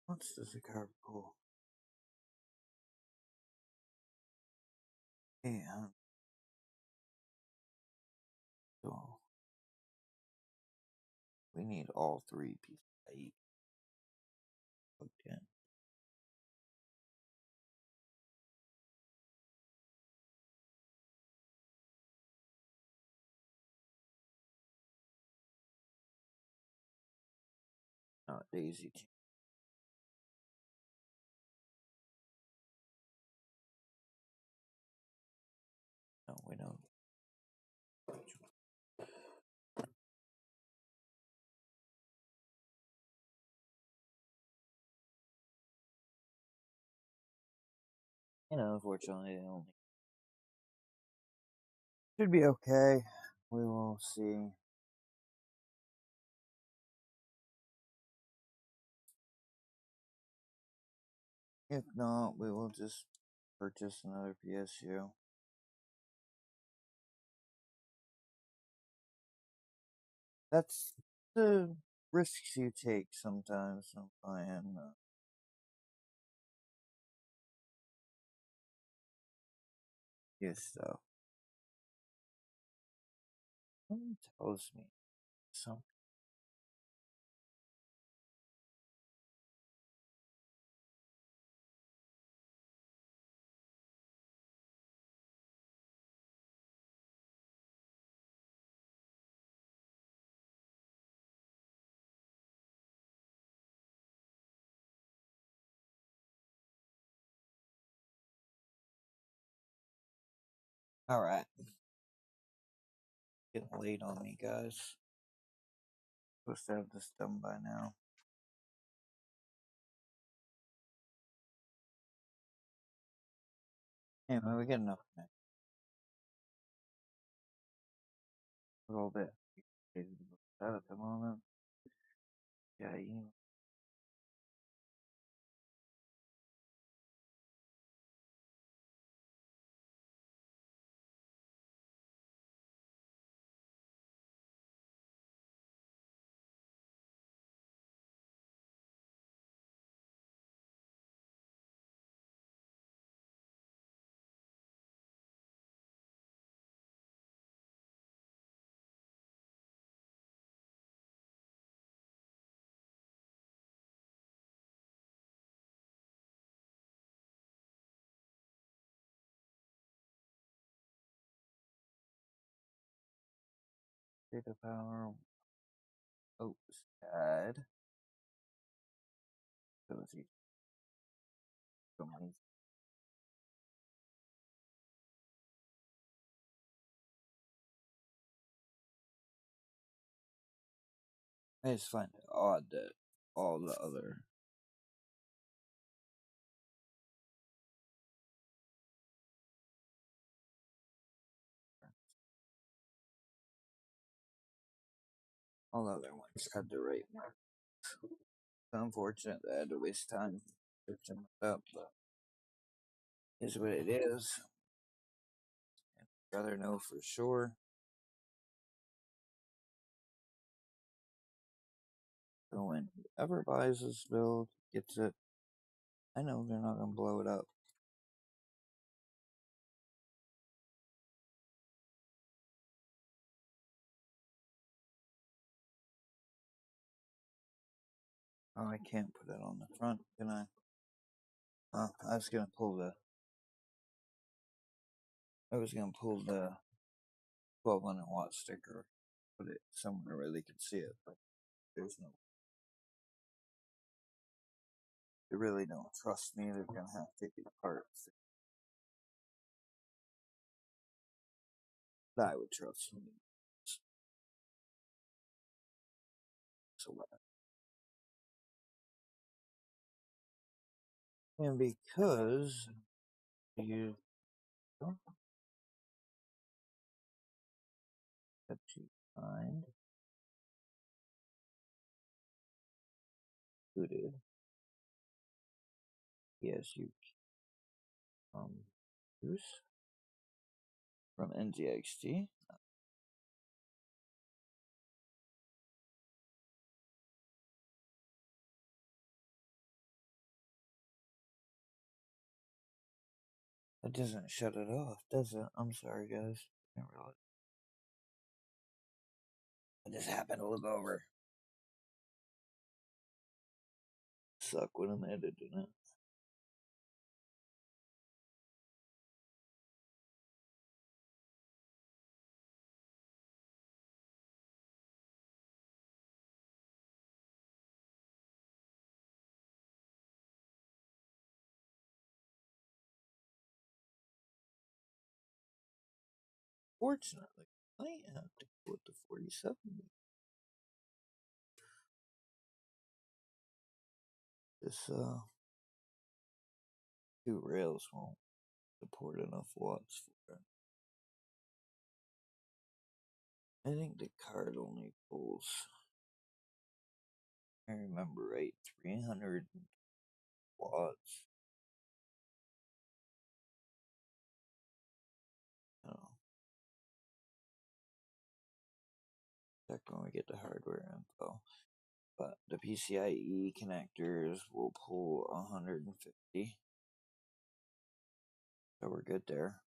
What's does the card pull? And so we need all 3 PCIe plugged in. Not daisy chain. No, we don't. Unfortunately, they only should be okay. We will see. If not, we will just purchase another PSU. That's the risks you take sometimes when buying new stuff. Something tells me something. Alright. Getting late on me, guys. Supposed to have this done by now. Anyway, we get enough now. A little bit. That at the moment. Yeah, you data power. Oh, sad. So it's easy. I just find it odd that all the other ones had the right mark. It's unfortunate that I had to waste time searching it up, but is what it is. I'd rather know for sure. So when whoever buys this build gets it, I know they're not gonna blow it up. Oh, I can't put it on the front, can I? I was gonna pull the 1200 watt sticker, put it somewhere where they could see it, but there's no. They really don't trust me. They're gonna have to take it apart. I would trust me. So and because you have to find included, yes, you use from NZXT. It doesn't shut it off, does it? I'm sorry, guys. I didn't realize. I just happened to look over. Suck when I'm editing it. Fortunately, I have to go with the 4070. This two rails won't support enough watts for it. I think the card only pulls, I remember right, 300 watts. Oh, check when we get the hardware info. But the PCIe connectors will pull 150. So we're good there.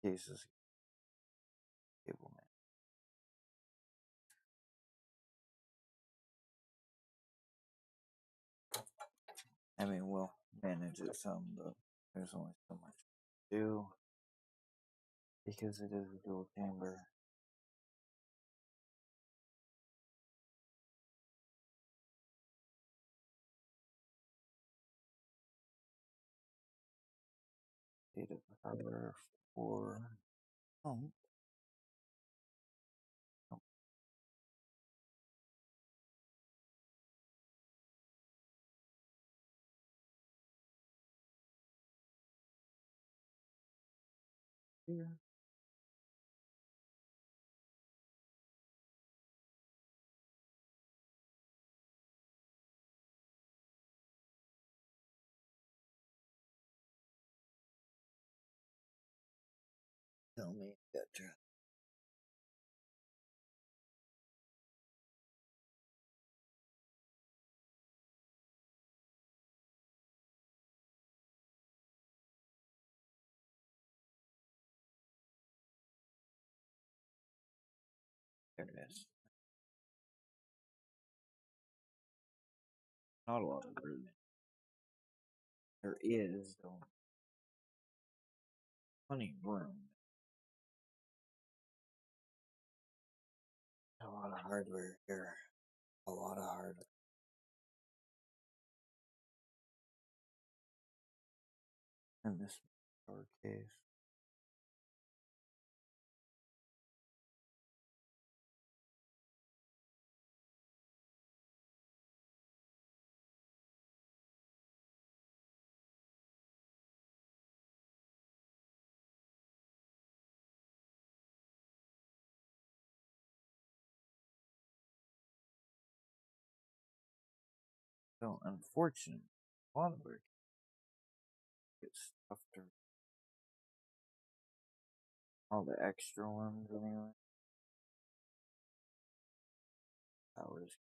Cases cable man. I mean, we'll manage it some, but there's only so much to do because it is a dual chamber. data power for oh, oh, here. Tell me, gotcha. There it is. Not a lot of room. There is though, plenty of room. A lot of hardware here. A lot of hardware. And this power case. So unfortunately, a lot of it gets stuffed to all the extra ones anyway. Powers.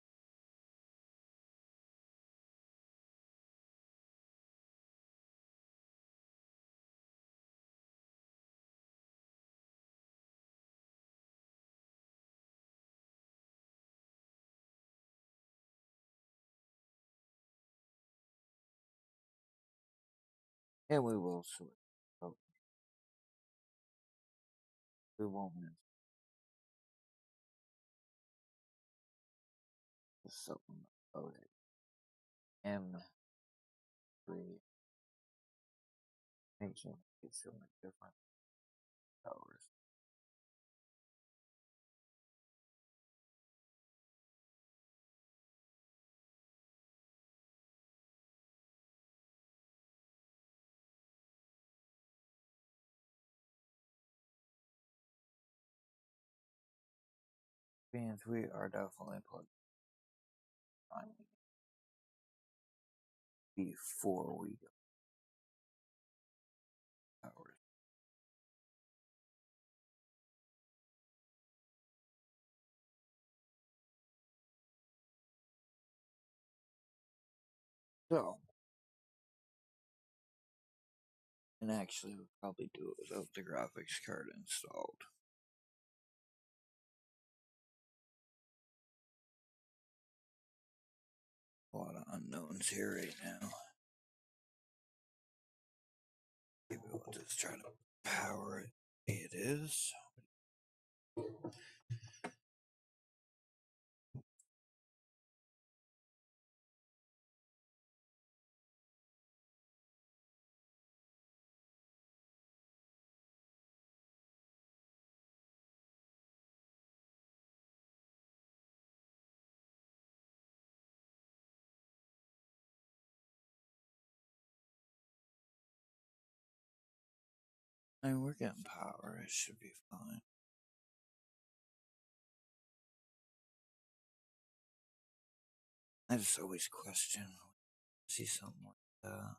And we will sort. Oh, we won't miss the supplement loaded. M3 makes it so much different powers. Means we are definitely plugged on before we go powers. So, and actually we'll probably do it without the graphics card installed. A lot of unknowns here right now. Maybe we'll just try to power it. It is. I mean, we're getting power. It should be fine. I just always question. See something like that.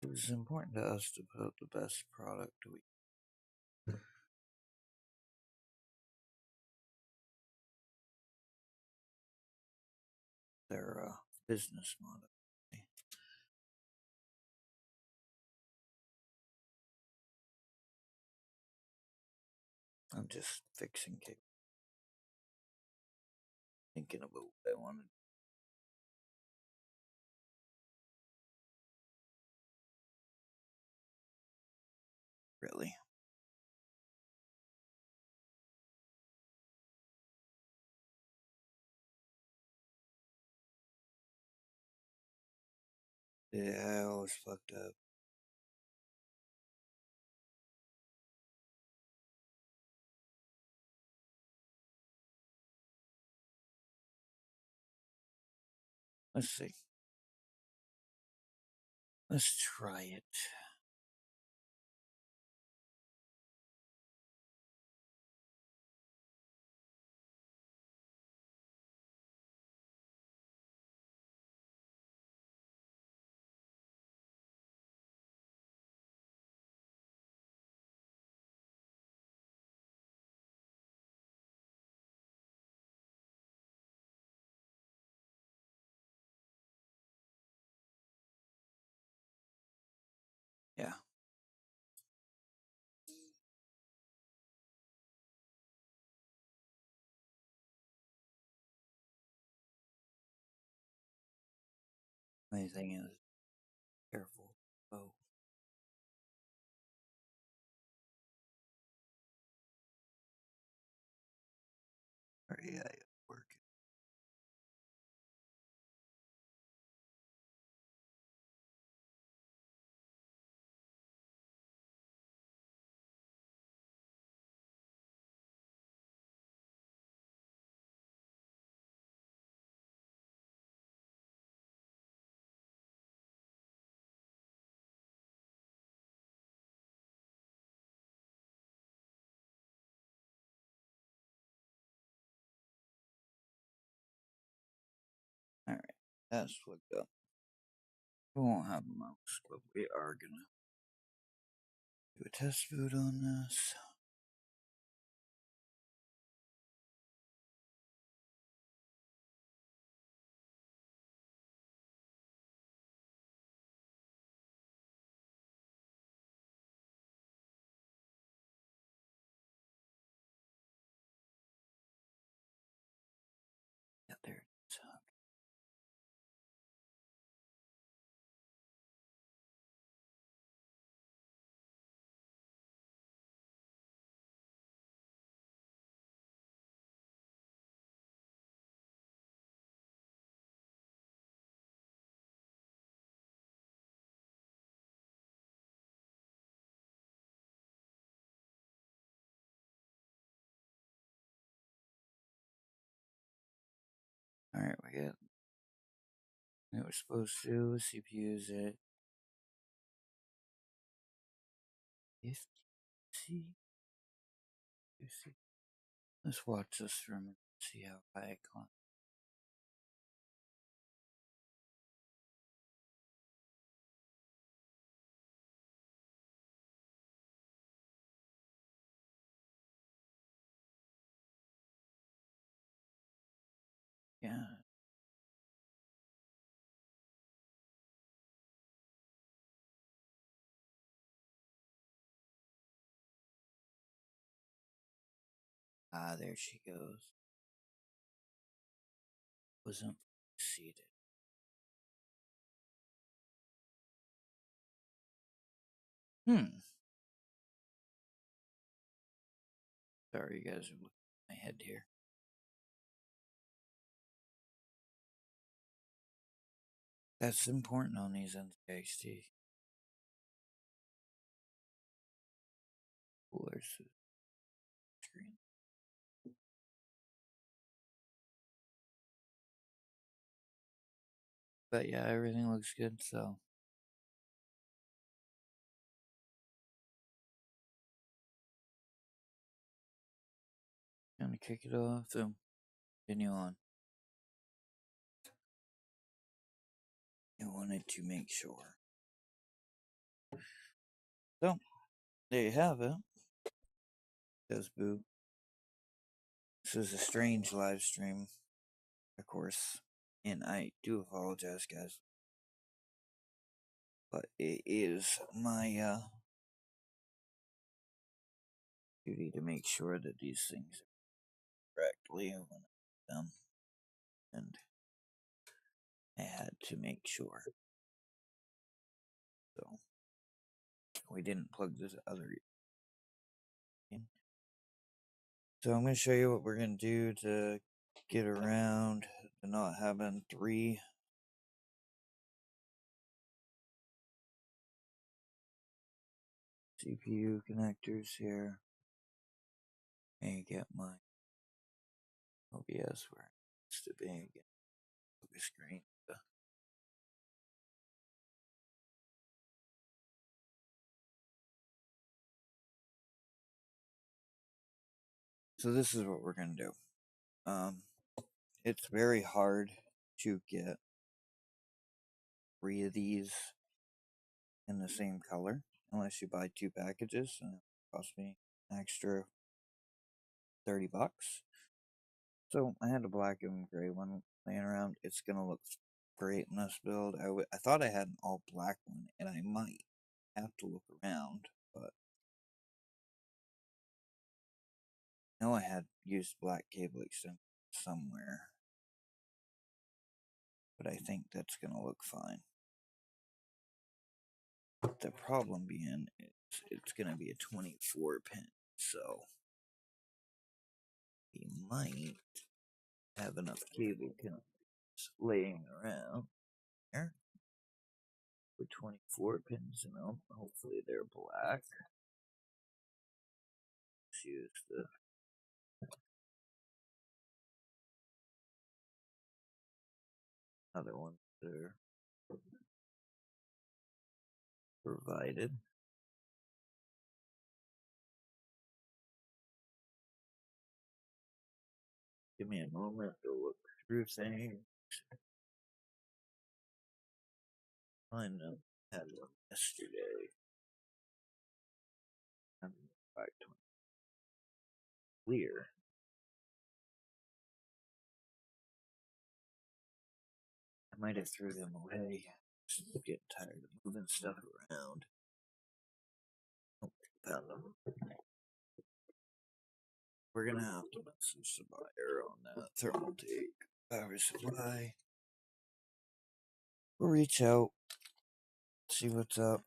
It was important to us to put out the best product we their business model. I'm just fixing cake, thinking about what I wanted. Really, Yeah, I always fucked up. Let's see. Let's try it. Yeah. Main thing is careful. Oh. Yeah, work. Alright. That's what up. We won't have a mouse, but we are gonna do a test boot on this. Yeah, there it is. Alright, we got what we're supposed to. CPU's at 50. Let's watch this for a minute. See how high it climbs. Yeah. Ah, there she goes. Wasn't seated. Hmm. Sorry, you guys are looking at my head here. That's important on these NZXT. Where's the screen? But yeah, everything looks good, so. Gonna kick it off and continue on. I wanted to make sure. So, there you have it. Says boo. This is a strange live stream, of course, and I do apologize, guys. But it is my duty to make sure that these things are correctly when I'm done. And I had to make sure. So we didn't plug this other in. So I'm going to show you what we're going to do to get around to not having 3 CPU connectors here. And get my OBS where it needs to be again. Focus screen. So this is what we're gonna do. It's very hard to get 3 of these in the same color unless you buy 2 packages, and it cost me an extra $30. So I had a black and gray one laying around. It's gonna look great in this build. I thought I had an all black one, and I might have to look around, but I know I had used black cable extension somewhere, but I think that's gonna look fine. The problem being is it's gonna be a 24 pin, so we might have enough cable connectors laying around here with 24 pins in them. Hopefully they're black. Let's use the other ones that are provided. Give me a moment to look through things. I know I had one yesterday. I'm back to clear. I might have threw them away. Just getting tired of moving stuff around. Oh, found them. We're gonna have to put some sapphire on that Thermalltake power supply. We'll reach out, see what's up.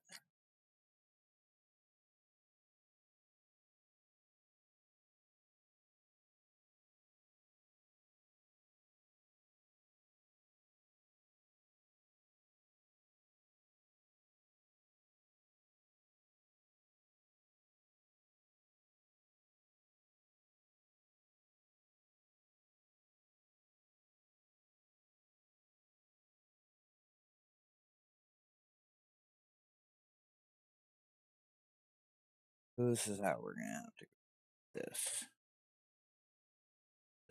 So this is how we're gonna have to go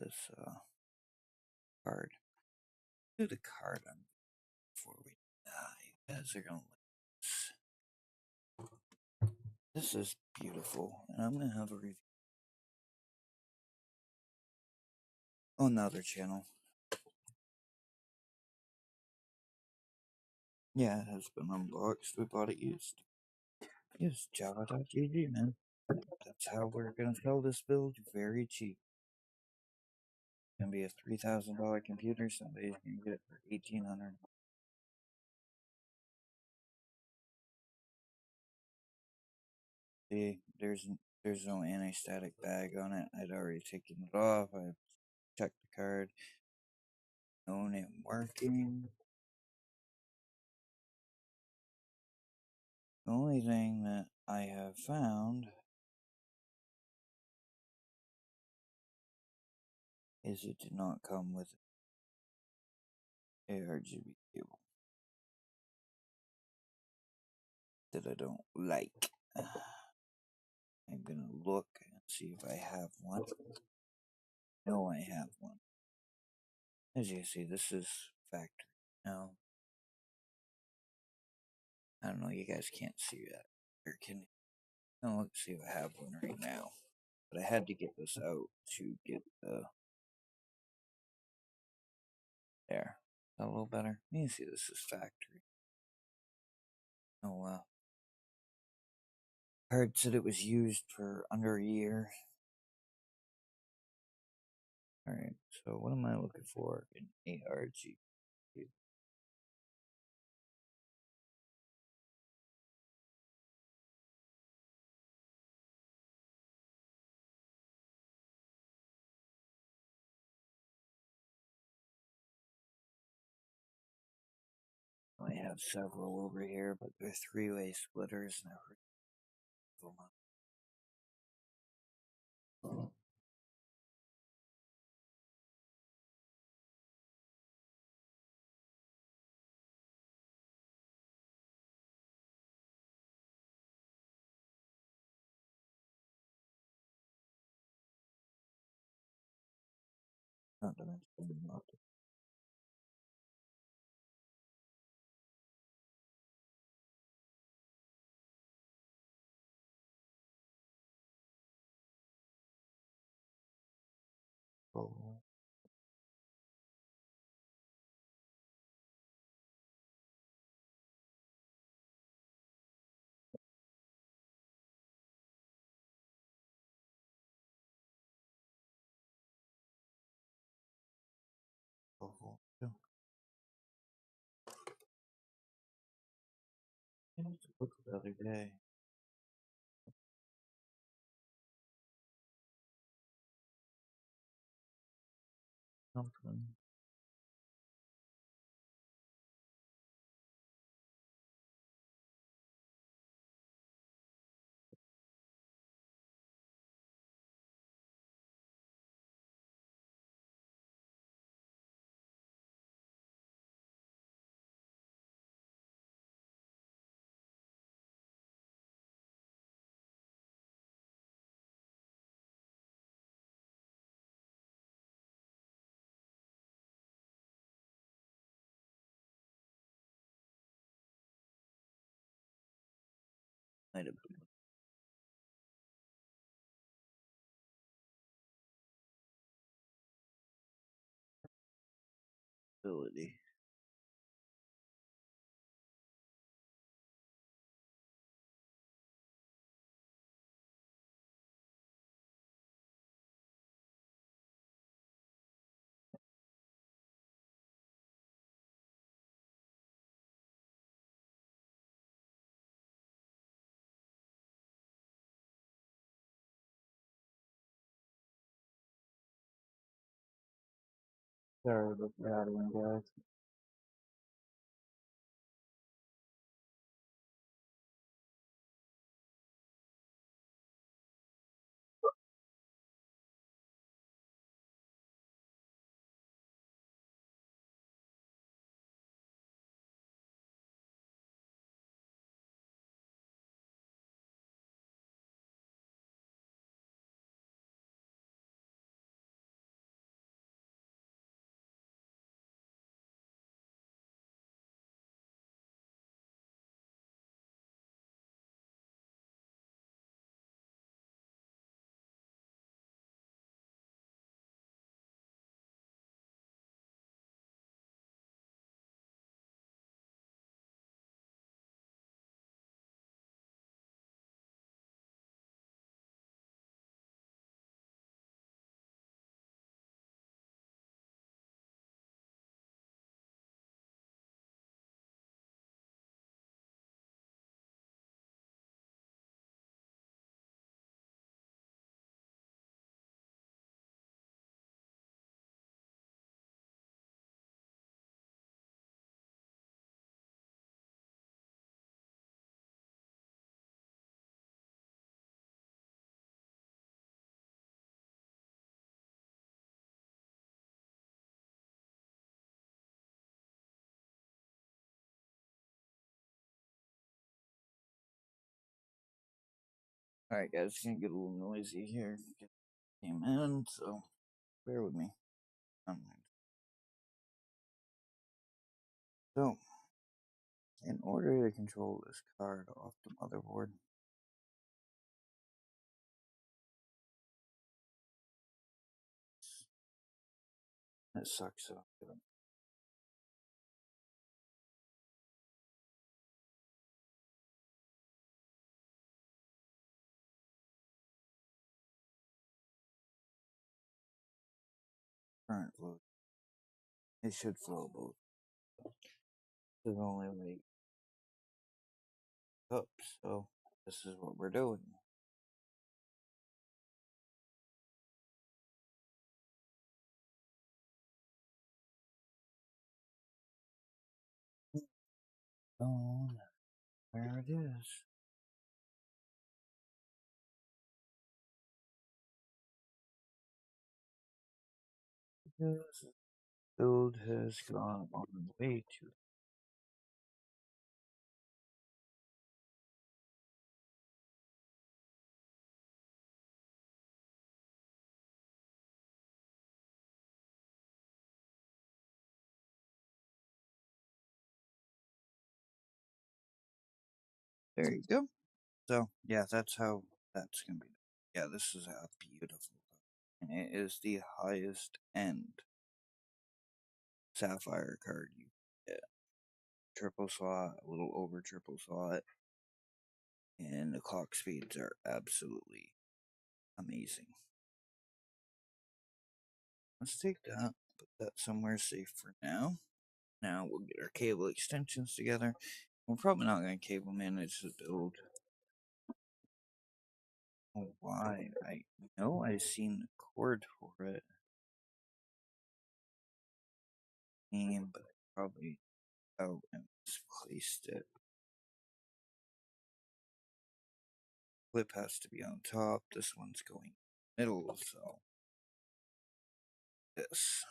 this card. Do the card on before we die. You guys are gonna like this. This is beautiful, and I'm gonna have a review on the other channel. Yeah, it has been unboxed. We bought it used. Use Jawa.gg, man. That's how we're gonna sell this build very cheap. It's gonna be a $3,000 computer. Somebody's gonna get it for $1,800. See, there's no anti-static bag on it. I'd already taken it off. I checked the card. Known it working. The only thing that I have found is it did not come with ARGB cable that I don't like. I'm gonna look and see if I have one. No, I have one. As you can see, this is factory. Now, I don't know, you guys can't see that. Or can you? No, let's see if I have one right now. But I had to get this out to get the. There. Is that a little better? You can see this is factory. Oh, wow. Card said it was used for under a year. Alright, so what am I looking for in ARG? I have several over here, but they're three-way splitters, and I them. Not to mention not to go. Yeah. I used to cook the other day. Something. Might have been ability. Sorry about that one, guys. Alright, guys, it's gonna get a little noisy here. Came in, so bear with me. Alright. So, in order to control this card off the motherboard, it sucks. So I'm gonna current flow. It should flow both. There's only like cups, so this is what we're doing. Oh, there it is. This build has gone on way too. There you go. So yeah, that's how that's gonna be. Yeah, this is a beautiful, and it is the highest end sapphire card you can get. Triple slot, a little over triple slot, and the clock speeds are absolutely amazing. Let's take that, put that somewhere safe for now. Now we'll get our cable extensions together. We're probably not going to cable manage the build. Oh, why? I know I've seen the cord for it, but I probably out and misplaced it. Clip has to be on top. This one's going middle, so this.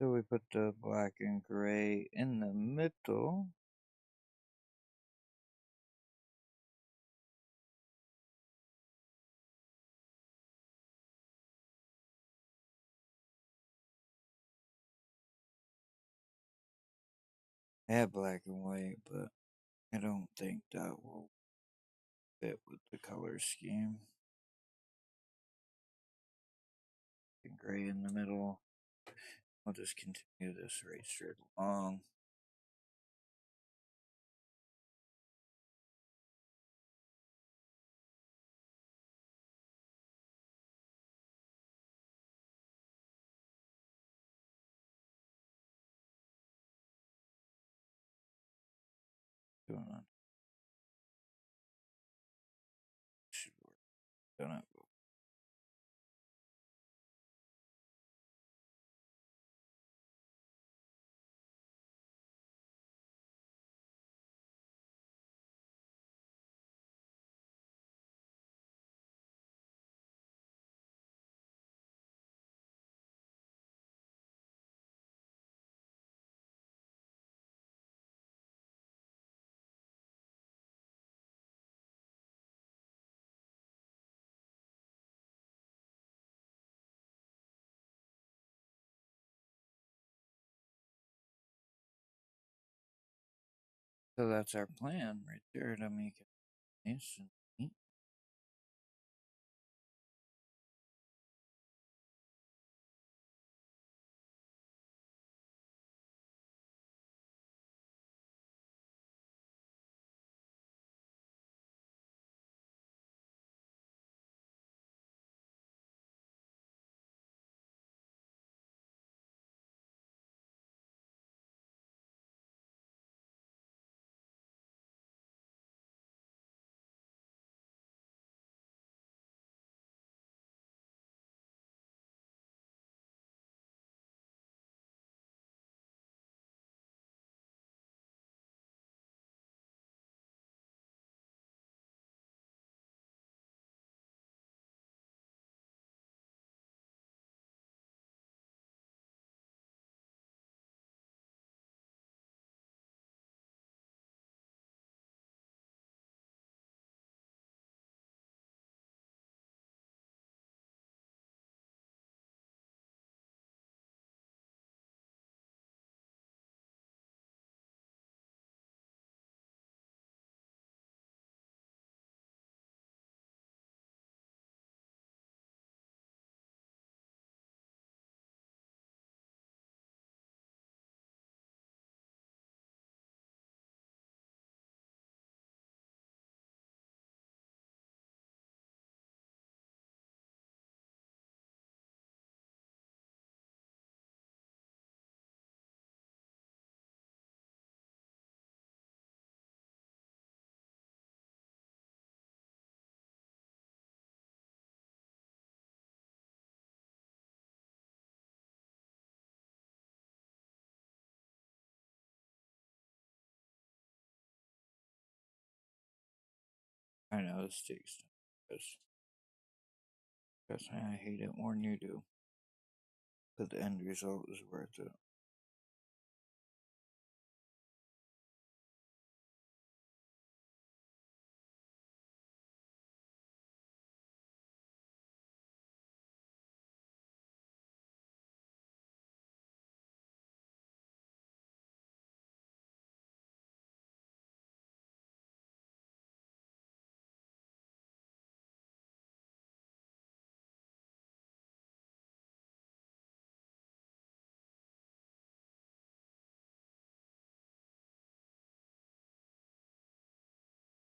So we put the black and gray in the middle. I have black and white, but I don't think that will fit with the color scheme. And gray in the middle. I'll just continue this right straight along. Going on. Should work. Don't have to. So that's our plan right there to make it nice and neat. I know this takes time. Trust me, I hate it more than you do. But the end result is worth it.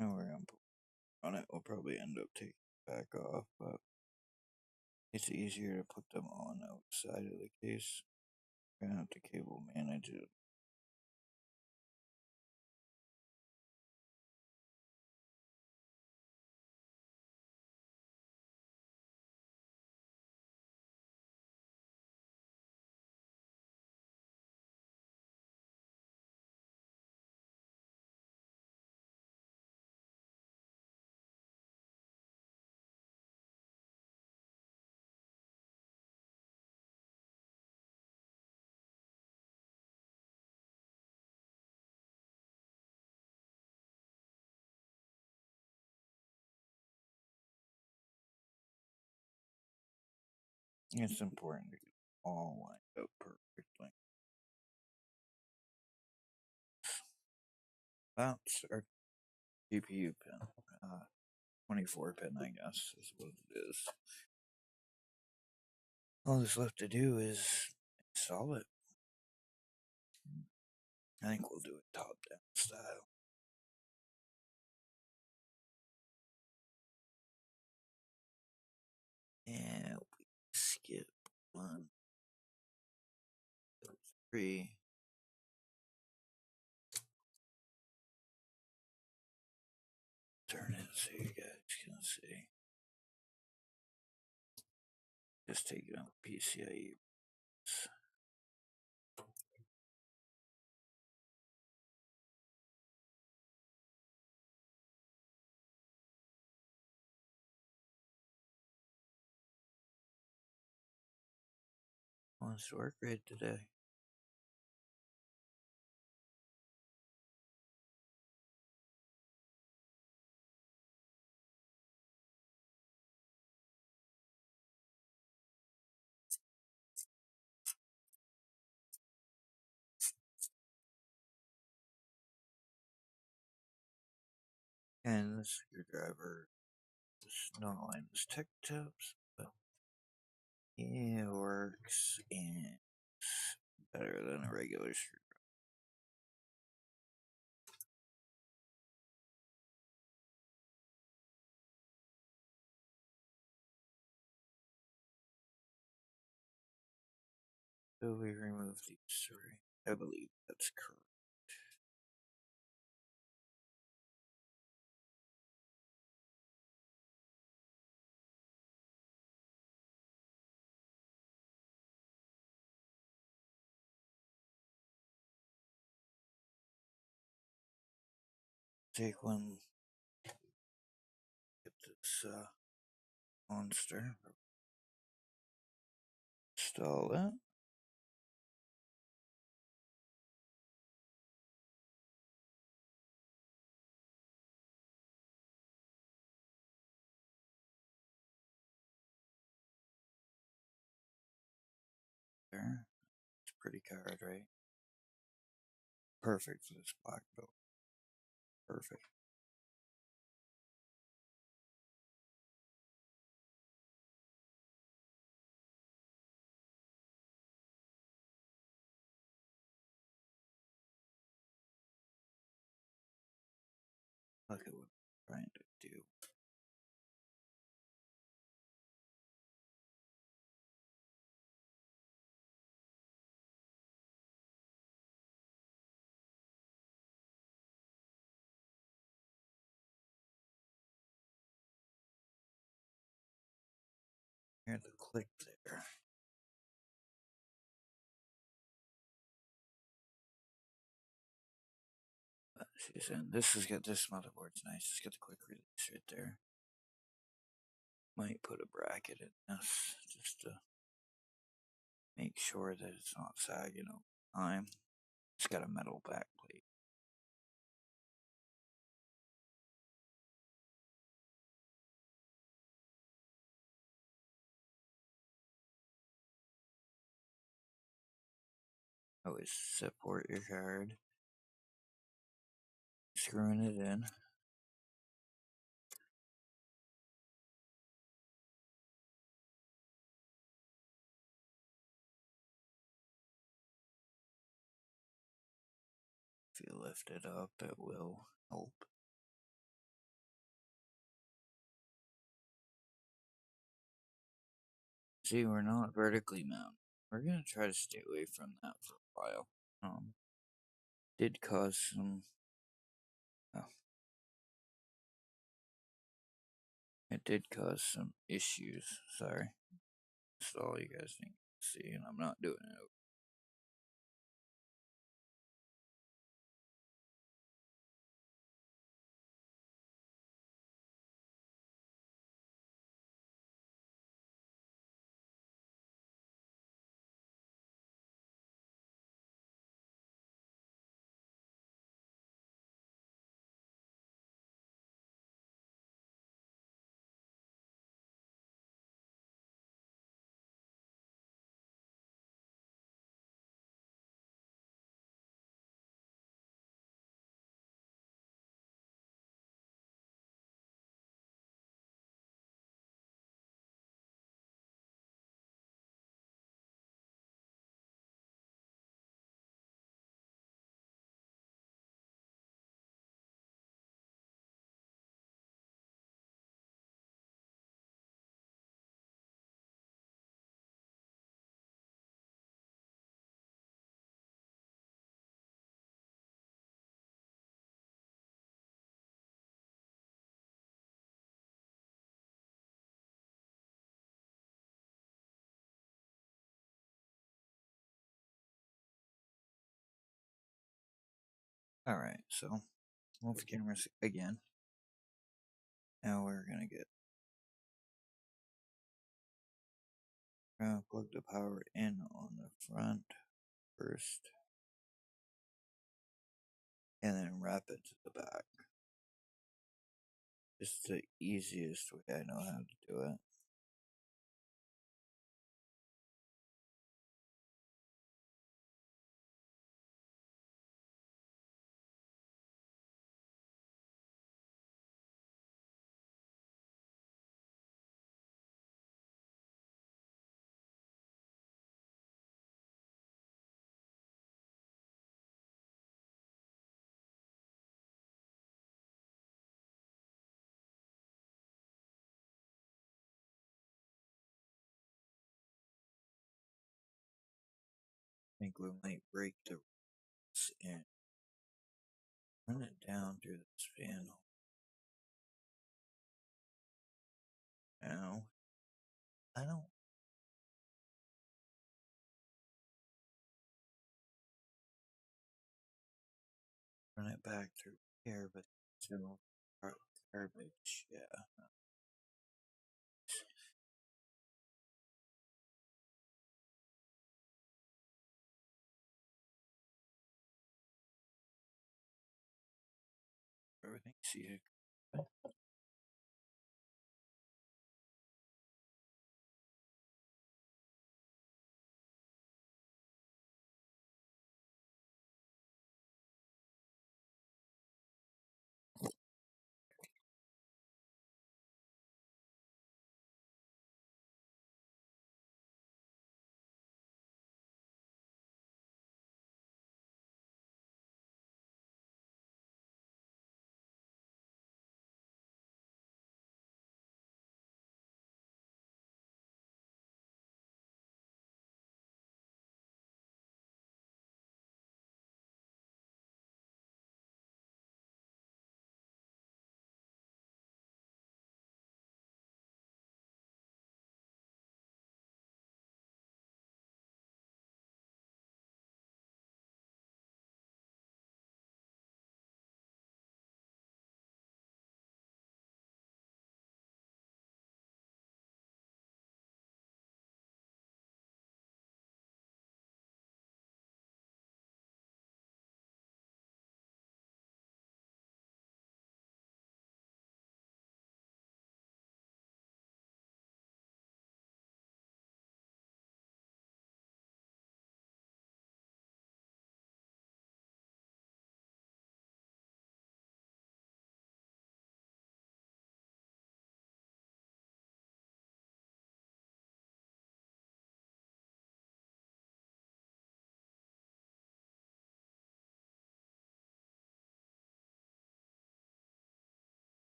Now we're gonna put on it. We'll probably end up taking it back off, but it's easier to put them on outside of the case. We're gonna have to cable manage it. It's important to get it all lined up perfectly. That's our GPU pin. 24 pin, I guess, is what it is. All that's left to do is install it. I think we'll do it top down style. And we skip 1, 2, 3. Turn it so you guys can see. Just take it out PCIe. Wants to work great today. And the screwdriver is not line as tech tips, but it works and it's better than a regular screwdriver. So we remove these 3. I believe that's correct. Take one, get this monster, install it. There. It's a pretty card, right? Perfect for this black belt. Perfect. Look at what I'm trying to do. Here's the click there. She's in. This motherboard's nice. It's got the quick release right there. Might put a bracket in this just to make sure that it's not sagging over time. It's got a metal backplate. Always support your card. Screwing it in. If you lift it up, it will help. See, we're not vertically mounted. We're gonna try to stay away from that for a while. Did cause some. Oh, it did cause some issues. Sorry. That's all you guys need to see, and I'm not doing it. Alright, so off camera again. Now we're gonna plug the power in on the front first, and then wrap it to the back. It's the easiest way I know how to do it. I think we might break the roots and run it down through this panel. Now, I don't run it back through here, but still garbage, yeah. Everything seated.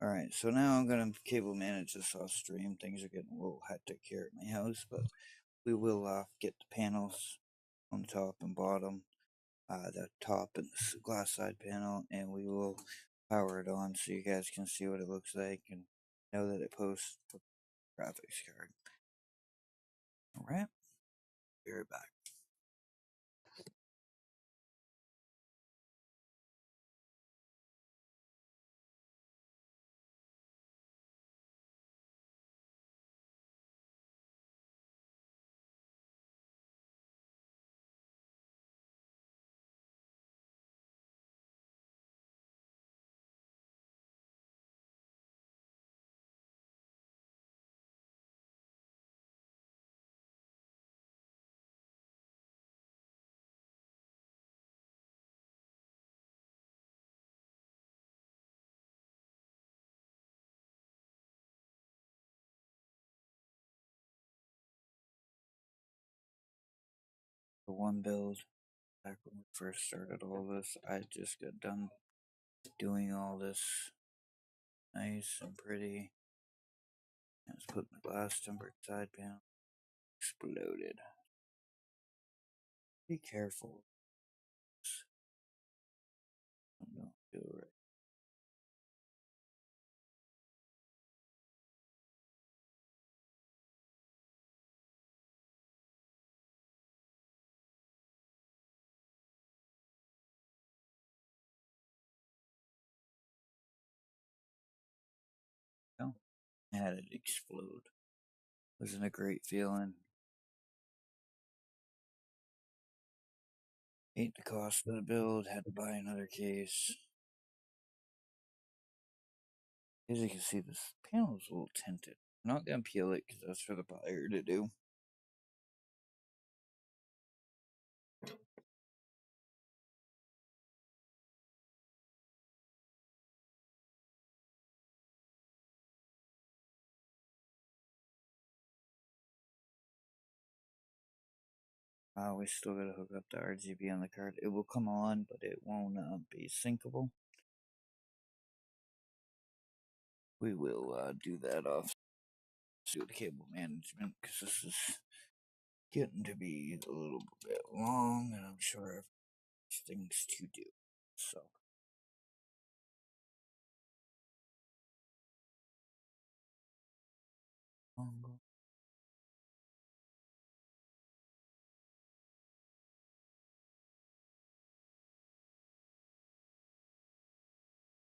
Alright, so now I'm gonna cable manage this off stream. Things are getting a little hectic here at my house, but we will get the panels on the top and bottom, the top and the glass side panel, and we will power it on so you guys can see what it looks like and know that it posts with the graphics card. Alright, be right back. The one build back when we first started all this, I just got done doing all this nice and pretty. I was putting the glass tempered side panel. Exploded. Be careful. Don't do it right. No, I had it explode. Wasn't a great feeling. Ate the cost of the build, had to buy another case. As you can see, this panel is a little tinted. I'm not gonna peel it because that's for the buyer to do. We still gotta hook up the RGB on the card. It will come on, but it won't be syncable. We will do that off. Do the cable management because this is getting to be a little bit long, and I'm sure I have things to do. So.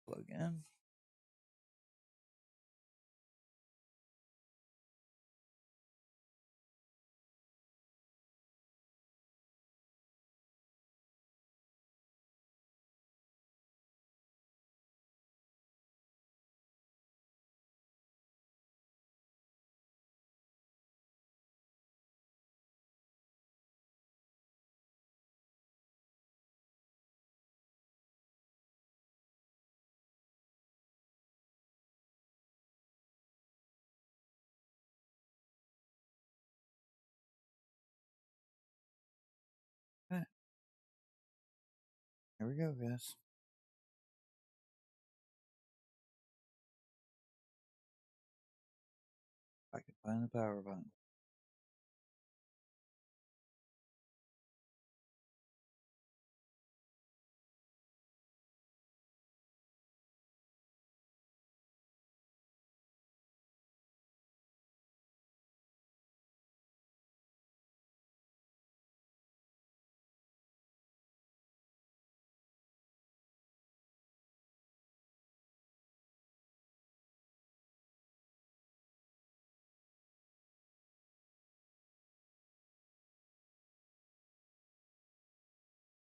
Plug in. Okay. Here we go, guys. I can find the power button.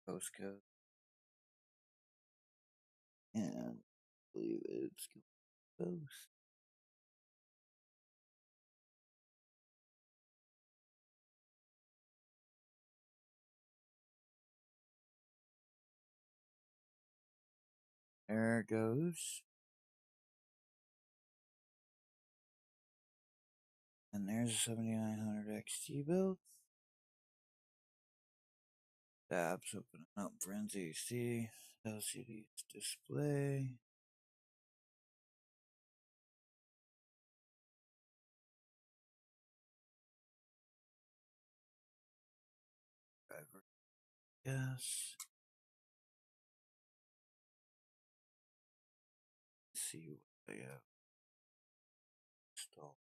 Postcode. And I believe it's post. There it goes. And there's a 7900 XT build. Tabs opening up for NZXT. LCD display. Yes. Let's see what I have installed.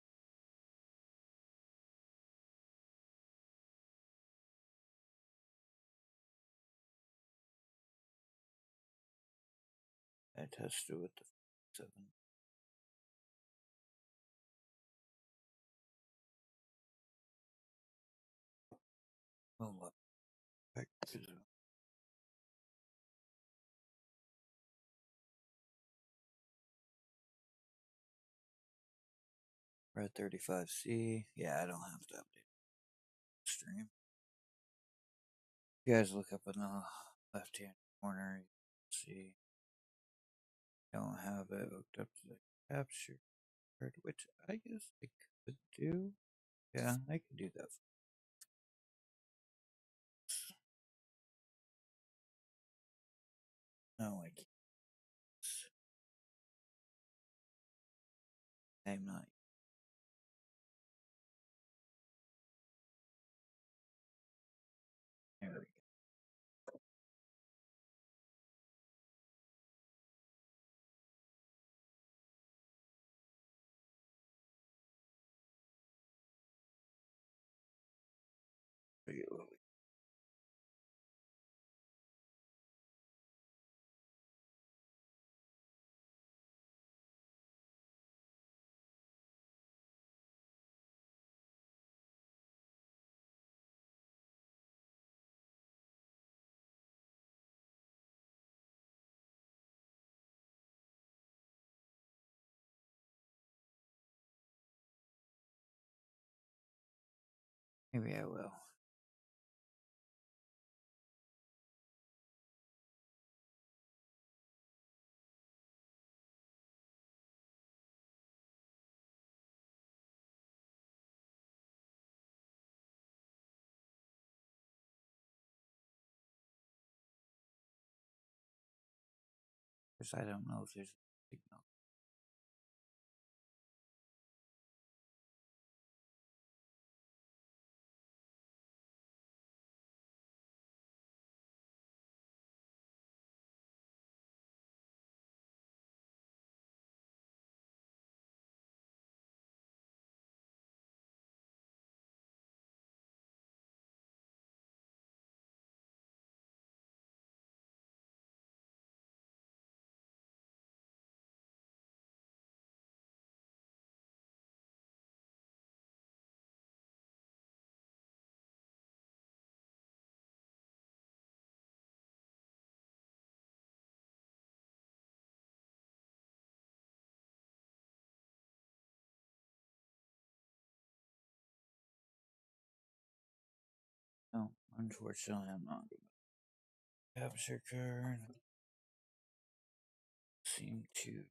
I tested with the 7. Oh, look. Back to the Red 35C. Yeah, I don't have to update the stream. You guys look up in the left hand corner. You can see don't have it hooked up to the capture card, which I guess I could do. Yeah, I could do that. No, I can't. I'm not. There we go. Forget what we- Maybe I will. Because I don't know if there's a signal. No, unfortunately, I'm not going to capture card. Seem to.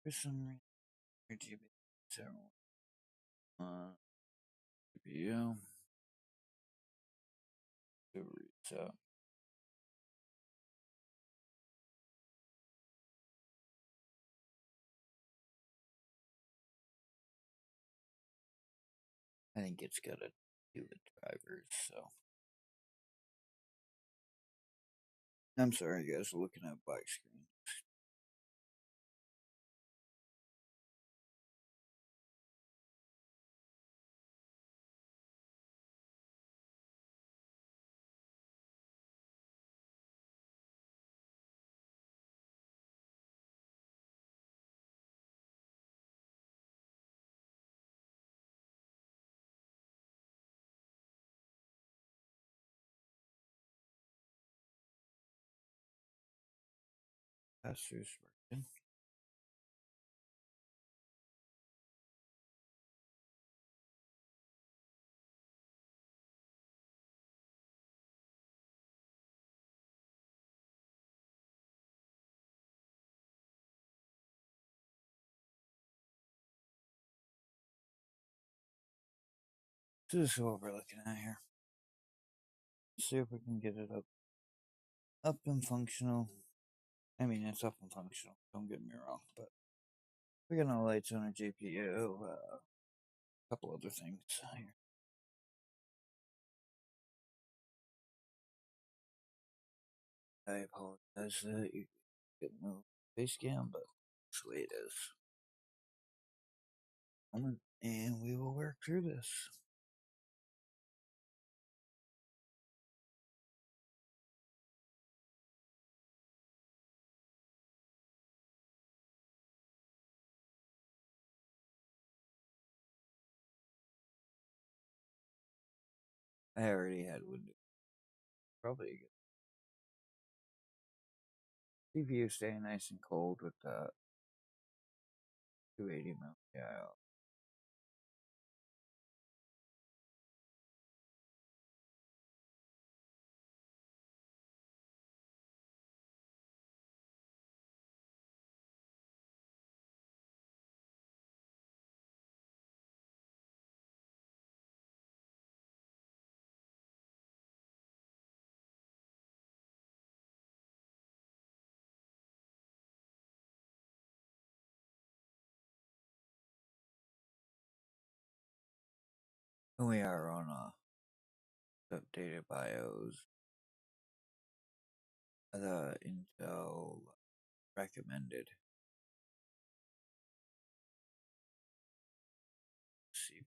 For some reason, RGB thermal. CPU. To reset. I think it's got to do with drivers, so. I'm sorry, guys, looking at black screen. Pastor's working. This is what we're looking at here. See if we can get it up and functional. I mean, it's up and functional. Don't get me wrong, but we got no lights on our GPU. A couple other things here. I apologize that you get no face cam, but that's the way it is. And we will work through this. I already had window. Probably a good CPU staying nice and cold with the 280 mil. Yeah. And we are on updated BIOS. The Intel recommended CPU.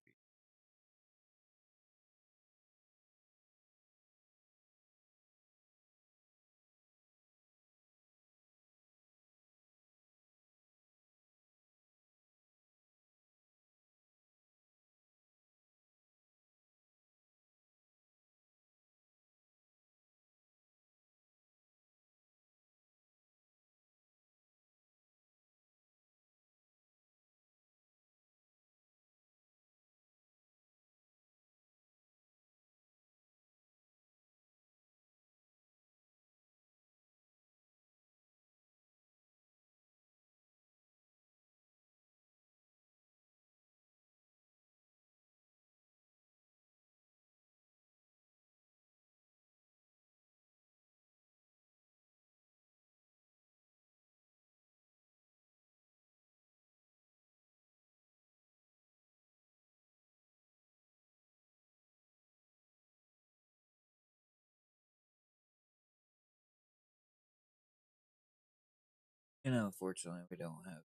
And unfortunately, we don't have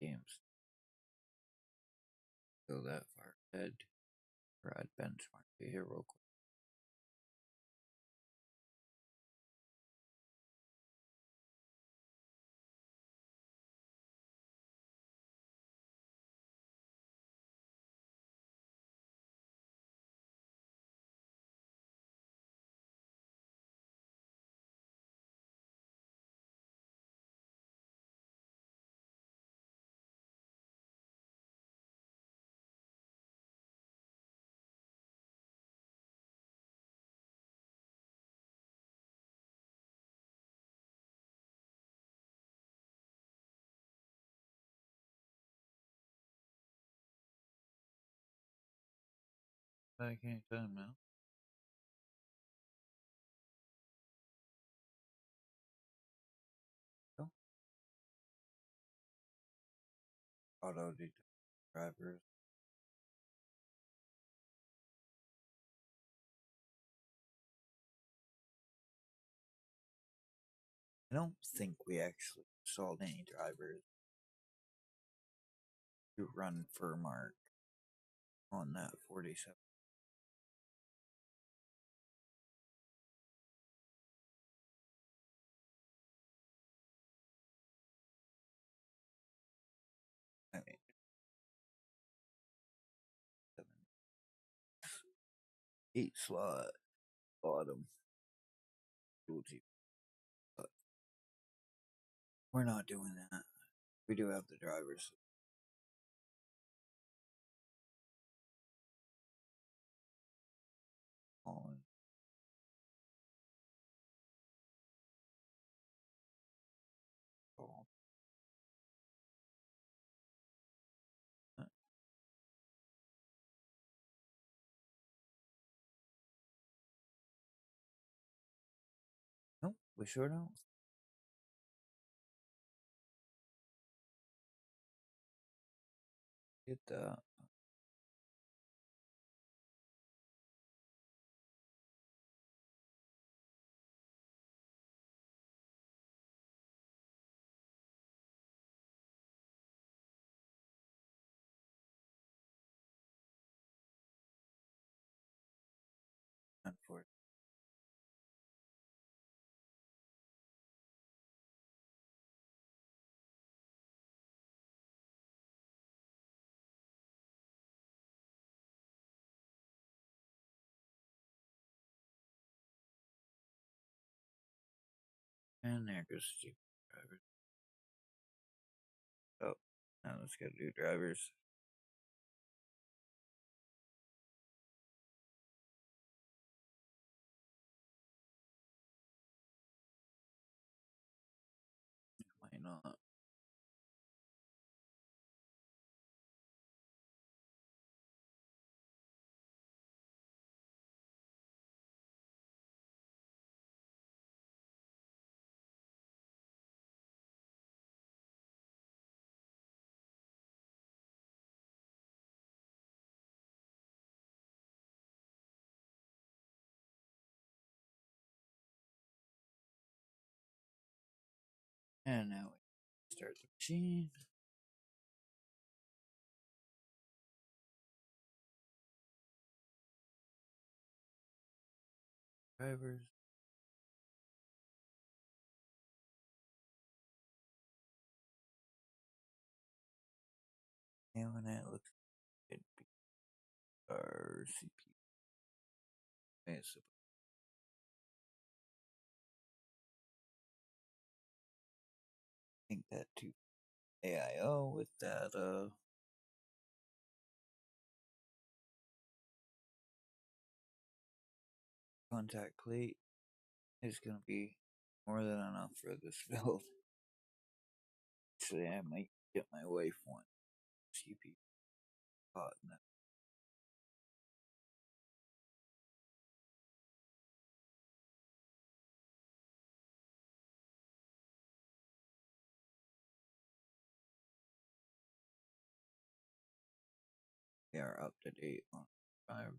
games to go that far ahead. Or I'd benchmark it here real quick. Back anytime now. Oh. Auto detect drivers. I don't think we actually installed any drivers to run Furmark on that 47. I mean, 8 slot bottom dual G. But we're not doing that. We do have the drivers on. We sure don't. Get that. Unfortunately. And there goes the drivers. Oh, now let's go do drivers. Why not? And now we start the machine. Drivers. And when it looks good, our CPU. I think that to AIO with that contact plate is gonna be more than enough for this build. Actually, I might get my wife one CPU pot in it. We are up to date on 5.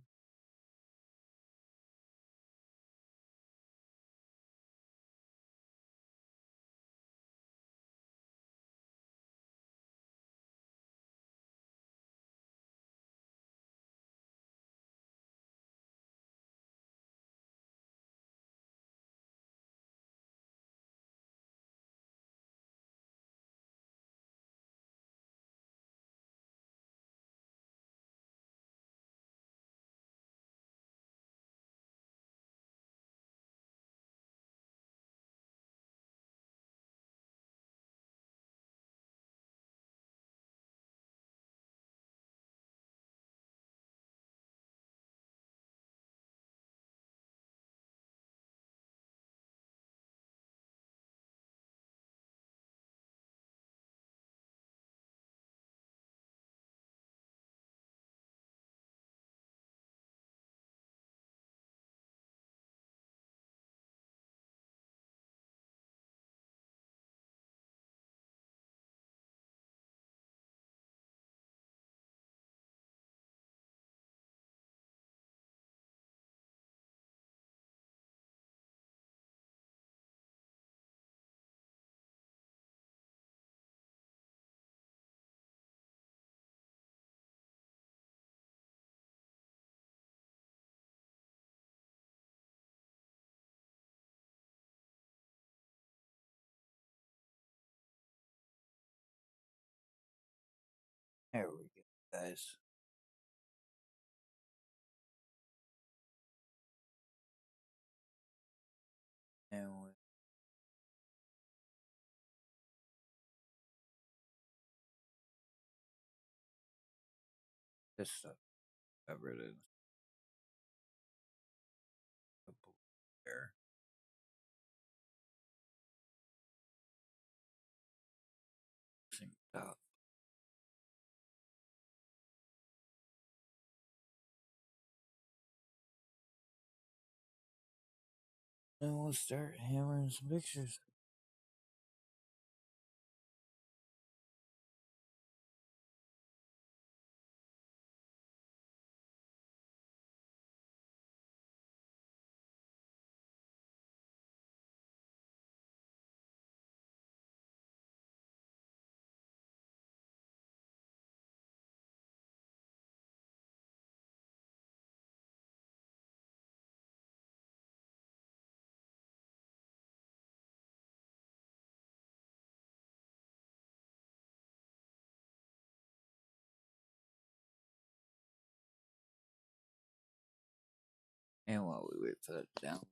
There we go, guys. And with this stuff covered in the blue there. Sync up. And we'll start hammering some pictures. And while we wait for that down.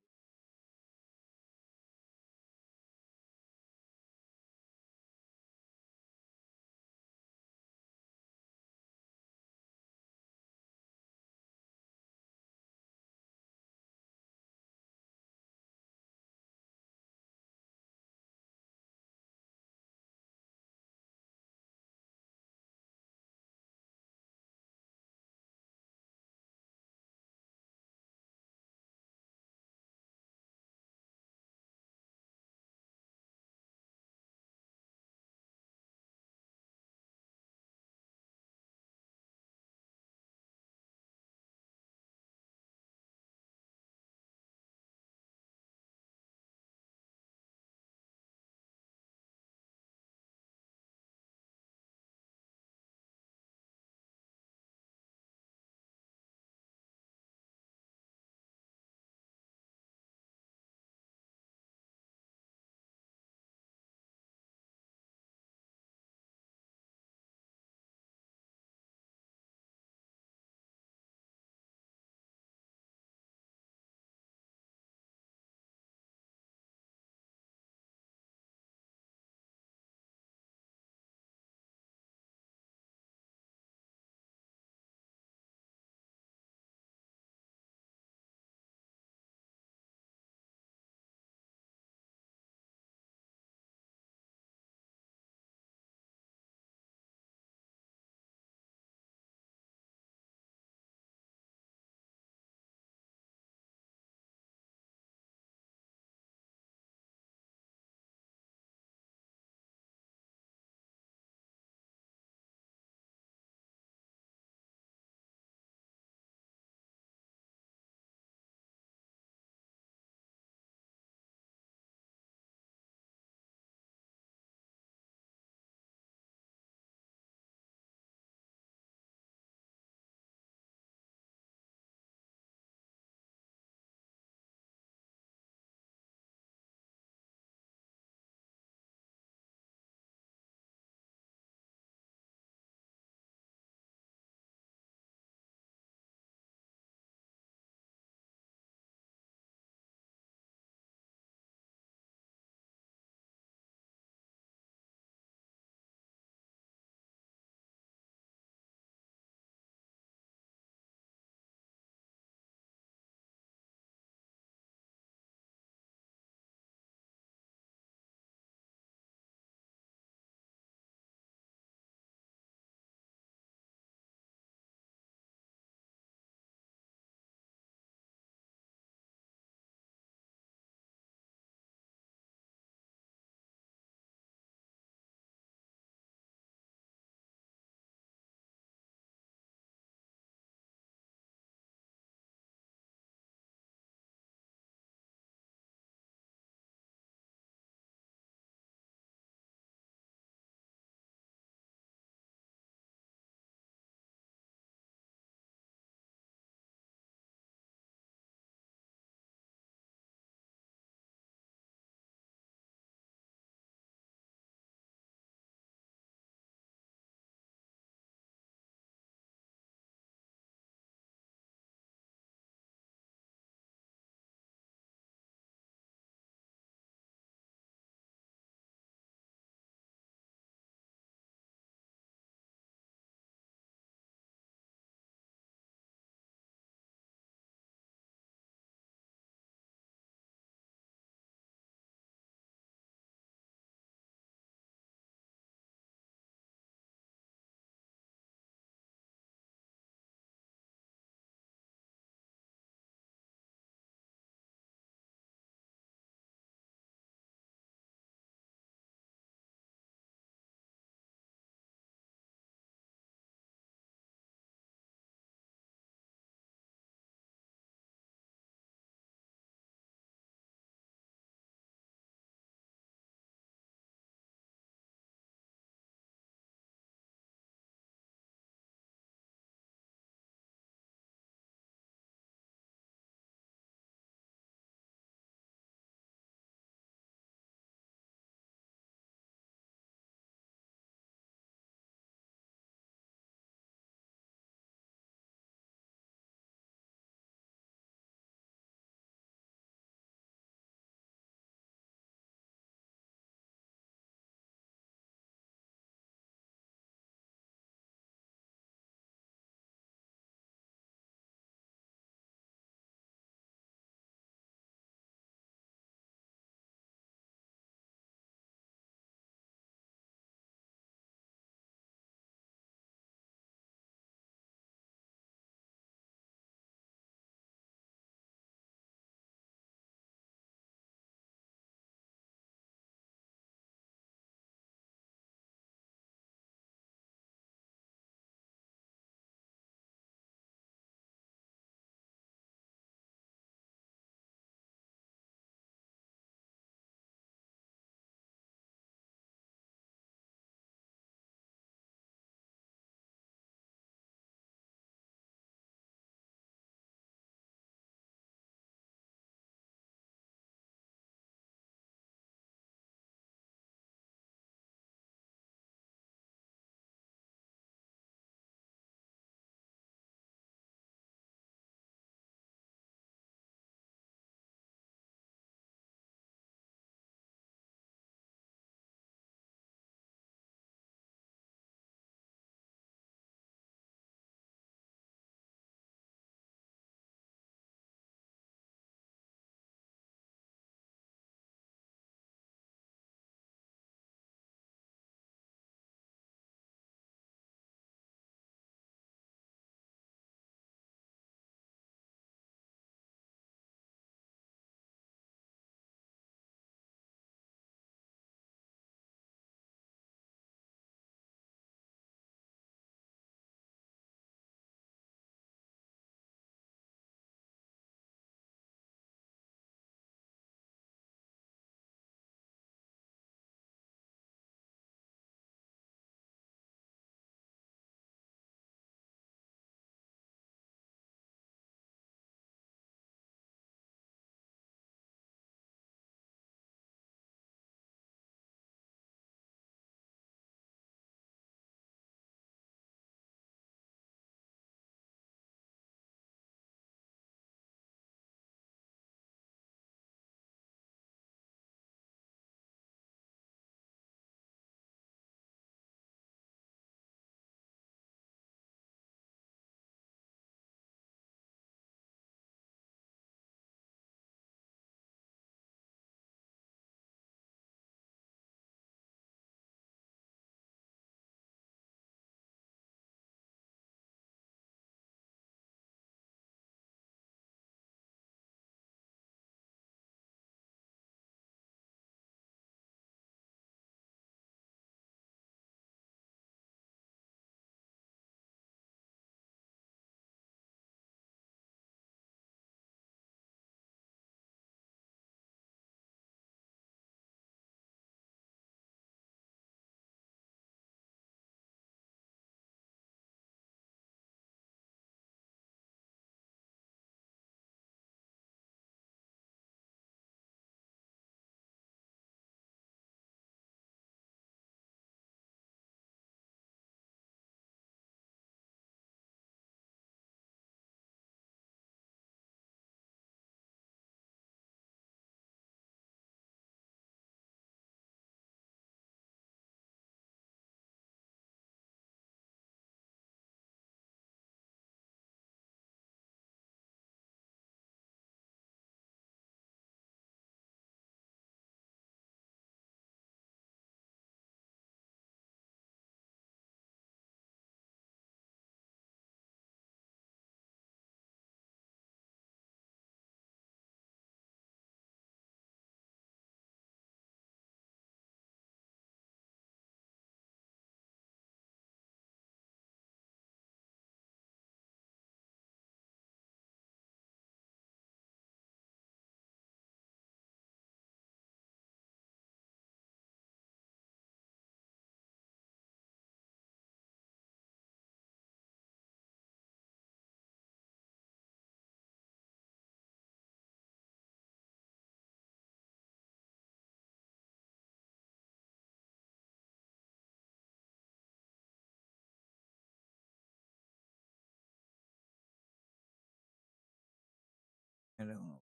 I don't know.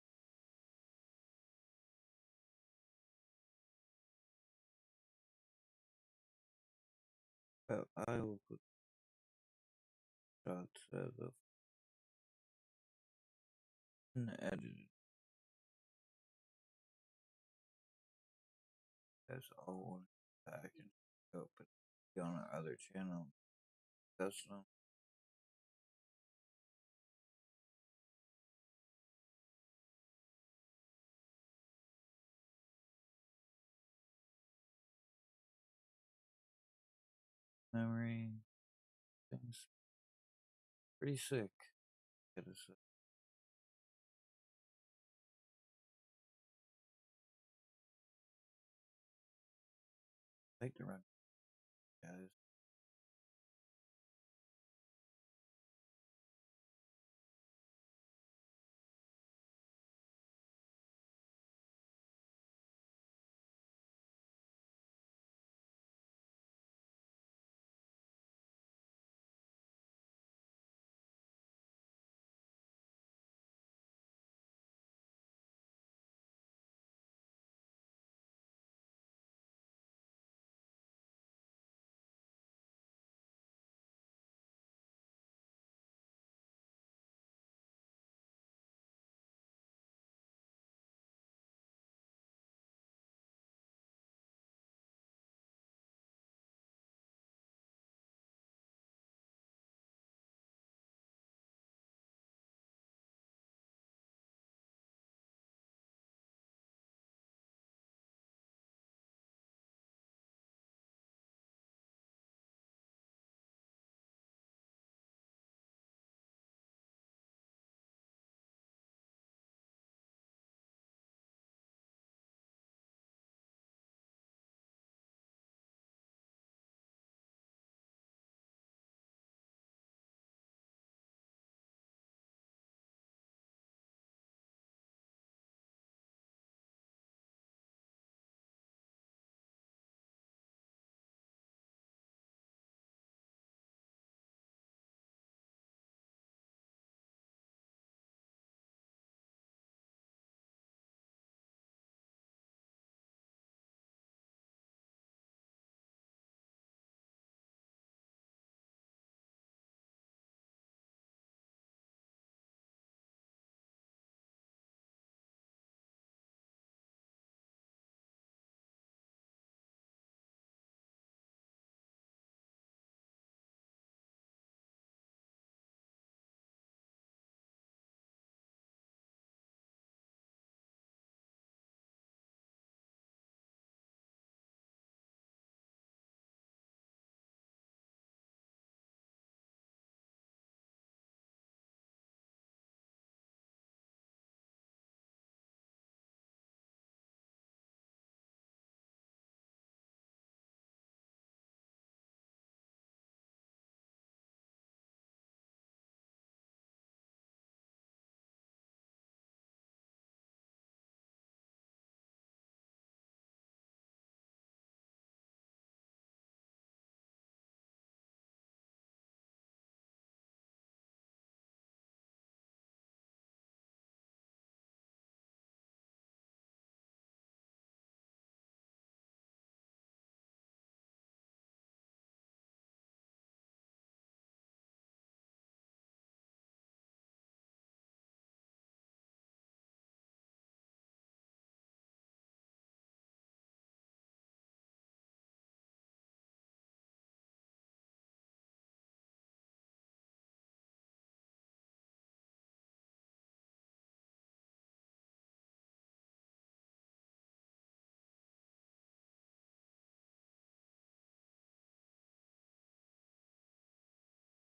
But I will put shots as of unedited as all back and go, but on our other channel. Custom. Memory. Things. Pretty sick. Get us like to run, guys.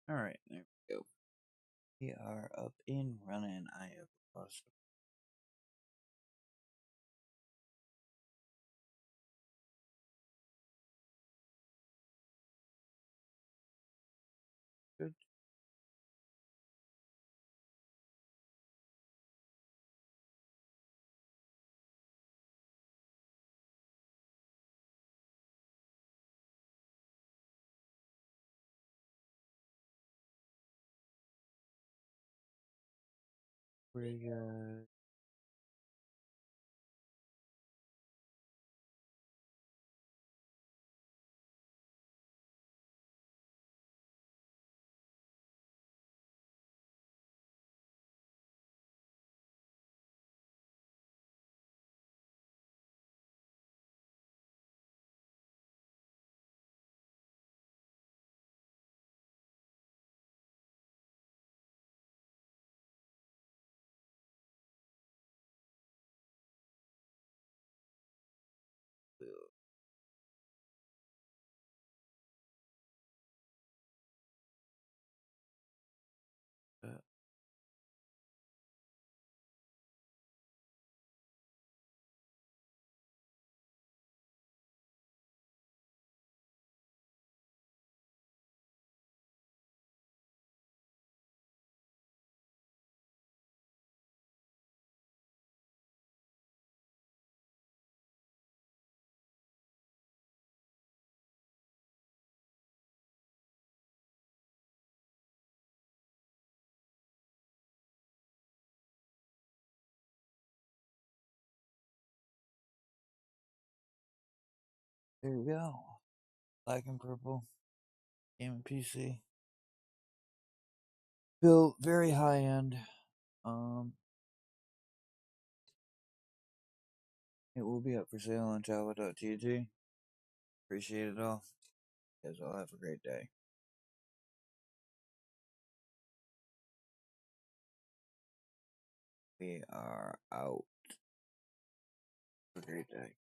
All right, there we go. We are up and running. I have lost. Good. Pretty good. There you go. Black and purple. Game and PC. Built very high end. It will be up for sale on Jawa.tg. Appreciate it all. You guys all have a great day. We are out. Have a great day.